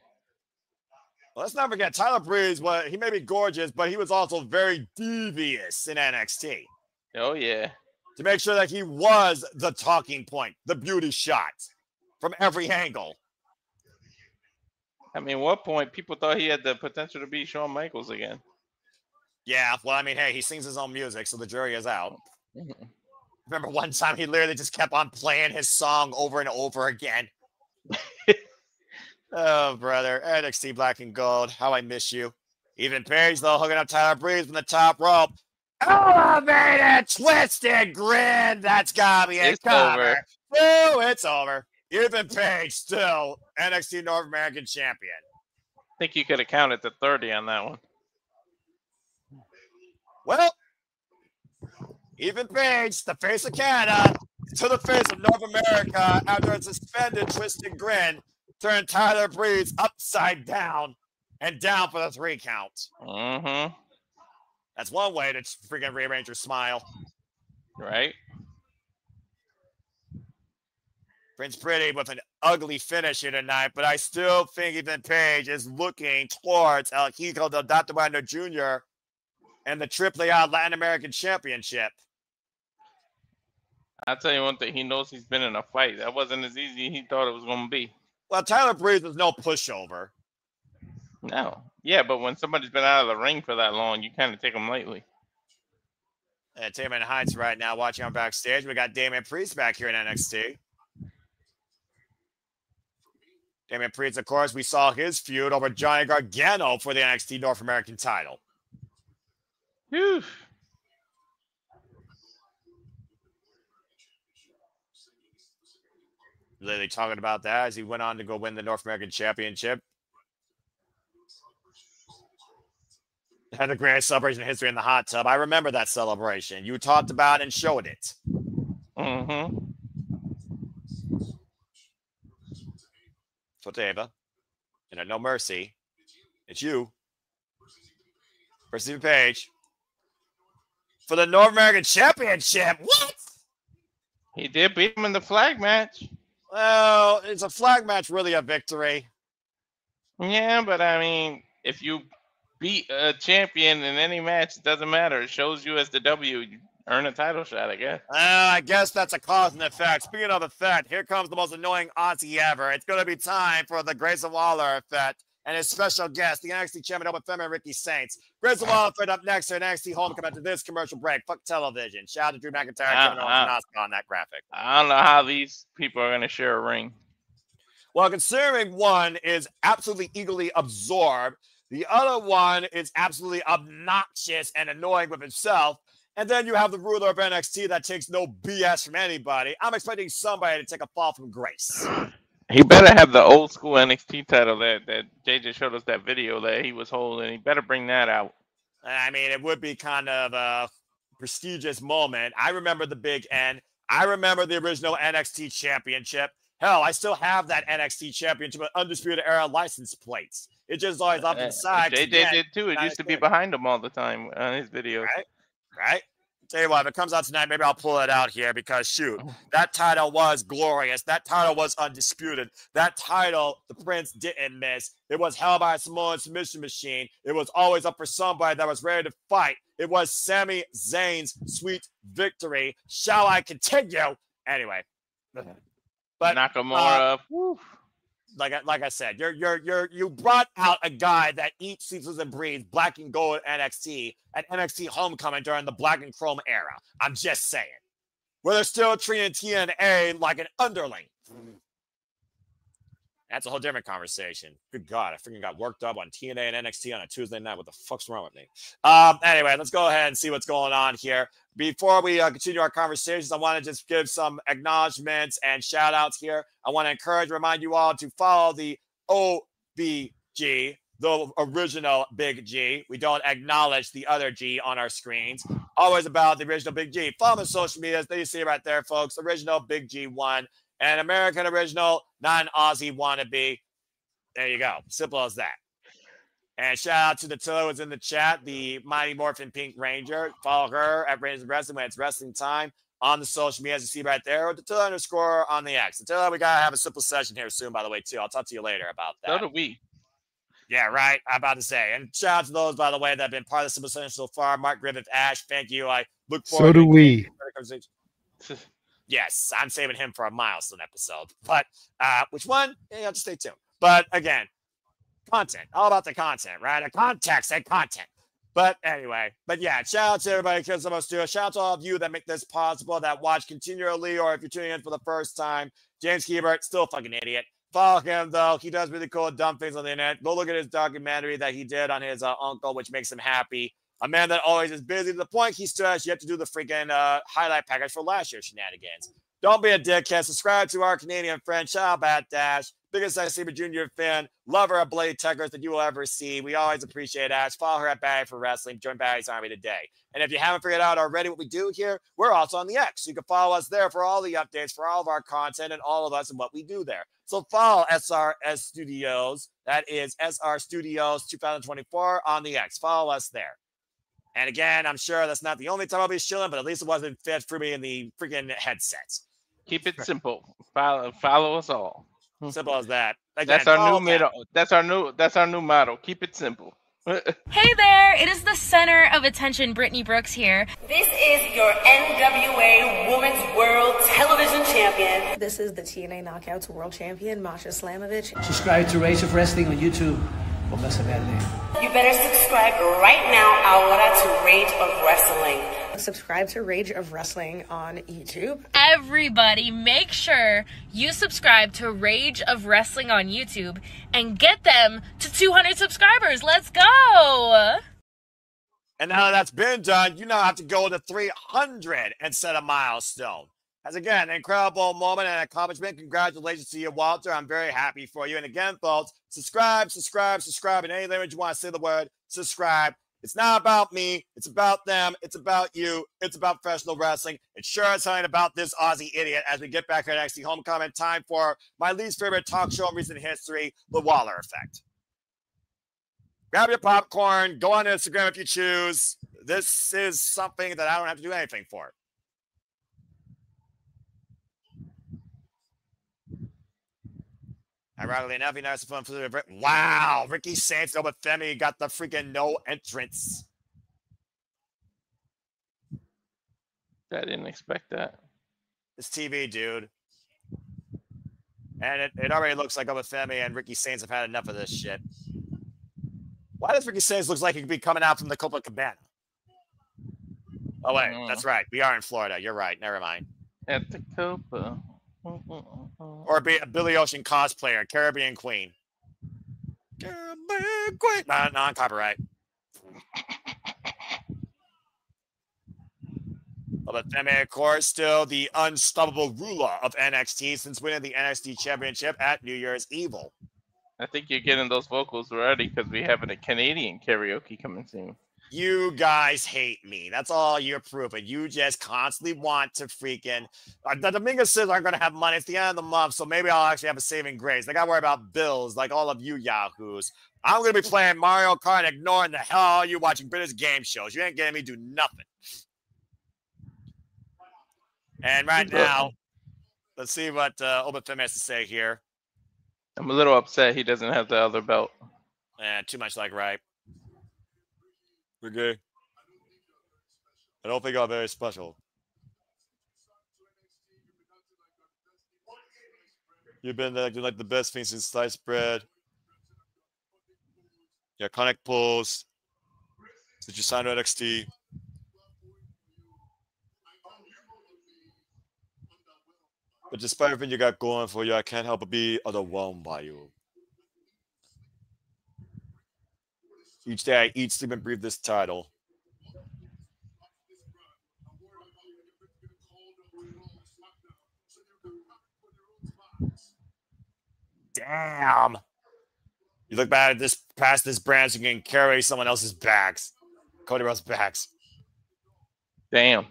Well, let's not forget, Tyler Breeze, he may be gorgeous, but he was also very devious in NXT. Oh, yeah. To make sure that he was the talking point, the beauty shot from every angle. I mean, what point people thought he had the potential to be Shawn Michaels again? Yeah, well, I mean, hey, he sings his own music, so the jury is out. Remember one time he literally just kept on playing his song over and over again. Oh, brother. NXT Black and Gold. How I miss you. Ethan Page, though, hooking up Tyler Breeze from the top rope. Elevated, twisted grin. That's got to be it. Over. Oh, it's over. Ethan Page still NXT North American champion. I think you could have counted to 30 on that one. Well, Ethan Page, the face of Canada, to the face of North America after a suspended twisted grin, turned Tyler Breeze upside down and down for the 3 count. That's one way to freaking rearrange your smile. Right? Prince Pretty with an ugly finish here tonight, but I still think Ethan Page is looking towards El Hijo del Dr. Wagner Jr. and the AAA Latin American Championship. I'll tell you one thing. He knows he's been in a fight. That wasn't as easy as he thought it was going to be. Well, Tyler Breeze was no pushover. No. Yeah, but when somebody's been out of the ring for that long, you kind of take them lightly. And Tatum Heights right now watching on backstage. We got Damian Priest back here in NXT. Damian Priest, of course, we saw his feud over Johnny Gargano for the NXT North American title. Whew. Literally talking about that as he went on to go win the North American Championship. Had the greatest celebration in history in the hot tub. I remember that celebration. You talked about and showed it. Mm-hmm. So, Dava, and at No Mercy, it's you versus Ethan Page for the North American Championship. What? He did beat him in the flag match. Well, is a flag match really a victory? Yeah, but I mean, if you beat a champion in any match, it doesn't matter. It shows you as the W. You earn a title shot, I guess. I guess that's a cause and effect. Speaking of effect, here comes the most annoying Aussie ever. It's going to be time for the Grayson Waller effect and his special guest, the NXT champion with Femi and Ricky Saints. Grayson Waller up next to NXT Homecoming after this commercial break. Fuck television. Shout out to Drew McIntyre and Kevin Owens on that graphic. I don't know how these people are going to share a ring. Well, considering one is absolutely eagerly absorbed, the other one is absolutely obnoxious and annoying with himself. And then you have the ruler of NXT that takes no BS from anybody. I'm expecting somebody to take a fall from grace. He better have the old school NXT title that JJ showed us that video that he was holding. He better bring that out. I mean, it would be kind of a prestigious moment. I remember the Big N. I remember the original NXT championship. Hell, I still have that NXT championship with Undisputed Era license plates. It just always up to the side. JJ did too. It used to be behind him all the time on his videos. Right? Tell you what, if it comes out tonight, maybe I'll pull it out here because, shoot, that title was glorious. That title was undisputed. That title, the Prince didn't miss. It was held by a Samoan submission machine. It was always up for somebody that was ready to fight. It was Sami Zayn's sweet victory. Shall I continue? Anyway. But Nakamura, like I said, you brought out a guy that eats, sleeps, and breathes black and gold NXT at NXT Homecoming during the black and chrome era. I'm just saying. Where they're still treating TNA like an underling. That's a whole different conversation. Good God, I freaking got worked up on TNA and NXT on a Tuesday night. What the fuck's wrong with me? Anyway, let's go ahead and see what's going on here. Before we continue our conversations, I want to just give some acknowledgments and shout outs here. I want to remind you all to follow the OBG, the original Big G. We don't acknowledge the other G on our screens. Always about the original Big G. Follow the social medias. There you see it right there, folks. Original Big G1 and American original, non-Aussie wannabe. There you go. Simple as that. And shout out to the Tiller who's in the chat, the Mighty Morphin Pink Ranger. Follow her at Rangers Wrestling when it's wrestling time on the social media, as you see right there, or the Tiller _ on the X. The Tiller, we got to have a simple session here soon, by the way, too. I'll talk to you later about that. So do we. Yeah, right. I'm about to say. And shout out to those, by the way, that have been part of the simple session so far. Mark Griffith, Ash, thank you. I look forward to we. Yes, I'm saving him for a milestone episode. But which one? Yeah, you'll just stay tuned. But again, content, all about the content, right? A context and content. But anyway, yeah, shout out to everybody who cares about Studio. Shout out to all of you that make this possible, that watch continually, or if you're tuning in for the first time, James Hebert, still a fucking idiot. Follow him, though. He does really cool, dumb things on the internet. Go look at his documentary that he did on his uncle, which makes him happy. A man that always is busy to the point he still has yet to do the freaking highlight package for last year's shenanigans. Don't be a dickhead. Subscribe to our Canadian friend, shout out Bat Dash. Biggest Saber Jr. fan, lover of Blade Techers that you will ever see. We always appreciate Ash. Follow her at Barry for Wrestling. Join Barry's Army today. And if you haven't figured out already what we do here, we're also on the X. So you can follow us there for all the updates, for all of our content, and all of us and what we do there. So follow SRS Studios. That is SR Studios 2024 on the X. Follow us there. And again, I'm sure that's not the only time I'll be chilling, but at least it wasn't fed for me in the freaking headsets. Keep it simple. Follow us all. Simple as that. Again, That's our new that. That's our new motto. Keep it simple. Hey there, it is the center of attention, Brittany Brooks here. This is your NWA Women's World Television Champion. This is the TNA Knockouts World Champion, Masha Slamovich. Subscribe to Rage of Wrestling on YouTube. Póngase verde. You better subscribe right now ahora to Rage of Wrestling. Subscribe to Rage of Wrestling on YouTube. Everybody, make sure you subscribe to Rage of Wrestling on YouTube and get them to 200 subscribers. Let's go! And now that that's been done, you now have to go to 300 and set a milestone. As again, an incredible moment and accomplishment. Congratulations to you, Walter. I'm very happy for you. And again, folks, subscribe. In any language you want to say the word, subscribe. It's not about me. It's about them. It's about you. It's about professional wrestling. It's sure as hell about this Aussie idiot as we get back here at NXT Homecoming. Time for my least favorite talk show in recent history, The Waller Effect. Grab your popcorn. Go on Instagram if you choose. This is something that I don't have to do anything for. Ironically enough, nice and fun for the wow, Ricky Saints over Femi got the freaking no entrance. I didn't expect that. It's TV, dude. And it already looks like over Femi and Ricky Saints have had enough of this shit. Why does Ricky Saints look like he could be coming out from the Copacabana? Oh, wait, that's right. We are in Florida. You're right. Never mind. At the Copa. Or be a Billy Ocean cosplayer, Caribbean Queen. Caribbean Queen. Non-copyright. But Femi, of course, still the unstoppable ruler of NXT since winning the NXT Championship at New Year's Evil. I think you're getting those vocals already because we have a Canadian karaoke coming soon. You guys hate me. That's all you're proving. You just constantly want to freaking... the Dominguez says aren't going to have money. It's the end of the month, so maybe I'll actually have a saving grace. I got to worry about bills like all of you yahoos. I'm going to be playing Mario Kart and ignoring the hell out of you watching British game shows. You ain't getting me do nothing. And right now, let's see what Obafemi has to say here. I'm a little upset he doesn't have the other belt. Too much like right. We're gay. I don't think I'm very special. You've been like the best thing since sliced bread. Your iconic pulls. Since you signed to NXT. But despite everything you got going for you, I can't help but be overwhelmed by you. Each day I eat, sleep, and breathe this title. Damn. You look bad at this past this brand so you can carry someone else's bags. Cody Rhodes' bags. Damn.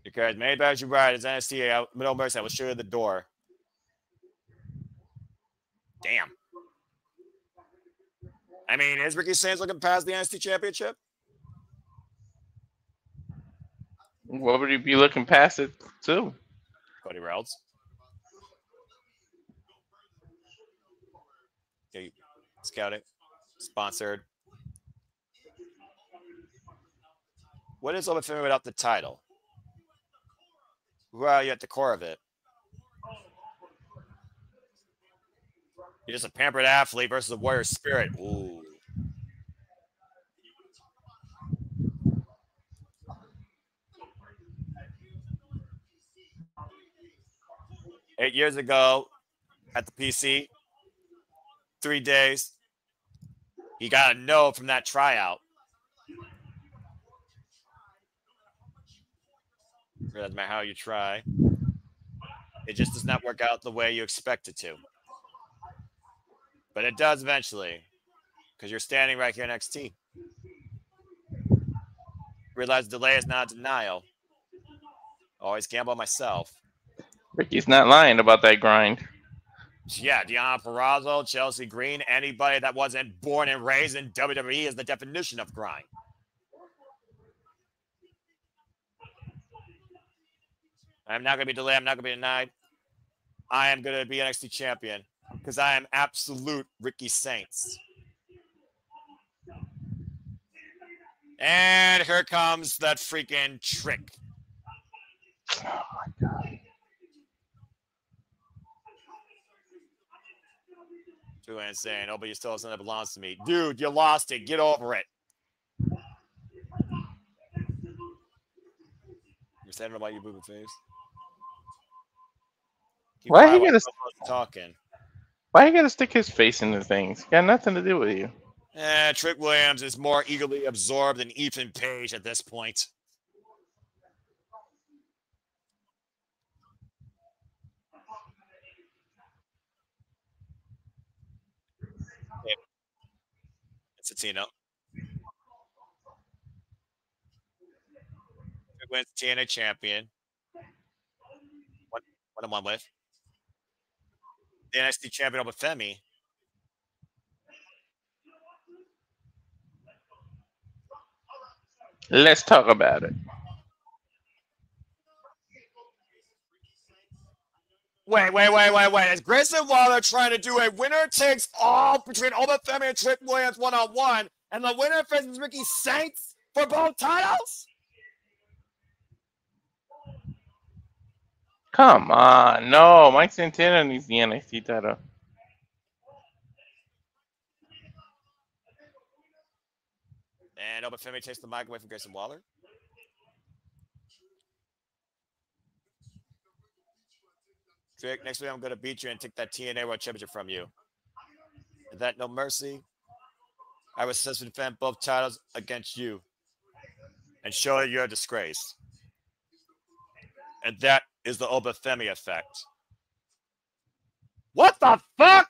You carry as many bags you ride as NXT Middle Mercy. I will show you the door. Damn. I mean, is Ricky Saints looking past the NXT Championship? What would you be looking past it to? Cody Rhodes. Okay, scout it. Sponsored. What is Obafemi without the title? Who are you at the core of it? You're just a pampered athlete versus a warrior spirit. Ooh. Eight years ago at the PC, 3 days, he got a no from that tryout. Doesn't matter how you try. It just does not work out the way you expect it to. But it does eventually, because you're standing right here in NXT. Realize delay is not denial. Always gamble on myself. Ricky's not lying about that grind. Yeah, Deanna Purrazzo, Chelsea Green, anybody that wasn't born and raised in WWE is the definition of grind. I'm not going to be delayed. I'm not going to be denied. I am going to be NXT champion because I am absolute Ricky Saints. And here comes that freaking trick. Oh, my God. Too insane. Oh, but you still have something that belongs to me. Dude, you lost it. Get over it. You're saying about you moving face? Why he gotta talking? Why he gotta stick his face in the things? Got nothing to do with you. Trick Williams is more eagerly absorbed than Ethan Page at this point. It's a Tino. Trick Williams, TNA champion. One with the NXT champion over Femi. Let's talk about it. Wait. Is Grayson Waller trying to do a winner takes all between Oba Femi and Trick Williams one-on-one, and the winner faces Ricky Saints for both titles? Come on. No, Mike Santana needs the NXT title. And Oba Femi takes the mic away from Grayson Waller. Trick, next week I'm going to beat you and take that TNA World Championship from you. Is that no mercy? I was successfully defend both titles against you and show you're a disgrace. And that is the Oba Femi effect. What the fuck?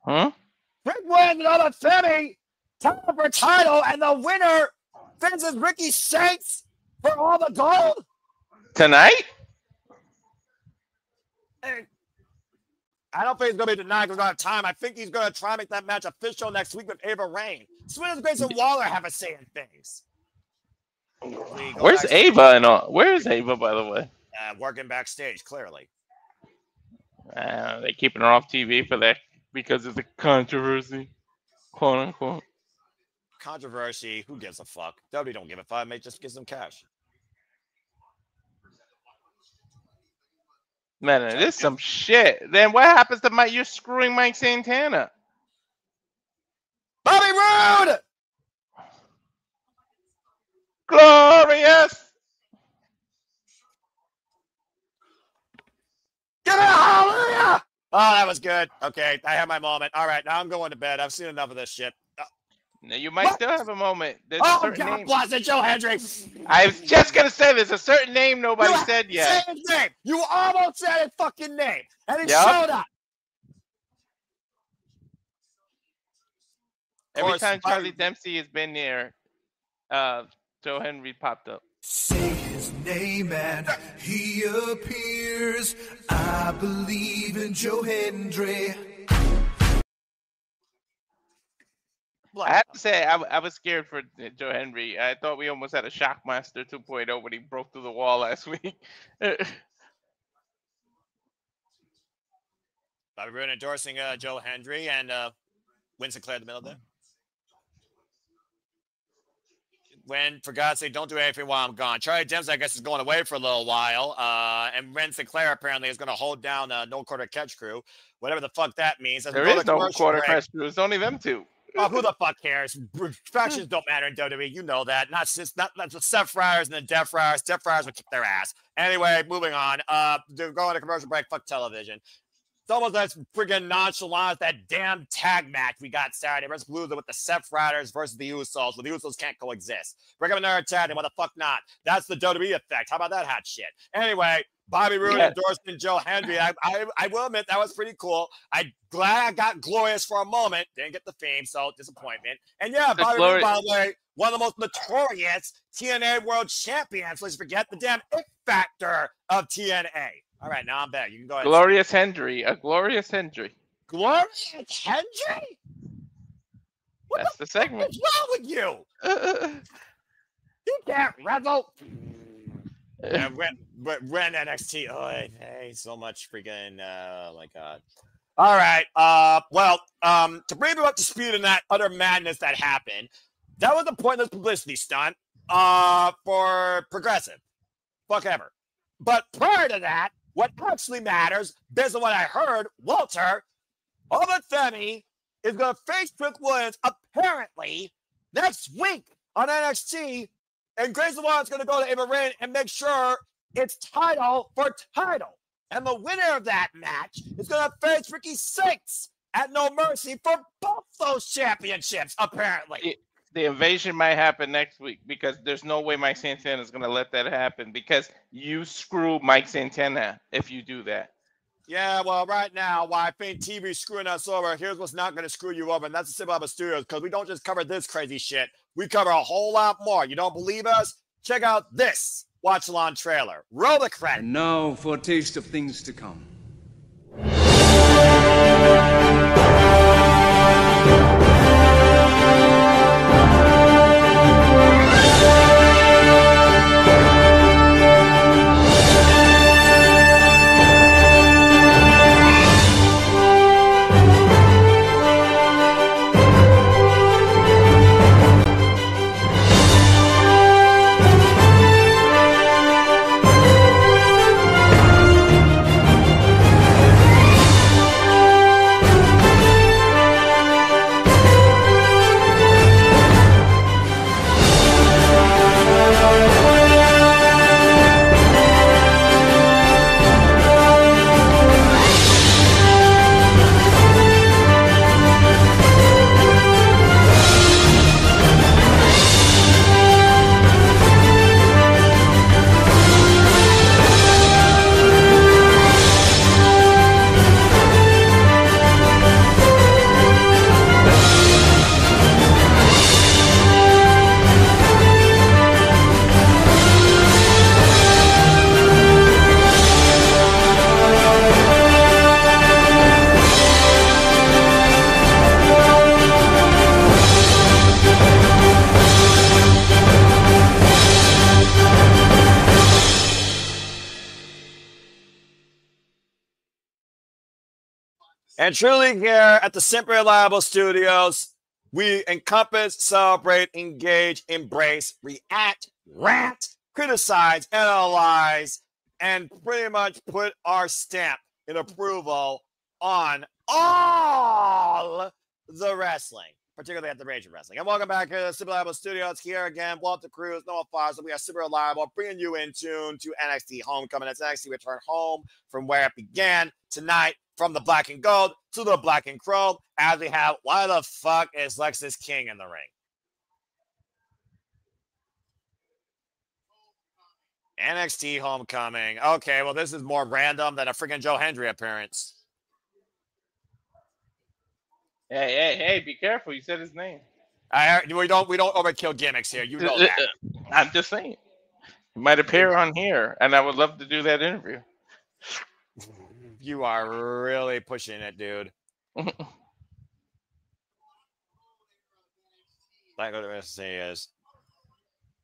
Huh? Trick Williams and Oba Femi tie for title, and the winner faces Ricky Saints for all the gold Tonight? I don't think he's going to be denied because we don't have time. I think he's going to try and make that match official next week with Ava Raine. So when does Grayson Waller have a say in things? Where's Ava and all? Where is Ava, by the way? Working backstage, clearly. They're keeping her off TV for that because of the controversy, quote unquote. Controversy? Who gives a fuck? WWE don't give a fuck. Mate, just give them cash. Man, it is some shit. Then what happens to Mike? You're screwing Mike Santana. Bobby Roode! Glorious! Give it a hallelujah! Oh, that was good. Okay, I had my moment. All right, now I'm going to bed. I've seen enough of this shit. Now, you might still have a moment. There's a Oh, certain God name. bless it, Joe Hendricks. I was just going to say there's a certain name nobody said yet. Say his name. You almost said his fucking name, and it Yep. showed up. Every time Charlie Dempsey has been there, Joe Henry popped up. Say his name and he appears. I believe in Joe Hendry. I have to say, I was scared for Joe Henry. I thought we almost had a Shockmaster 2.0 when he broke through the wall last week. Bobby Roode endorsing Joe Hendry and Win Sinclair in the middle there. When, for God's sake, don't do anything while I'm gone. Charlie Dempsey, I guess, is going away for a little while. And Ren Sinclair apparently is going to hold down No Quarter Catch Crew, whatever the fuck that means. There is no Quarter Catch Crew. It's only them two. Oh, who the fuck cares? Factions don't matter in WWE. You know that. Not the Seth Friars and the Death Friars. Death Friars would kick their ass. Anyway, moving on. They're going to commercial break. Fuck television. It's almost as friggin' nonchalant as that damn tag match we got Saturday. Versus Blues with the Seth Riders versus the Usos. Well, the Usos can't coexist. Bring up another tag, and what the fuck not? That's the WWE effect. How about that hot shit? Anyway, Bobby Roode endorsing Joe Hendry. I will admit that was pretty cool. I'm glad I got glorious for a moment. Didn't get the fame, so disappointment. And yeah, Bobby Roode, by the way, one of the most notorious TNA World Champions. Let's forget the damn it factor of TNA. All right, now I'm back. You can go ahead. Glorious Hendry. A glorious Hendry. Glorious Hendry? What That's the segment. What's wrong with you? You can't wrestle. When NXT. Oh, hey, so much freaking. Oh my god. All right. To bring you up to speed on that other madness that happened, that was a pointless publicity stunt. For Progressive. Fuck ever. But prior to that, what actually matters, based on what I heard, Walter, Femi is going to face Trick Williams apparently next week on NXT, and Grayson is going to go to Ava Rain and make sure it's title for title. And the winner of that match is going to face Ricky Six at No Mercy for both those championships, apparently. The invasion might happen next week because there's no way Mike Santana is going to let that happen because you screw Mike Santana if you do that. Yeah, well, right now, why I think TV's screwing us over, here's what's not going to screw you over, and that's the Super Bubba Studios, because we don't just cover this crazy shit. We cover a whole lot more. You don't believe us? Check out this watch-along trailer. Roll the credits. And now for a taste of things to come. And truly here at the Simply Reliable Studios, we encompass, celebrate, engage, embrace, react, rant, criticize, analyze, and pretty much put our stamp in approval on all the wrestling, particularly at the Rage of Wrestling. And welcome back here to the Super Reliable Studios. Here again, Walter Cruz, Noah Foster. We are Super Reliable, bringing you in tune to NXT Homecoming. It's NXT Return Home from where it began tonight, from the black and gold to the black and chrome, as we have, why the fuck is Lexis King in the ring? NXT Homecoming. Okay, well, this is more random than a freaking Joe Hendry appearance. Hey, be careful. You said his name. We don't overkill gimmicks here. You know that. I'm just saying. He might appear on here, and I would love to do that interview. You are really pushing it, dude. Like what I'm going to say is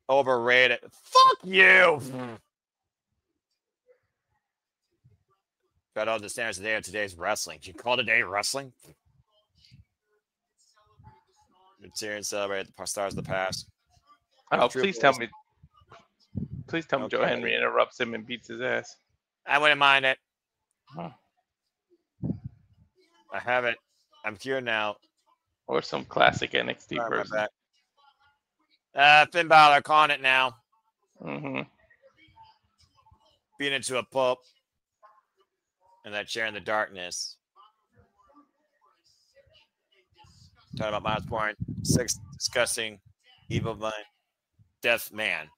overrated. Fuck you. Got all the standards today of today's wrestling. You call today wrestling? Serious celebrate the stars of the past. Oh, please tell me. Please tell me Joe Henry interrupts him and beats his ass. I wouldn't mind it. Huh. I have it. I'm here now. Or some classic NXT version. Finn Balor calling it now. Mm-hmm. Being into a pulp. And that chair in the darkness. Talking about Miles Born. 6 discussing Evil Mind. Death Man.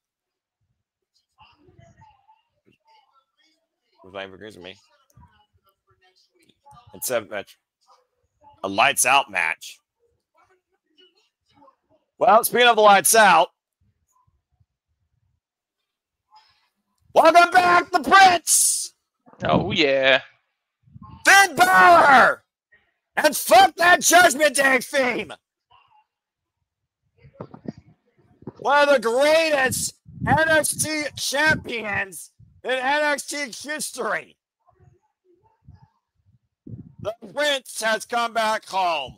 Who's playing for Cruz with me? It's a lights out match. Well, speaking of the lights out, welcome back, the Prince. Oh, yeah. Finn Balor! And fuck that Judgment Day theme! One of the greatest NXT champions in NXT history. The Prince has come back home.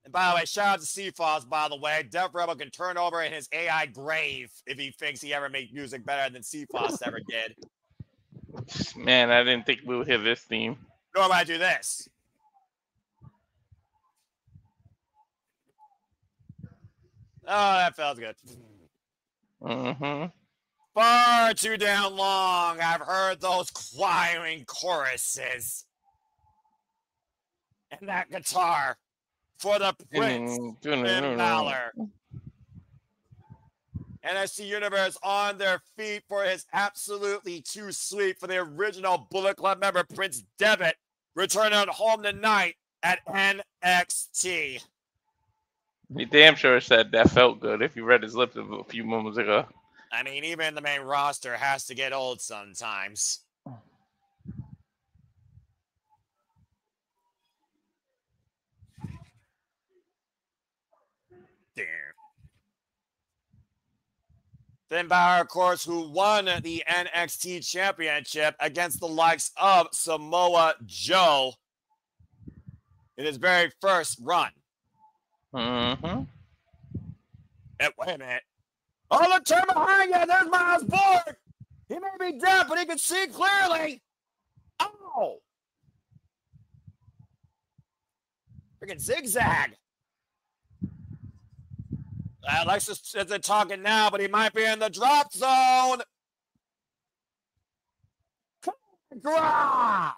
And by the way, shout out to Seafoss, by the way. Def Rebel can turn over in his AI grave if he thinks he ever made music better than Seafoss ever did. Man, I didn't think we would hear this theme. Nor would I do this. Oh, that felt good. Mm-hmm. Far too damn long. I've heard those choiring choruses. And that guitar for the Prince, Finn Balor. NXT Universe on their feet for his absolutely too sweet for the original Bullet Club member Prince Devitt returning home tonight at NXT. He damn sure said that felt good if you read his lips a few moments ago. I mean, even the main roster has to get old sometimes. Damn. Finn Balor, of course, who won the NXT Championship against the likes of Samoa Joe in his very first run. Mm-hmm. And wait a minute. Oh, look, turn behind you. There's Miles Board. He may be deaf, but he can see clearly. Oh. Freaking zigzag. Alexis isn't talking now, but he might be in the drop zone. I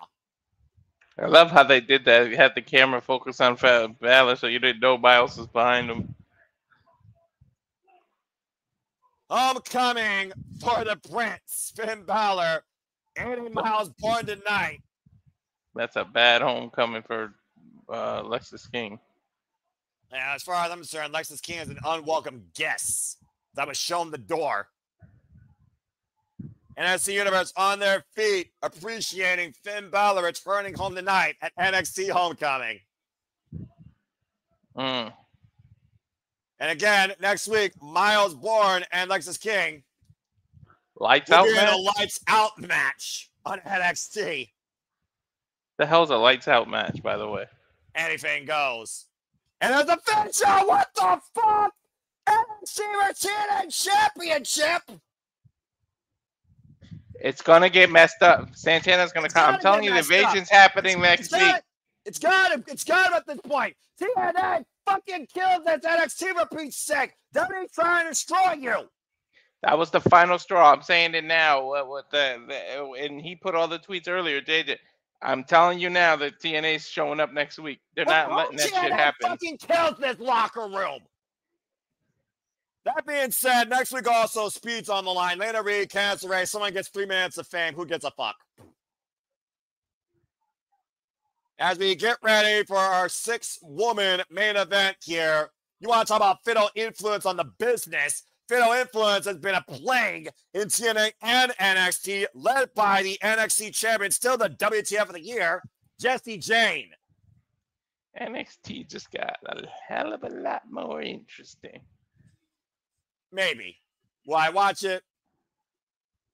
love how they did that. You had the camera focus on Balor so you didn't know Miles was behind him. Homecoming for the Prince, Finn Balor, 80 miles born tonight. That's a bad homecoming for Lexis King. Yeah, as far as I'm concerned, Lexis King is an unwelcome guest that was shown the door. NXT Universe on their feet, appreciating Finn Balor returning home tonight at NXT Homecoming. Mm. And again, next week, Miles Bourne and Lexis King Lights will out be in match? a lights out match on NXT. The hell's a lights out match, by the way? Anything goes. And there's a finisher! What the fuck? NXT Retaining Championship! It's gonna get messed up. Santana's gonna come. I'm telling you, the invasion's happening next week. It's got him at this point. TNA fucking killed this NXT for Pete's sake. Don't be trying to destroy you. That was the final straw. I'm saying it now. And he put all the tweets earlier, JJ. I'm telling you now that TNA's showing up next week. They're not letting that shit happen. Fucking kills this locker room. That being said, next week also speeds on the line. Lana Reed, Candice LeRae, someone gets 3 minutes of fame. Who gives a fuck? As we get ready for our 6-woman main event here, you want to talk about Fiddle influence on the business. Fiddle influence has been a plague in TNA and NXT, led by the NXT champion, still the WTF of the year, Jayne. NXT just got a hell of a lot more interesting. Maybe. Will I watch it?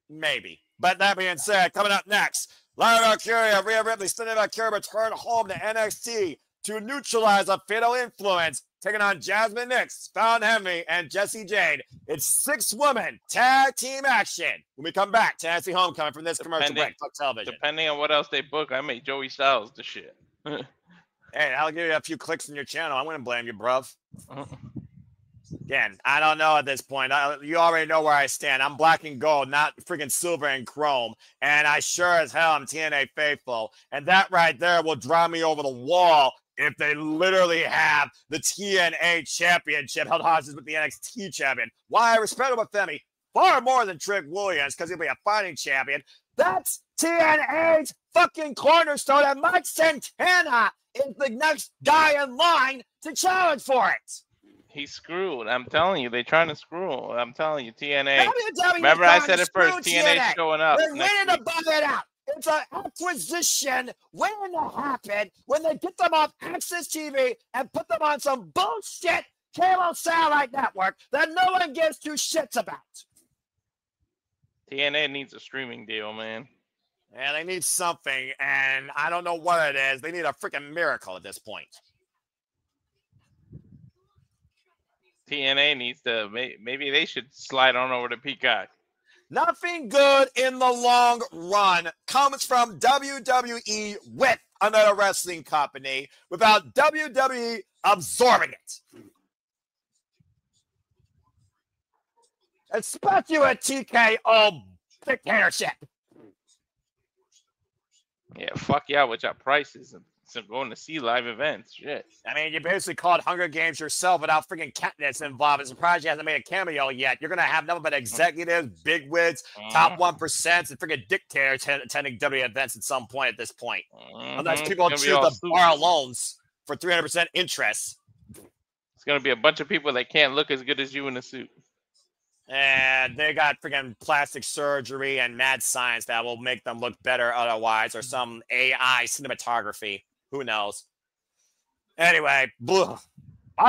Maybe. But that being said, coming up next, Lyra Valkyria, Rhea Ripley, Valkyria return home to NXT to neutralize a fatal influence, taking on Jazmyn Nix, Fallon Henley, and Jayne. It's 6-woman tag team action. When we come back to NXT Homecoming from this commercial break, Fuck Television. Depending on what else they book, I make Joey Styles the shit. Hey, I'll give you a few clicks in your channel. I wouldn't blame you, bruv. Again, I don't know at this point. You already know where I stand. I'm black and gold, not freaking silver and chrome. And I sure as hell am TNA faithful. And that right there will drive me over the wall if they literally have the TNA championship held hostage with the NXT champion. Why I respect him with Femi far more than Trick Williams because he'll be a fighting champion. That's TNA's fucking cornerstone, and Mike Santana is the next guy in line to challenge for it. He's screwed. I'm telling you, they're trying to screw him. I'm telling you, TNA. WWE Remember, I said it first. screw TNA showing up. They're next waiting to week. buy it out. It's an acquisition waiting to happen when they get them off Access TV and put them on some bullshit cable satellite network that no one gives two shits about. TNA needs a streaming deal, man. Yeah, they need something, and I don't know what it is. They need a freaking miracle at this point. TNA needs to, maybe they should slide on over to Peacock. Nothing good in the long run comes from WWE with another wrestling company without WWE absorbing it. Especially with TKO dictatorship. Yeah, fuck yeah, with your prices and so going to see live events. Shit. I mean, you basically called Hunger Games yourself without freaking Katniss involved. I'm surprised you hasn't made a cameo yet. You're going to have nothing but executives, bigwigs, top 1%, and freaking dictators attending WWE events at some point at this point. Unless people choose to borrow loans for 300% interest. It's going to be a bunch of people that can't look as good as you in a suit. And they got freaking plastic surgery and mad science that will make them look better otherwise, or some AI cinematography. Who knows? Anyway, why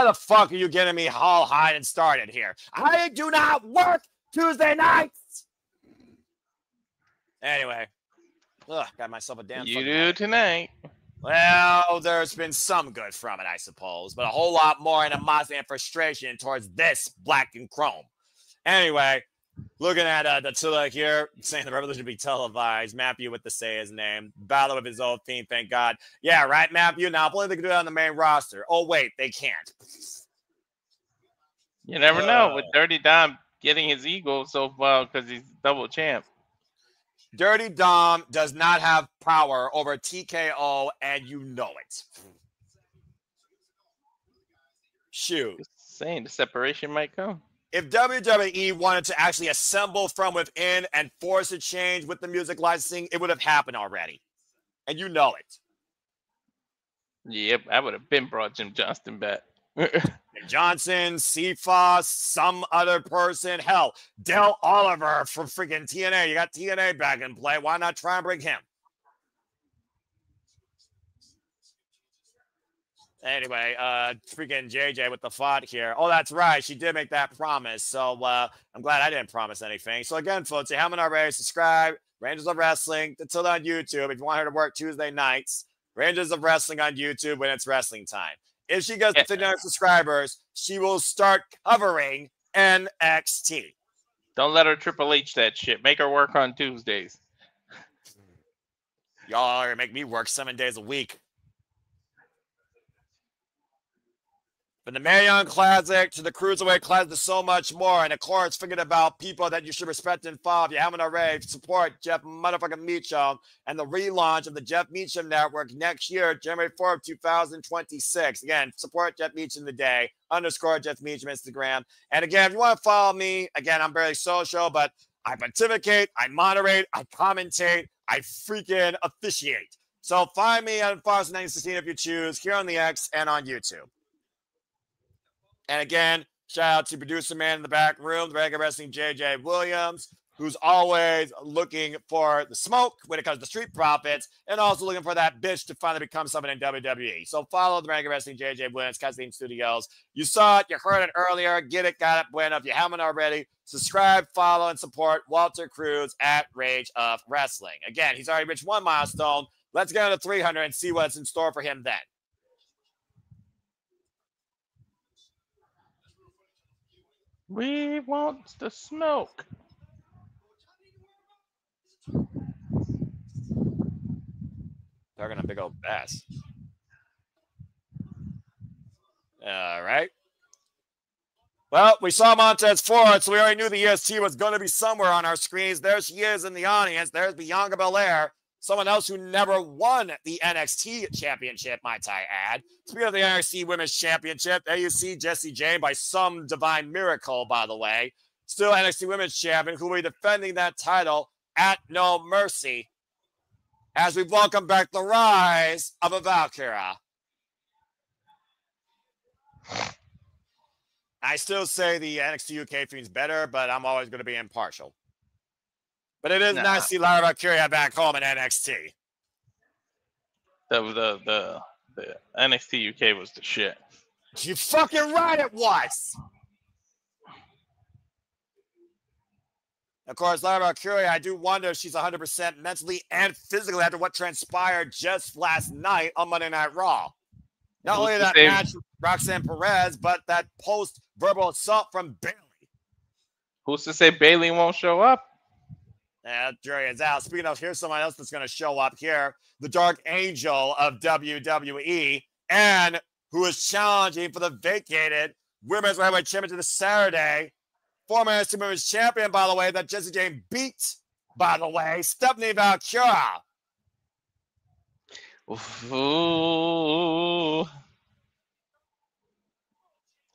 the fuck are you getting me all high and started here? I do not work Tuesday nights. Anyway, got myself a damn. You do tonight. Well, there's been some good from it, I suppose, but a whole lot more animosity and frustration towards this black and chrome. Anyway, looking at the Tilla here, saying the revolution be televised. Matthew with the say his name. Balor with his old theme, thank God. Yeah, right, Matthew? Now, if only they can do it on the main roster. Oh, wait, they can't. You never know. With Dirty Dom getting his ego so far because he's double champ. Dirty Dom does not have power over TKO, and you know it. Shoot. Just saying, the separation might come. If WWE wanted to actually assemble from within and force a change with the music licensing, it would have happened already. And you know it. Yep, I would have been brought Jim Johnston back. Johnson, CFOS, some other person. Hell, Del Oliver from freaking TNA. You got TNA back in play. Why not try and bring him? Anyway, freaking JJ with the thought here. Oh, that's right. She did make that promise. So I'm glad I didn't promise anything. So again, folks, if you haven't already, subscribe. Rangers of Wrestling. Until on YouTube. If you want her to work Tuesday nights, Rangers of Wrestling on YouTube when it's wrestling time. If she gets 59 subscribers, she will start covering NXT. Don't let her Triple H that shit. Make her work on Tuesdays. Y'all are going to make me work 7 days a week. From the Mae Young Classic to the Cruiserweight Classic to so much more. And of course, thinking about people that you should respect and follow. If you haven't already, support Jeff motherfucking Meacham and the relaunch of the Jeff Meacham Network next year, January 4th, 2026. Again, support Jeff Meacham today, _ Jeff Meacham Instagram. And again, if you want to follow me, again, I'm barely social, but I pontificate, I moderate, I commentate, I freaking officiate. So find me on Fox 916 if you choose, here on the X and on YouTube. And again, shout out to producer man in the back room, the regular wrestling JJ Williams, who's always looking for the smoke when it comes to Street Profits, and also looking for that bitch to finally become something in WWE. So follow the regular wrestling JJ Williams, Casting Studios. You saw it, you heard it earlier. Get it, got it, bueno. If you haven't already, subscribe, follow, and support Walter Cruz at Rage of Wrestling. Again, he's already reached 1 milestone. Let's get on to 300 and see what's in store for him then. We want the smoke. Talking a big old bass. All right. Well, we saw Montez Ford, so we already knew the EST was going to be somewhere on our screens. There she is in the audience. There's Bianca Belair. Someone else who never won the NXT championship, might I add. Speaking of the NXT Women's Championship, there you see Jacy Jayne, by some divine miracle, by the way, still NXT Women's Champion, who will be defending that title at No Mercy as we welcome back the rise of a Valkyria. I still say the NXT UK feud's better, but I'm always going to be impartial. But it is nice to see Lyra Valkyria back home in NXT. The NXT UK was the shit. You fucking right it was. Of course, Lyra Valkyria, I do wonder if she's 100% mentally and physically after what transpired just last night on Monday Night Raw. Not only that match with Roxanne Perez, but that post-verbal assault from Bayley. Who's to say Bayley won't show up? Yeah, jury is out. Speaking of, here's someone else that's going to show up here. The Dark Angel of WWE, and who is challenging for the vacated Women's Heavyweight Championship this Saturday. Former NXT Women's Champion, by the way, that Jayne beat, by the way, Stephanie Valkyria. Ooh.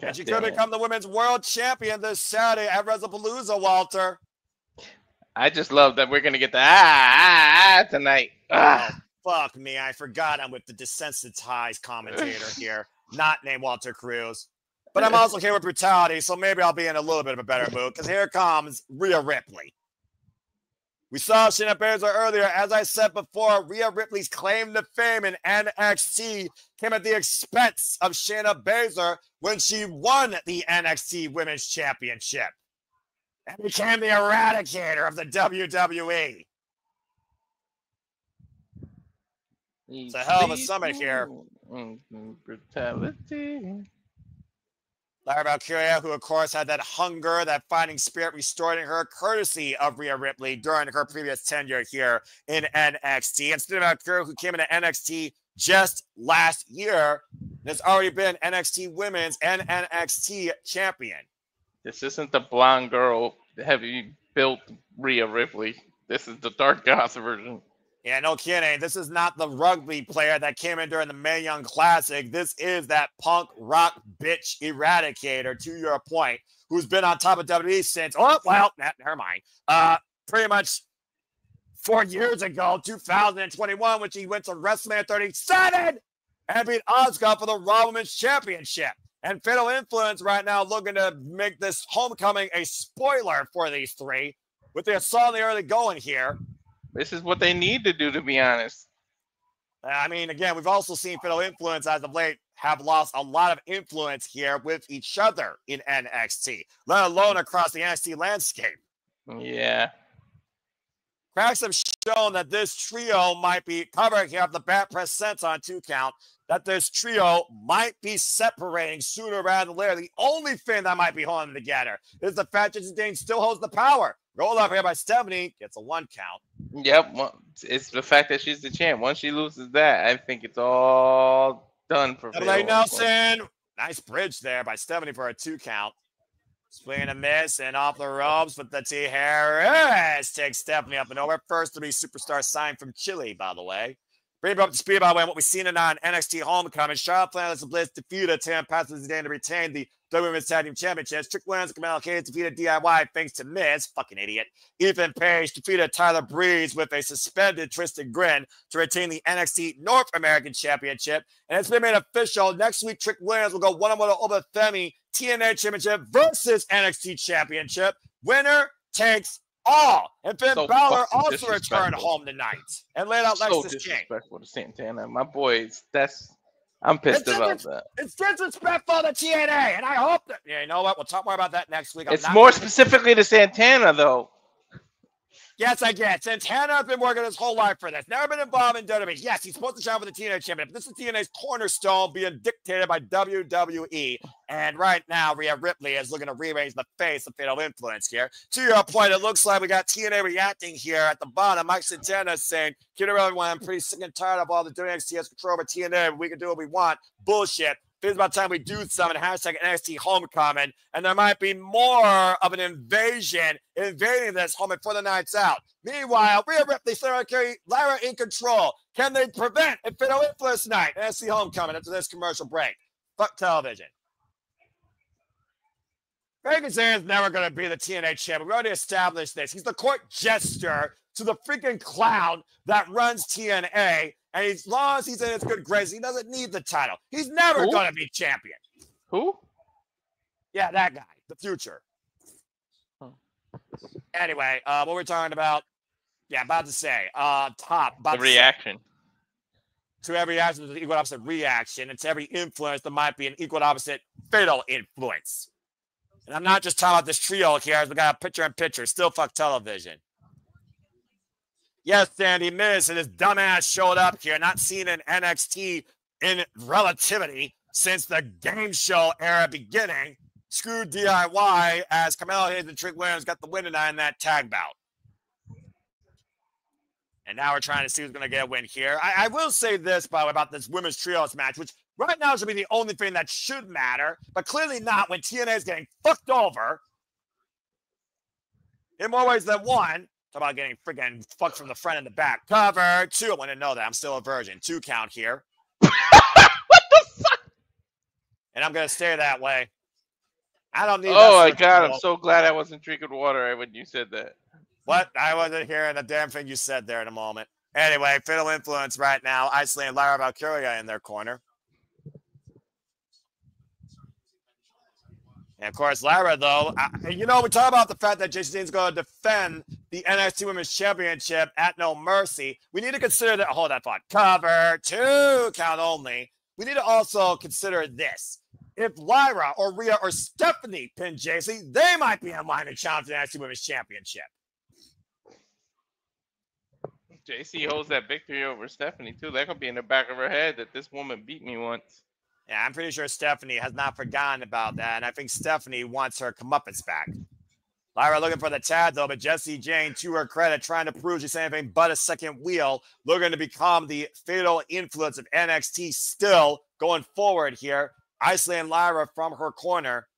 And she could become the Women's World Champion this Saturday at WrestlePalooza, Walter. I just love that we're going to get the tonight. Oh, fuck me. I forgot I'm with the desensitized commentator here, not named Walter Cruz. But I'm also here with brutality, so maybe I'll be in a little bit of a better mood, because here comes Rhea Ripley. We saw Shayna Baszler earlier. As I said before, Rhea Ripley's claim to fame in NXT came at the expense of Shayna Baszler when she won the NXT Women's Championship and became the eradicator of the WWE. It's a hell of a summit here. Brutality. Lyra Valkyria, who of course had that hunger, that fighting spirit restored in her, courtesy of Rhea Ripley during her previous tenure here in NXT. And Stephanie Valkyria, who came into NXT just last year, has already been NXT Women's and NXT Champion. This isn't the blonde girl heavy built Rhea Ripley. This is the Dark Goth version. Yeah, no kidding. This is not the rugby player that came in during the Mae Young Classic. This is that punk rock bitch eradicator, to your point, who's been on top of WWE since, never mind. Pretty much 4 years ago, 2021, when she went to WrestleMania 37 and beat Asuka for the Raw Women's Championship. And Fatal Influence right now looking to make this homecoming a spoiler for these three with the assault in the early going here. This is what they need to do, to be honest. I mean, again, we've also seen Fatal Influence as of late have lost a lot of influence here with each other in NXT, let alone across the NXT landscape. Yeah. Cracks have shown that this trio might be covering here up the bat press sense on 2 count, that this trio might be separating sooner rather than later. The only thing that might be holding them together is the fact that Jayne still holds the power. Rolled up here by Stephanie, gets a 1 count. Yep, well, it's the fact that she's the champ. Once she loses that, I think it's all done for Blake Nelson. Nice bridge there by Stephanie for a 2 count. Swinging a miss and off the ropes, but the T. Harris takes Stephanie up and over. First to be superstar signed from Chile, by the way. Bring up to speed, by the way, what we've seen tonight on NXT Homecoming. Charlotte Flair and Bliss defeated Tam Paxley Zayn to retain the WWE Women's Tag Team Championships. Trick Williams and Carmelo defeated DIY thanks to Miz, fucking idiot. Ethan Page defeated Tyler Breeze with a suspended Tristan Grin to retain the NXT North American Championship. And it's been made official. Next week, Trick Williams will go one-on-one over Femi TNA Championship versus NXT Championship. Winner takes all. And Finn Balor also returned home tonight and laid out Lexus King. Disrespectful to Santana. My boys, I'm pissed about that. It's disrespectful to TNA, and I hope that, you know what, we'll talk more about that next week. It's more specifically to Santana, though. Yes, I get. Santana has been working his whole life for this. Never been involved in WWE. Yes, he's supposed to shine for the TNA champion, but this is TNA's cornerstone being dictated by WWE. And right now, Rhea Ripley is looking to rearrange the face of Fatal Influence here. To your point, it looks like we got TNA reacting here at the bottom. Mike Santana is saying, "Kid everyone, I'm pretty sick and tired of all the WXT has control over TNA. We can do what we want. Bullshit. It's about time we do something. Hashtag NXT Homecoming. And there might be more of an invasion invading this home before the night's out. Meanwhile, Rhea Ripley, Lyra in control. Can they prevent a Fatal Influence night? NXT Homecoming after this commercial break. Fuck television. Regal is never going to be the TNA champion. We already established this. He's the court jester to the freaking clown that runs TNA. And as long as he's in his good graces, he doesn't need the title. He's never going to be champion. Who? Yeah, that guy, the future. Anyway, what we're talking about, yeah, about to say, the reaction. To every action, there's an equal opposite reaction, and to every influence, there might be an equal opposite fatal influence. And I'm not just talking about this trio here, as we got a picture-in-picture, still fuck television. Yes, Sandy Miz and his dumbass showed up here, not seen in NXT in relativity since the game show era beginning. Screw DIY as Carmelo Hayes and Trick Williams got the win tonight in that tag bout. And now we're trying to see who's going to get a win here. I will say this, by the way, about this women's trios match, which right now should be the only thing that should matter, but clearly not when TNA is getting fucked over in more ways than one. Talk about getting freaking fucked from the front and the back. Cover 2. I want to know that. I'm still a virgin. 2 count here. What the fuck? And I'm going to stay that way. I don't need Oh my God, I'm so glad I wasn't drinking water when you said that. What? I wasn't hearing the damn thing you said there in a moment. Anyway, fatal influence right now. Isolating Lyra Valkyria in their corner. And of course, Lyra, though, we talk about the fact that Jacy's going to defend the NXT Women's Championship at No Mercy. We need to consider that. Hold that thought. Cover 2 count only. We need to also consider this. If Lyra or Rhea or Stephanie pin Jacy, they might be in line to challenge the NXT Women's Championship. Jacy holds that victory over Stephanie, too. That could be in the back of her head that this woman beat me once. Yeah, I'm pretty sure Stephanie has not forgotten about that, and I think Stephanie wants her comeuppance back. Lyra looking for the tag, though, but Jayne, to her credit, trying to prove she's anything but a second wheel, looking to become the fatal influence of NXT still going forward here, isolating Lyra from her corner.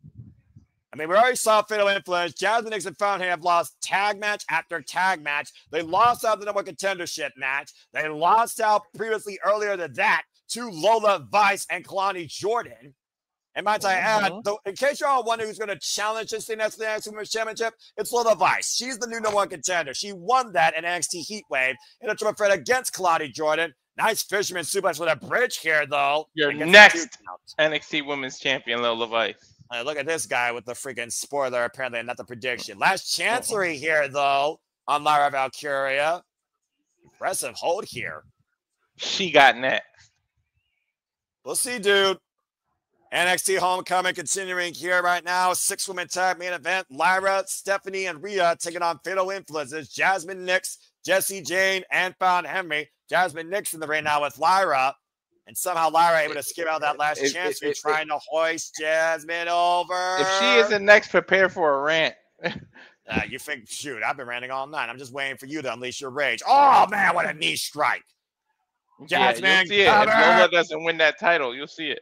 I mean, we already saw fatal influence. Jazmyn and Fallon have lost tag match after tag match. They lost out the number one contendership match. They lost out previously earlier than that to Lola Vice and Kalani Jordan. And might I add, though, in case you're all wondering who's going to challenge this thing next to the NXT Women's Championship, it's Lola Vice. She's the new number one contender. She won that in NXT Heatwave in a triple threat against Kalani Jordan. Nice fisherman suplex with a bridge here, though. Your next NXT Women's Champion, Lola Vice. Look at this guy with the freaking spoiler, apparently, not the prediction. Last chancery here, though, on Lyra Valkyria. Impressive hold here. She got next. We'll see, dude. NXT Homecoming continuing here right now. 6-woman tag main event. Lyra, Stephanie, and Rhea taking on fatal influences. Jazmyn Nix, Jacy, Jayne, and Fallon Henley. Jazmyn Nix in the ring now with Lyra. And somehow Lyra able to skip out that last chance. We're trying to hoist Jazmyn over. If she isn't next, prepare for a rant. You think, shoot, I've been ranting all night. I'm just waiting for you to unleash your rage. Oh, man, what a knee strike. Jazmyn, yeah, you'll see it. If Lola doesn't win that title, you'll see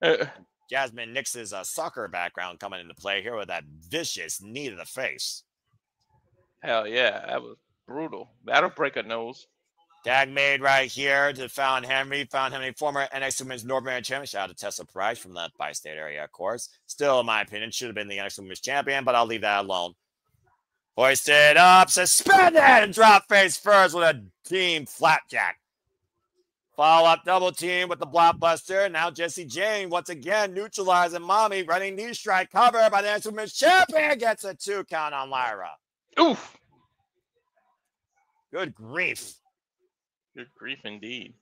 it. Jazmyn Nix's soccer background coming into play here with that vicious knee to the face. Hell yeah, that was brutal. That'll break a nose. Tag made right here to Fallon Henley. Fallon Henley, former NXT Women's North American Champion. Shout out to Tessa Price from the bi-state area, of course. Still, in my opinion, should have been the NXT Women's Champion, but I'll leave that alone. Hoisted up, suspended, and drop face first with a team flapjack. Follow up double team with the blockbuster. Now Jayne once again neutralizing Mommy, running knee strike cover by the NXT Women's Champion. Gets a 2 count on Lyra. Oof. Good grief. Good grief indeed.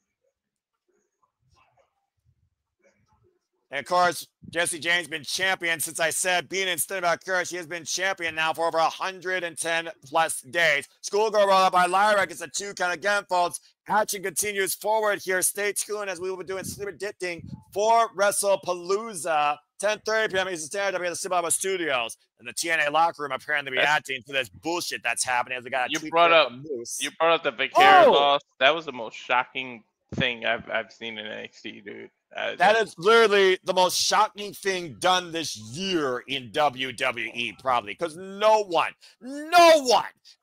And of course, Jayne's been champion since I said being instead of Valkyria, she has been champion now for over 110 plus days. Schoolgirl roll up by Lyra gets a 2 count again, folks. Action continues forward here. Stay tuned as we will be doing sleeper dicting for WrestlePalooza. 10:30 p.m. Eastern Standard Time here at the Ciampa Studios. And the TNA locker room apparently reacting to this bullshit that's happening as we got you brought up the Vaquer loss. That was the most shocking thing I've seen in NXT, dude. That is literally the most shocking thing done this year in WWE, probably, because no one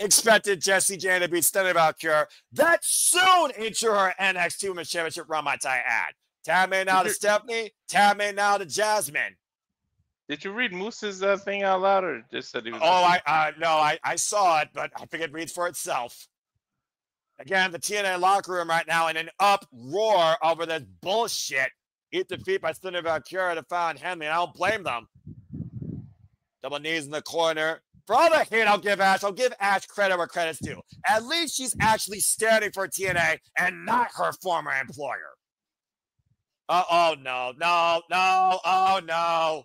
expected Jacy Jayne to beat Stephanie Valkyria that soon into her NXT Women's Championship run, might I add. Tab made now to Stephanie, tab made now to Jazmyn. Did you read Moose's thing out loud, or just said he was? I saw it, but I think it reads for itself. Again, the TNA locker room right now in an uproar over this bullshit. Defeat by Stephanie Valkyria to Fallon Henley, and I don't blame them. Double knees in the corner. For all the hate I'll give Ash credit where credit's due. At least she's actually standing for TNA and not her former employer. Oh, no. Oh, no.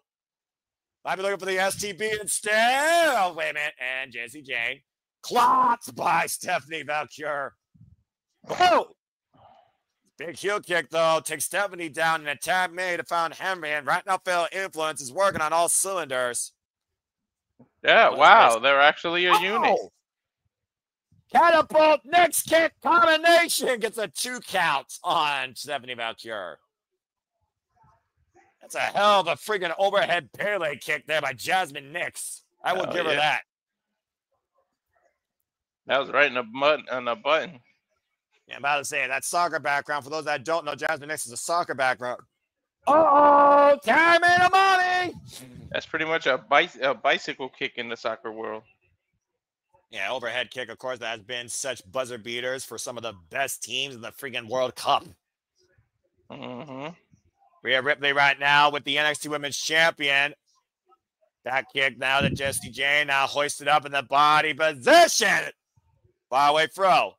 Might be looking for the STB instead. Oh, wait a minute. And Jayne. Clocked by Stephanie Vaquer. Whoa! Big heel kick, though. Takes Stephanie down and a tag made to Fallon Henry. And right now, Fatal Influence is working on all cylinders. Yeah, wow. They're actually a unit. Catapult next kick combination gets a 2 count on Stephanie Vaquer. That's a hell of a freaking overhead Pele kick there by Jazmyn Nix. I will give her that. That was right on the button. Yeah, I'm about to say that soccer background. For those that don't know, Jazmyn Nix is a soccer background. Uh-oh, time in a mommy. That's pretty much a bicycle kick in the soccer world. Yeah, overhead kick, of course, that has been such buzzer beaters for some of the best teams in the freaking World Cup. Mm-hmm. Rhea Ripley right now with the NXT Women's Champion. Back kick now to Jayne, now hoisted up in the body position. Far away throw.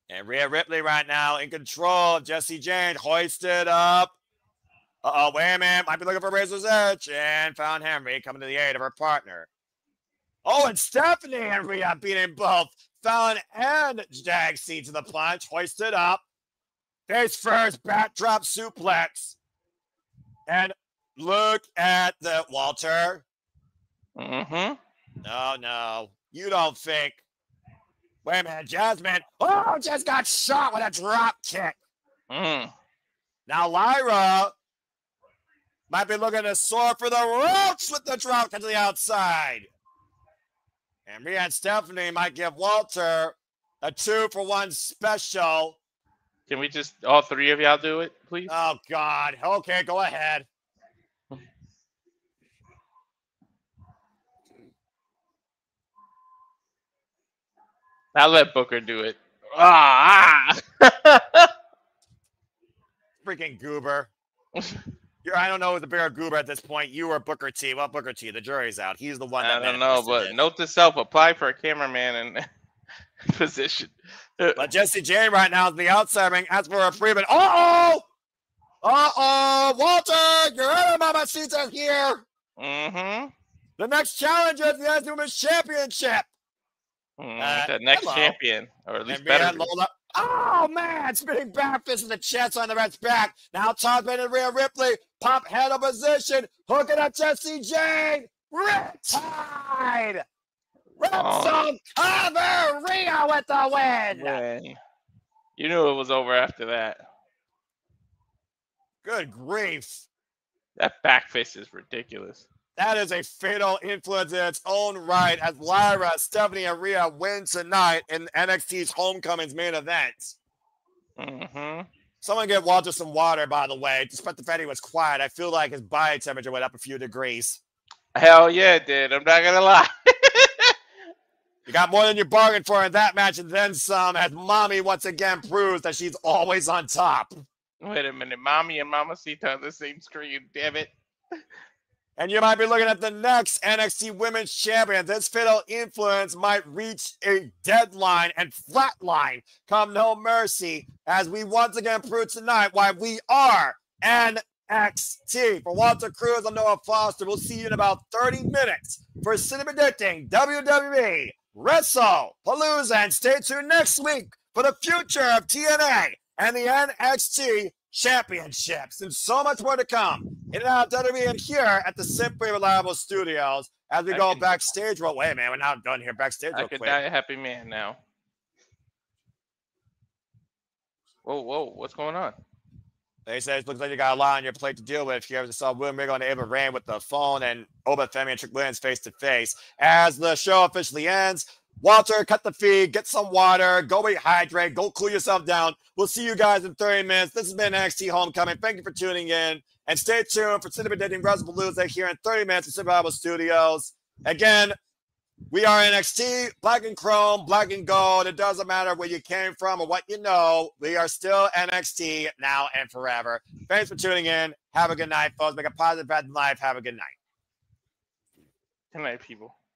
And Rhea Ripley right now in control of Jayne, hoisted up. Uh-oh, wait a minute. Might be looking for Razor's Edge. And Fallon Henry coming to the aid of her partner. Oh, and Stephanie and Rhea beating both Fallon and Jacy to the punch. Hoisted up. Face first, backdrop suplex. And look at the Walter. Mm-hmm. No. You don't think. Wait a minute, Jazmyn. Oh, just got shot with a drop kick. Now Lyra might be looking to soar for the ropes with the drop kick to the outside. And Rhea and Stephanie might give Walter a 2-for-1 special. Can we just, all three of y'all do it, please? Oh, God. Okay, go ahead. I'll let Booker do it. Freaking goober. I don't know who's the bigger goober at this point. You or Booker T. Well, Booker T. The jury's out. He's the one that I don't know, but note to self, apply for a cameraman in position. But Jayne right now is the outside ring. As for a Freeman. Uh-oh! Walter! Your other mamacita's here! Mm-hmm. The next challenger is the NXT Women's Championship. The next champion, or at least better. Oh, man! Spinning back fist in the chest on the red's back. Now Toddman and Rhea Ripley. Pump handle position. Hooking up Jayne. Riptide! Riptide cover! Rhea with the win! Man. You knew it was over after that. Good grief. That back fist is ridiculous. That is a fatal influence in its own right as Lyra, Stephanie, and Rhea win tonight in NXT's Homecoming's main event. Mm-hmm. Someone get Walter some water, by the way. Despite the fact he was quiet, I feel like his body temperature went up a few degrees. Hell yeah, it did. I'm not going to lie. You got more than you bargained for in that match and then some, as Mommy once again proves that she's always on top. Wait a minute. Mommy and Mamacita on the same screen. Damn it. And you might be looking at the next NXT Women's Champion. This fatal influence might reach a deadline and flatline come no mercy as we once again prove tonight why we are NXT. For Walter Cruz, I'm Noah Foster. We'll see you in about 30 minutes for City Predicting WWE WrestlePalooza. And stay tuned next week for the future of TNA and the NXT Championships, and so much more to come in and out of WWE and here at the Simply Reliable Studios as we go backstage. Well, wait, man, we're not done here backstage. I could die a happy man now. Whoa, what's going on? They say it looks like you got a lot on your plate to deal with here. We saw William Regal and Ava Rain with the phone and Oba Femi and Trick Williams face to face. As the show officially ends, Walter, cut the feed, get some water, go rehydrate, go cool yourself down. We'll see you guys in 30 minutes. This has been NXT Homecoming. Thank you for tuning in. And stay tuned for Cinema Dating WrestlePalooza here in 30 minutes at Survival Studios. Again, We are NXT, black and chrome, black and gold. It doesn't matter where you came from or what you know. We are still NXT now and forever. Thanks for tuning in. Have a good night, folks. Make a positive impact in life. Have a good night. Good night, people.